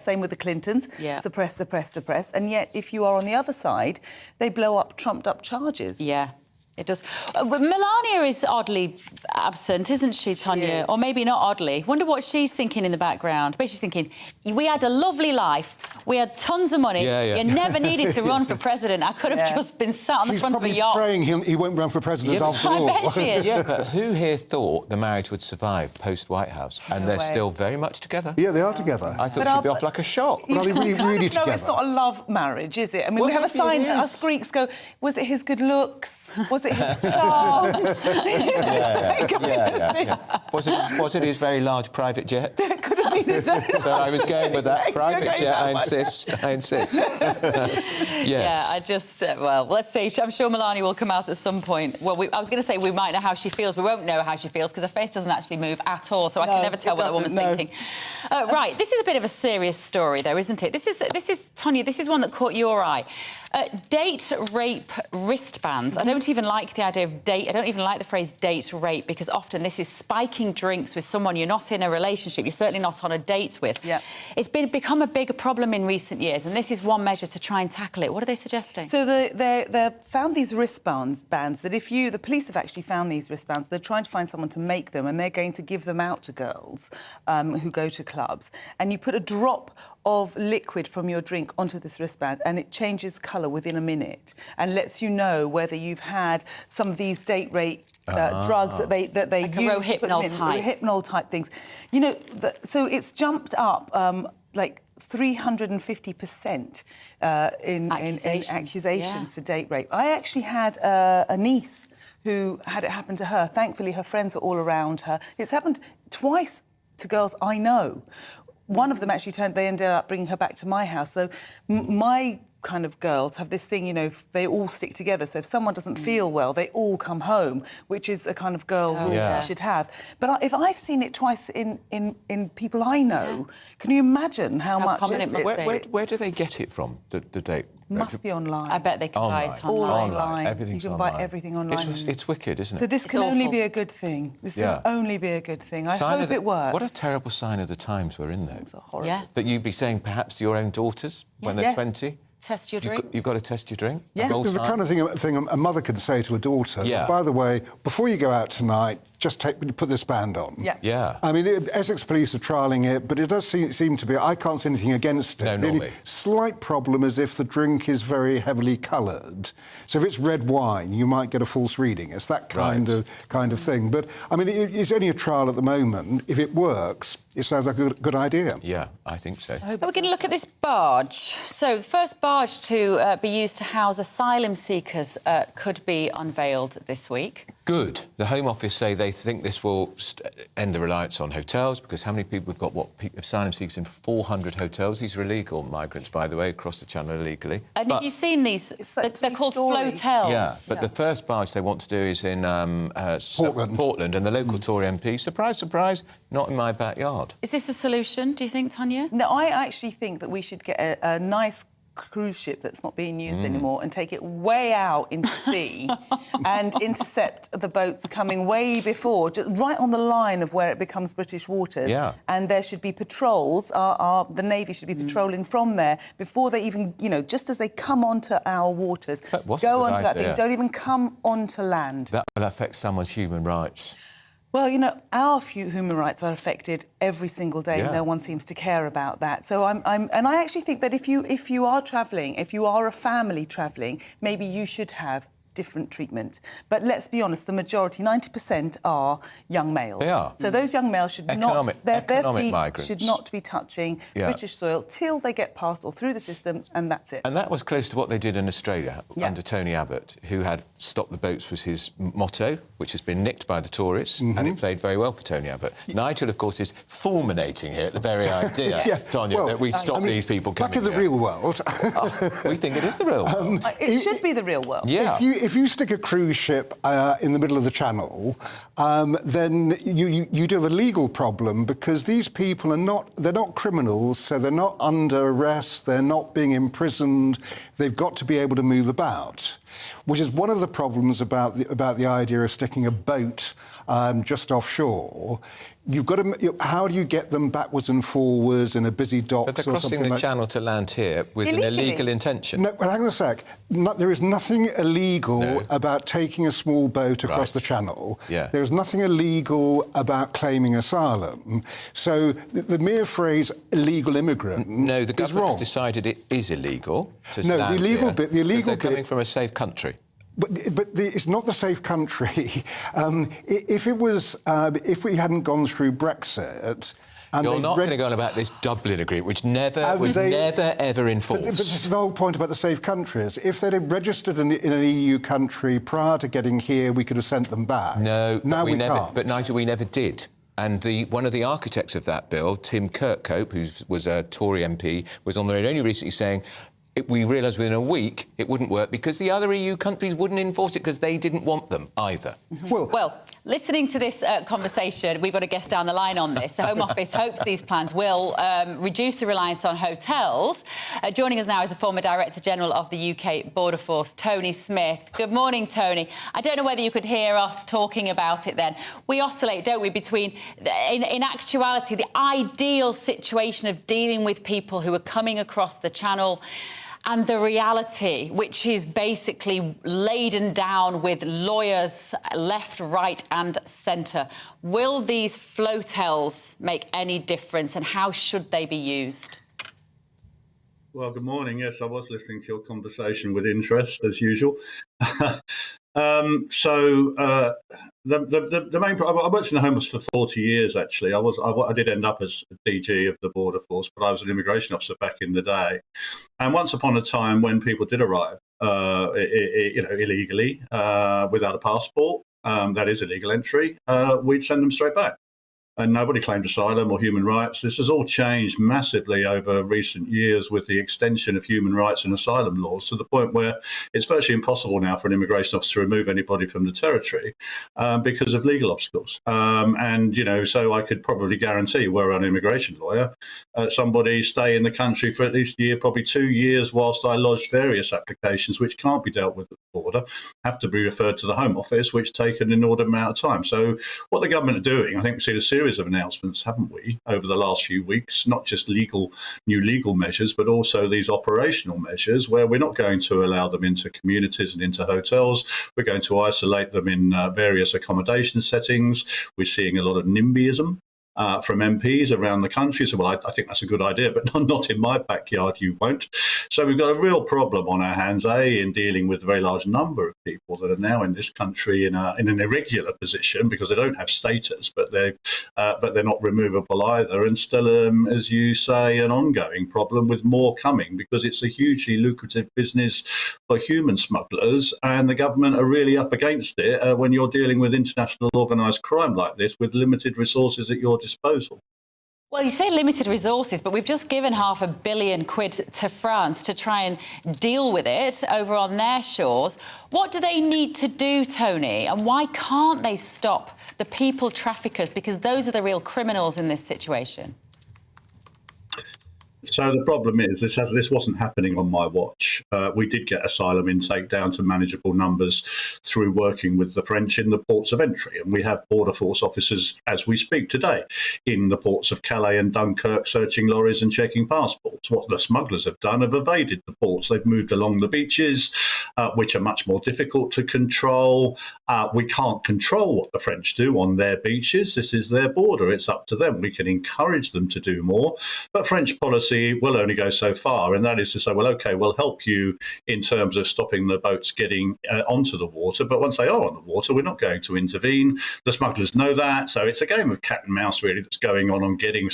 Same with the Clintons. Suppress. And yet, if you are on the other side, they blow up trumped-up charges. Yeah. It does. But Melania is oddly absent, isn't she, Tonia? Or maybe not oddly. Wonder what she's thinking in the background. But she's thinking, we had a lovely life. We had tons of money. You never needed to run for president. I could have just been sat on the front of a yacht. She's probably praying he won't run for president after all. I bet she is. Yeah, but who here thought the marriage would survive post-White House? And they're still very much together. Yeah, they are together. I thought she'd be off like a shot. But are they really together? No, it's not a love marriage, is it? I mean, we have a sign that us Greeks go, was it his good looks? Was it his charm? Was it his very large private jet? It could have been his very So I was going with that private jet. I insist. Yes. Yeah, I just well, let's see. I'm sure Melania will come out at some point. Well, I was going to say we might know how she feels. We won't know how she feels because her face doesn't actually move at all. So I can never tell what that woman's thinking. Right, this is a bit of a serious story, though, isn't it? This is Tonia. This is one that caught your eye. Date rape wristbands. I don't even like the idea of date. I don't even like the phrase date rape, because often this is spiking drinks with someone you're not in a relationship, you're certainly not on a date with. Yeah. It's become a bigger problem in recent years, and this is one measure to try and tackle it. What are they suggesting? So they found these wristbands that the police have actually found these wristbands. They're trying to find someone to make them, and they're going to give them out to girls who go to clubs. And you put a drop of liquid from your drink onto this wristband, and it changes colour within a minute and lets you know whether you've had some of these date rape drugs that they like use. Rohypnol type things. You know, so it's jumped up like 350% in accusations for date rape. I actually had a niece who had it happen to her. Thankfully, her friends were all around her. It's happened twice to girls I know. One of them actually they ended up bringing her back to my house. So my kind of girls have this thing, you know, they all stick together. So if someone doesn't feel well, they all come home, which is a kind of girl rule you should have. But if I've seen it twice in people I know, can you imagine how much common it must be? Where do they get it from, the date? Must be online. I bet they can buy it online. Everything's you can online. buy everything online. It's wicked, isn't it? So this can only be a good thing. This can only be a good thing. I hope it works. What a terrible sign of the times we're in, though. It's horrible. Yeah. That you'd be saying perhaps to your own daughters when they're 20... Test your drink. You've got to test your drink. Yeah. It's the kind of thing a mother could say to a daughter. Yeah. By the way, before you go out tonight, just put this band on. Yeah. I mean, Essex Police are trialling it, but it does seem to be, I can't see anything against it. No, the nor only me. slight problem is if the drink is very heavily coloured. So if it's red wine, you might get a false reading. It's that kind of thing. But, I mean, it's only a trial at the moment. If it works, it sounds like a good idea. Yeah, I think so. We're going to look at this barge. So the first barge to be used to house asylum seekers could be unveiled this week. Good. The Home Office say they think this will end the reliance on hotels, because how many people have got asylum seekers in 400 hotels? These are illegal migrants, by the way, across the channel illegally. And have you seen these? They're called flotels. Yeah, but the first barge they want to do is in Portland, and the local Tory MP, surprise, surprise, not in my backyard. Is this a solution, do you think, Tanya? No, I actually think that we should get a nice cruise ship that's not being used anymore and take it way out into sea and intercept the boats coming way before, just right on the line of where it becomes British waters. Yeah. And there should be patrols, the Navy should be patrolling from there before they even, just as they come onto our waters, go onto that thing, don't even come onto land. That will affect someone's human rights. Well, our human rights are affected every single day. Yeah. No one seems to care about that. So and I actually think that if you are travelling, if you are a family travelling, maybe you should have different treatment. But let's be honest, the majority, 90%, are young males. They are. So those young males should their feet migrants should not be touching British soil till they get past or through the system, and that's it. And that was close to what they did in Australia under Tony Abbott, who had "Stop the boats" was his motto, which has been nicked by the Tories, and it played very well for Tony Abbott. Nigel, of course, is fulminating here at the very idea, Tanya, that we stop these people coming back in the real world. We think it is the real world. It should be the real world. Yeah. If you stick a cruise ship in the middle of the channel, then you do have a legal problem, because these people they're not criminals, so they're not under arrest, they're not being imprisoned, they've got to be able to move about, which is one of the problems about the idea of sticking a boat just offshore. You've got to. How do you get them backwards and forwards in a busy docks? But they're crossing the channel to land here with an illegal intention. No, well, hang on a sec. There is nothing illegal about taking a small boat across the channel. Yeah. There is nothing illegal about claiming asylum. So the mere phrase "illegal immigrant" No, the is government wrong. has decided it is illegal to No, land the illegal here, bit. The illegal they're coming from a safe country. But it's not the safe country. If we hadn't gone through Brexit. And you're not going to go on about this Dublin Agreement, which never ever enforced. But this is the whole point about the safe countries. If they'd have registered in an EU country prior to getting here, we could have sent them back. No, now we never. can't. But Nigel, we never did. And one of the architects of that bill, Tim Kirkhope, who was a Tory MP, was on the radio only recently saying, we realised within a week it wouldn't work because the other EU countries wouldn't enforce it because they didn't want them either. Well, listening to this conversation, we've got a guest down the line on this. The Home Office hopes these plans will reduce the reliance on hotels. Joining us now is the former Director General of the UK Border Force, Tony Smith. Good morning, Tony. I don't know whether you could hear us talking about it then. We oscillate, don't we, between, in actuality, the ideal situation of dealing with people who are coming across the channel and the reality, which is basically laden down with lawyers left, right and centre. Will these flotels make any difference, and how should they be used? Well, good morning. Yes, I was listening to your conversation with interest, as usual. The main problem, I worked in the Home Office for 40 years, actually. I did end up as DG of the Border Force, but I was an immigration officer back in the day. And once upon a time, when people did arrive, illegally, without a passport, that is illegal entry, we'd send them straight back. And nobody claimed asylum or human rights. This has all changed massively over recent years with the extension of human rights and asylum laws to the point where it's virtually impossible now for an immigration officer to remove anybody from the territory because of legal obstacles. So I could probably guarantee, were I an immigration lawyer, somebody stay in the country for at least a year, probably 2 years, whilst I lodged various applications which can't be dealt with at the border, have to be referred to the Home Office, which take an inordinate amount of time. So what the government are doing, I think we see a series series of announcements, haven't we, over the last few weeks, not just new legal measures, but also these operational measures where we're not going to allow them into communities and into hotels. We're going to isolate them in various accommodation settings. We're seeing a lot of NIMBYism from MPs around the country. So, well, I think that's a good idea, but not in my backyard, you won't. So we've got a real problem on our hands, in dealing with a very large number of people that are now in this country in an irregular position because they don't have status, but they're not removable either. And still, as you say, an ongoing problem with more coming because it's a hugely lucrative business for human smugglers, and the government are really up against it when you're dealing with international organised crime like this with limited resources at your disposal. Well, you say limited resources, but we've just given £500 million to France to try and deal with it over on their shores. What do they need to do, Tony? And why can't they stop the people traffickers? Because those are the real criminals in this situation. So the problem is this wasn't happening on my watch. We did get asylum intake down to manageable numbers through working with the French in the ports of entry. And we have border force officers, as we speak today, in the ports of Calais and Dunkirk, searching lorries and checking passports. What the smugglers have done have evaded the ports. They've moved along the beaches, which are much more difficult to control. We can't control what the French do on their beaches. This is their border. It's up to them. We can encourage them to do more. But French policy will only go so far, and that is to say, well, OK, we'll help you in terms of stopping the boats getting onto the water, but once they are on the water, we're not going to intervene. The smugglers know that, so it's a game of cat and mouse really that's going on getting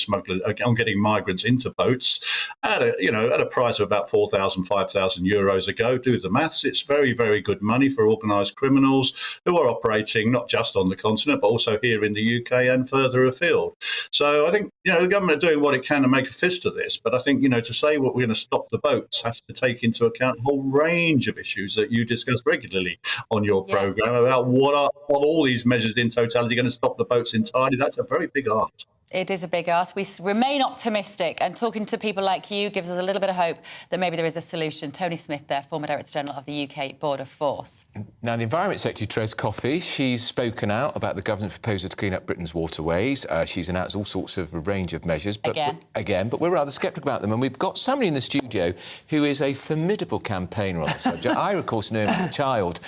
migrants into boats at a price of about €4,000–5,000 a go. Do the maths. It's very, very good money for organised criminals who are operating not just on the continent but also here in the UK and further afield. So I think the government are doing what it can to make a fist of this, but I think to say what we're going to stop the boats has to take into account a whole range of issues that you discuss regularly on your programme about what are all these measures in totality going to stop the boats entirely. That's a very big ask. It is a big ask. We remain optimistic, and talking to people like you gives us a little bit of hope that maybe there is a solution. Tony Smith there, former Director General of the UK Border Force. Now, the Environment Secretary, Therese Coffey, she's spoken out about the government's proposal to clean up Britain's waterways. She's announced all sorts of a range of measures. But but we're rather sceptical about them. And we've got somebody in the studio who is a formidable campaigner on the subject. I, of course, knew him as a child,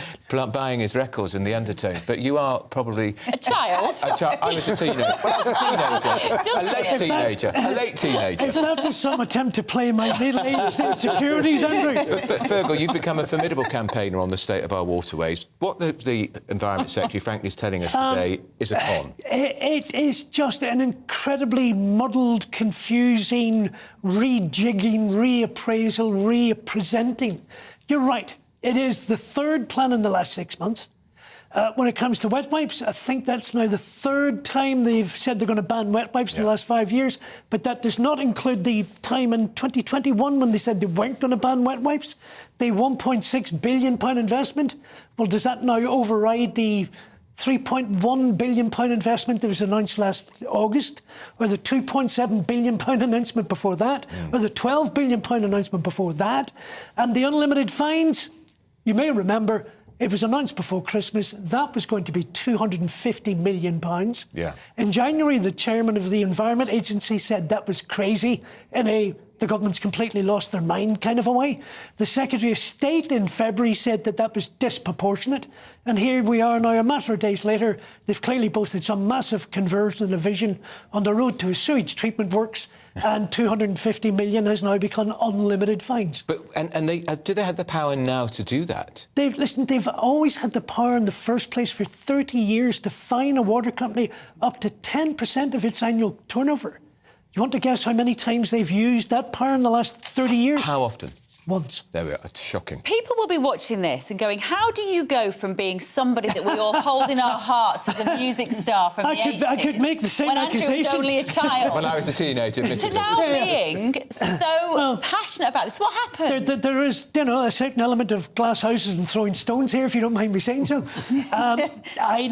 buying his records in the Undertones. But you are probably... A child? I was a teenager. Well, I was a teenager. A late teenager. If that was some attempt to play my middle-aged insecurities, Andrew. But Fergal, you've become a formidable campaigner on the state of our waterways. What the Environment Secretary, frankly, is telling us today is a con. It is just an incredibly muddled, confusing, rejigging, reappraisal, representing. You're right. It is the third plan in the last 6 months. When it comes to wet wipes, I think that's now the third time they've said they're going to ban wet wipes in the last 5 years, but that does not include the time in 2021 when they said they weren't going to ban wet wipes. The £1.6 billion investment, well, does that now override the £3.1 billion investment that was announced last August, or the £2.7 billion announcement before that, or the £12 billion announcement before that, and the unlimited fines? You may remember, it was announced before Christmas that was going to be £250 million. Yeah. In January, the chairman of the Environment Agency said that was crazy in the government's completely lost their mind kind of a way. The Secretary of State in February said that was disproportionate. And here we are now, a matter of days later, they've clearly boasted some massive conversion and a vision on the road to a sewage treatment works, and £250 million has now become unlimited fines. But do they have the power now to do that? They've always had the power in the first place for 30 years to fine a water company up to 10% of its annual turnover. You want to guess how many times they've used that power in the last 30 years? How often? Once. There we are. It's shocking. People will be watching this and going, how do you go from being somebody that we all hold in our hearts as a music star from the 80s... I could make the same accusation. When Andrew was only a child. When I was a teenager, to now being so passionate about this. What happened? There is, a certain element of glass houses and throwing stones here, if you don't mind me saying so.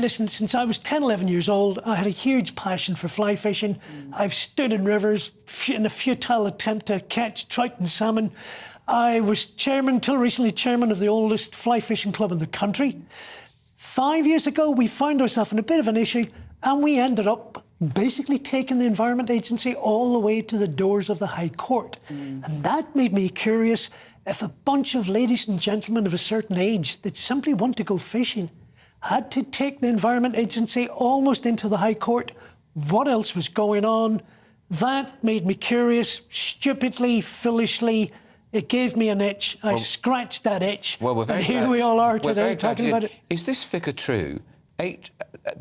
Since I was 10, 11 years old, I had a huge passion for fly fishing. I've stood in rivers in a futile attempt to catch trout and salmon. I was till recently chairman of the oldest fly fishing club in the country. 5 years ago, we found ourselves in a bit of an issue, and we ended up basically taken the Environment Agency all the way to the doors of the High Court. And that made me curious if a bunch of ladies and gentlemen of a certain age that simply want to go fishing had to take the Environment Agency almost into the High Court, what else was going on? That made me curious, stupidly, foolishly. It gave me an itch. I scratched that itch. Well, and here we all are today talking about it. Is this figure true?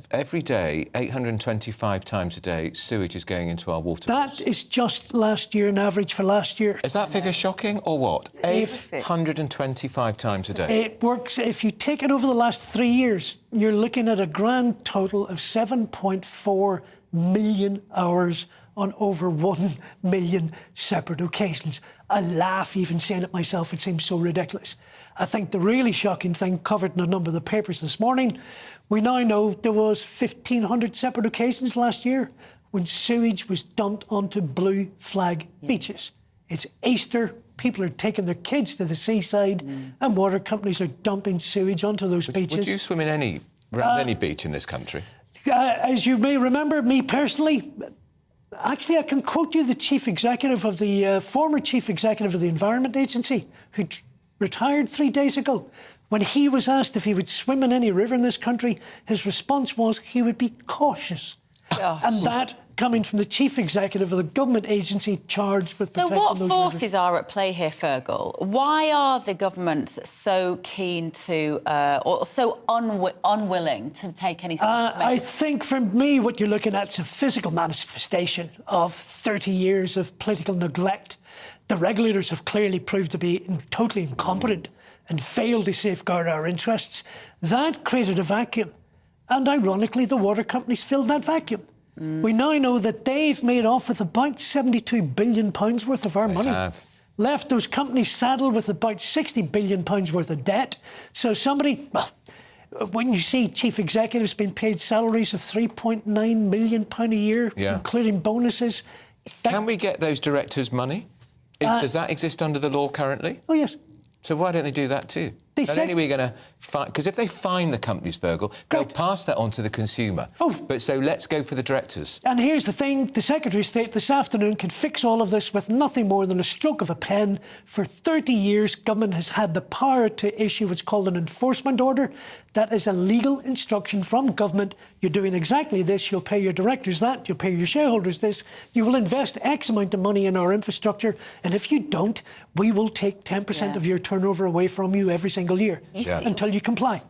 Every day, 825 times a day, sewage is going into our water. That is just last year, an average for last year. Is that figure shocking or what? 825 times a day. It works. If you take it over the last 3 years, you're looking at a grand total of 7.4 million hours on over 1 million separate occasions. I laugh even saying it myself. It seems so ridiculous. I think the really shocking thing, covered in a number of the papers this morning, we now know there was 1,500 separate occasions last year when sewage was dumped onto blue flag beaches. It's Easter, people are taking their kids to the seaside, and water companies are dumping sewage onto those beaches. Would you swim in around any beach in this country? As you may remember, me personally, actually, I can quote you the chief executive of the former chief executive of the Environment Agency, who retired 3 days ago. When he was asked if he would swim in any river in this country, his response was he would be cautious. And that coming from the chief executive of the government agency charged with protecting those rivers. So what forces are at play here, Fergal? Why are the governments so keen to, or so unwilling to take any measures? I think for me, what you're looking at is a physical manifestation of 30 years of political neglect. The regulators have clearly proved to be totally incompetent and failed to safeguard our interests. That created a vacuum. And ironically, the water companies filled that vacuum. We now know that they've made off with about £72 billion worth of our money. Left those companies saddled with about £60 billion worth of debt. So somebody, well, when you see chief executives being paid salaries of £3.9 million a year, including bonuses... Can we get those directors' money? Does that exist under the law currently? Oh, yes. So why don't they do that too? Not only are we going to fine... Because if they fine the companies, Fergal, they'll pass that on to the consumer. But so let's go for the directors. And here's the thing. The Secretary of State this afternoon can fix all of this with nothing more than a stroke of a pen. For 30 years, government has had the power to issue what's called an enforcement order. That is a legal instruction from government. You're doing exactly this. You'll pay your directors that. You'll pay your shareholders this. You will invest X amount of money in our infrastructure. And if you don't, we will take 10% of your turnover away from you every single year until you comply.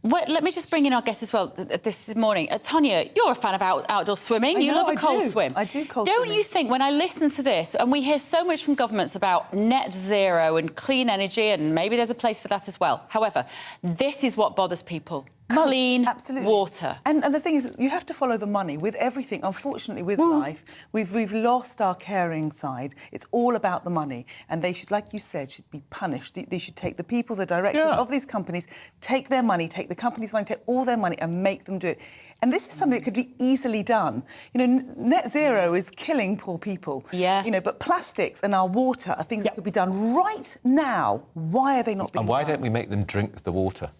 Well, let me just bring in our guest as well this morning. Tanya, you're a fan of outdoor swimming. You love a cold swim. I do cold swimming. Don't you think, when I listen to this, and we hear so much from governments about net zero and clean energy, and maybe there's a place for that as well. However, this is what bothers people. Clean water. And the thing is, you have to follow the money with everything. Unfortunately, with life, we've lost our caring side. It's all about the money. And they should, like you said, should be punished. They should take the people, the directors of these companies, take their money, take the company's money, take all their money and make them do it. And this is something that could be easily done. You know, net zero is killing poor people. You know, but plastics and our water are things that could be done right now. Why are they not being done? And why don't we make them drink the water?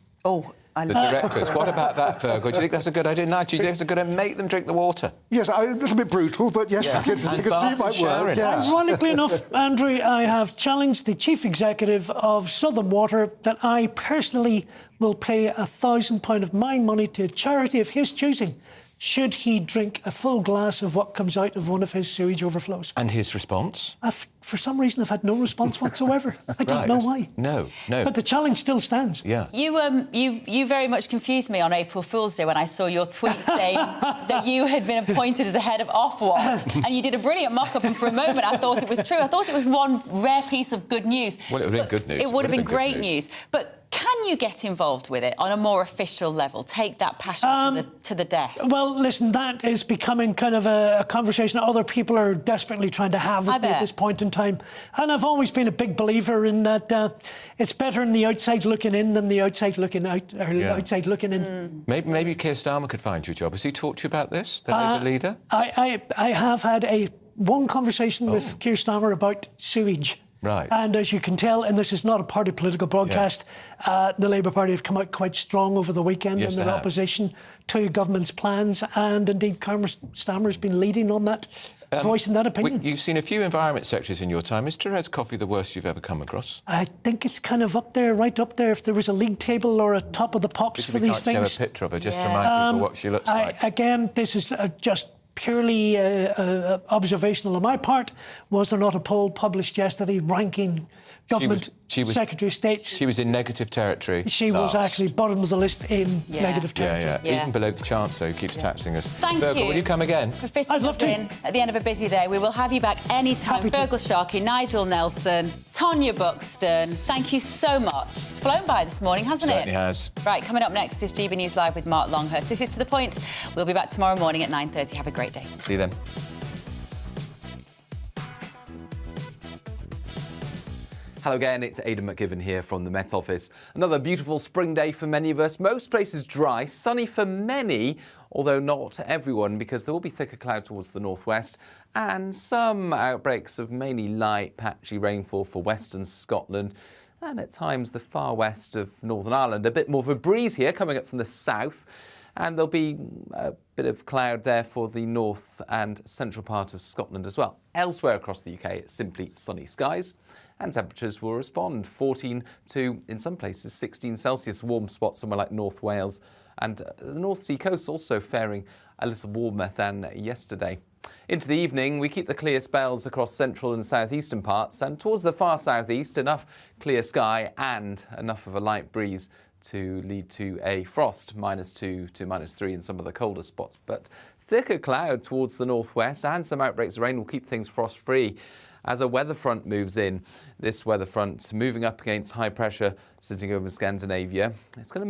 The directors. What about that, Fergal? Do you think that's a good idea? Nigel, do you think that's a good idea? Make them drink the water. Yes, a little bit brutal, but yes, I can see it might work. Ironically enough, Andrew, I have challenged the chief executive of Southern Water that I personally will pay £1,000 of my money to a charity of his choosing should he drink a full glass of what comes out of one of his sewage overflows. And his response? For some reason, I've had no response whatsoever. I don't know why. No. But the challenge still stands. Yeah. You very much confused me on April Fool's Day when I saw your tweet saying that you had been appointed as the head of Ofwat, and you did a brilliant mock-up, and for a moment I thought it was true. I thought it was one rare piece of good news. Well, it would have been good news. It would have been great news. But can you get involved with it on a more official level? Take that passion to the desk? Well, listen, that is becoming kind of a conversation that other people are desperately trying to have with me at this point in time. And I've always been a big believer in that it's better in the outside looking in than the outside looking out, or outside looking in. Maybe Keir Starmer could find you a job. Has he talked to you about this, the Labour leader? I have had one conversation with Keir Starmer about sewage. Right. And as you can tell, and this is not a party political broadcast, the Labour Party have come out quite strong over the weekend in their opposition to government's plans, and indeed Starmer's been leading on that, voicing that opinion. You've seen a few environment secretaries in your time. Is Therese Coffey the worst you've ever come across? I think it's kind of up there, right up there. If there was a league table or a top of the pops for these things. Show a picture of her, just to remind people what she looks like. Again, this is just purely observational on my part. Was there not a poll published yesterday ranking government Secretary of States? She was in negative territory. She was actually bottom of the list in negative territory. Even below the Chancellor, who keeps taxing us. Thank Fergal, you. will you come again? For fitting us in at the end of a busy day. We will have you back anytime. Fergal Sharkey, Nigel Nelson, Tonya Buxton, thank you so much. It's flown by this morning, hasn't it? Certainly has. Right, coming up next is GB News Live with Mark Longhurst. This is To The Point. We'll be back tomorrow morning at 9:30. Have a great day. See you then. Hello again, it's Aidan McGivern here from the Met Office. Another beautiful spring day for many of us. Most places dry, sunny for many, although not everyone, because there will be thicker cloud towards the northwest and some outbreaks of mainly light, patchy rainfall for western Scotland and at times the far west of Northern Ireland. A bit more of a breeze here coming up from the south, and there'll be a bit of cloud there for the north and central part of Scotland as well. Elsewhere across the UK, it's simply sunny skies. And temperatures will respond, 14 to, in some places, 16 Celsius, warm spots somewhere like North Wales. And the North Sea coast also faring a little warmer than yesterday. Into the evening, we keep the clear spells across central and southeastern parts, and towards the far southeast, enough clear sky and enough of a light breeze to lead to a frost, -2 to -3 in some of the colder spots. But thicker cloud towards the northwest and some outbreaks of rain will keep things frost-free as a weather front moves in. This weather front moving up against high pressure sitting over Scandinavia. It's going to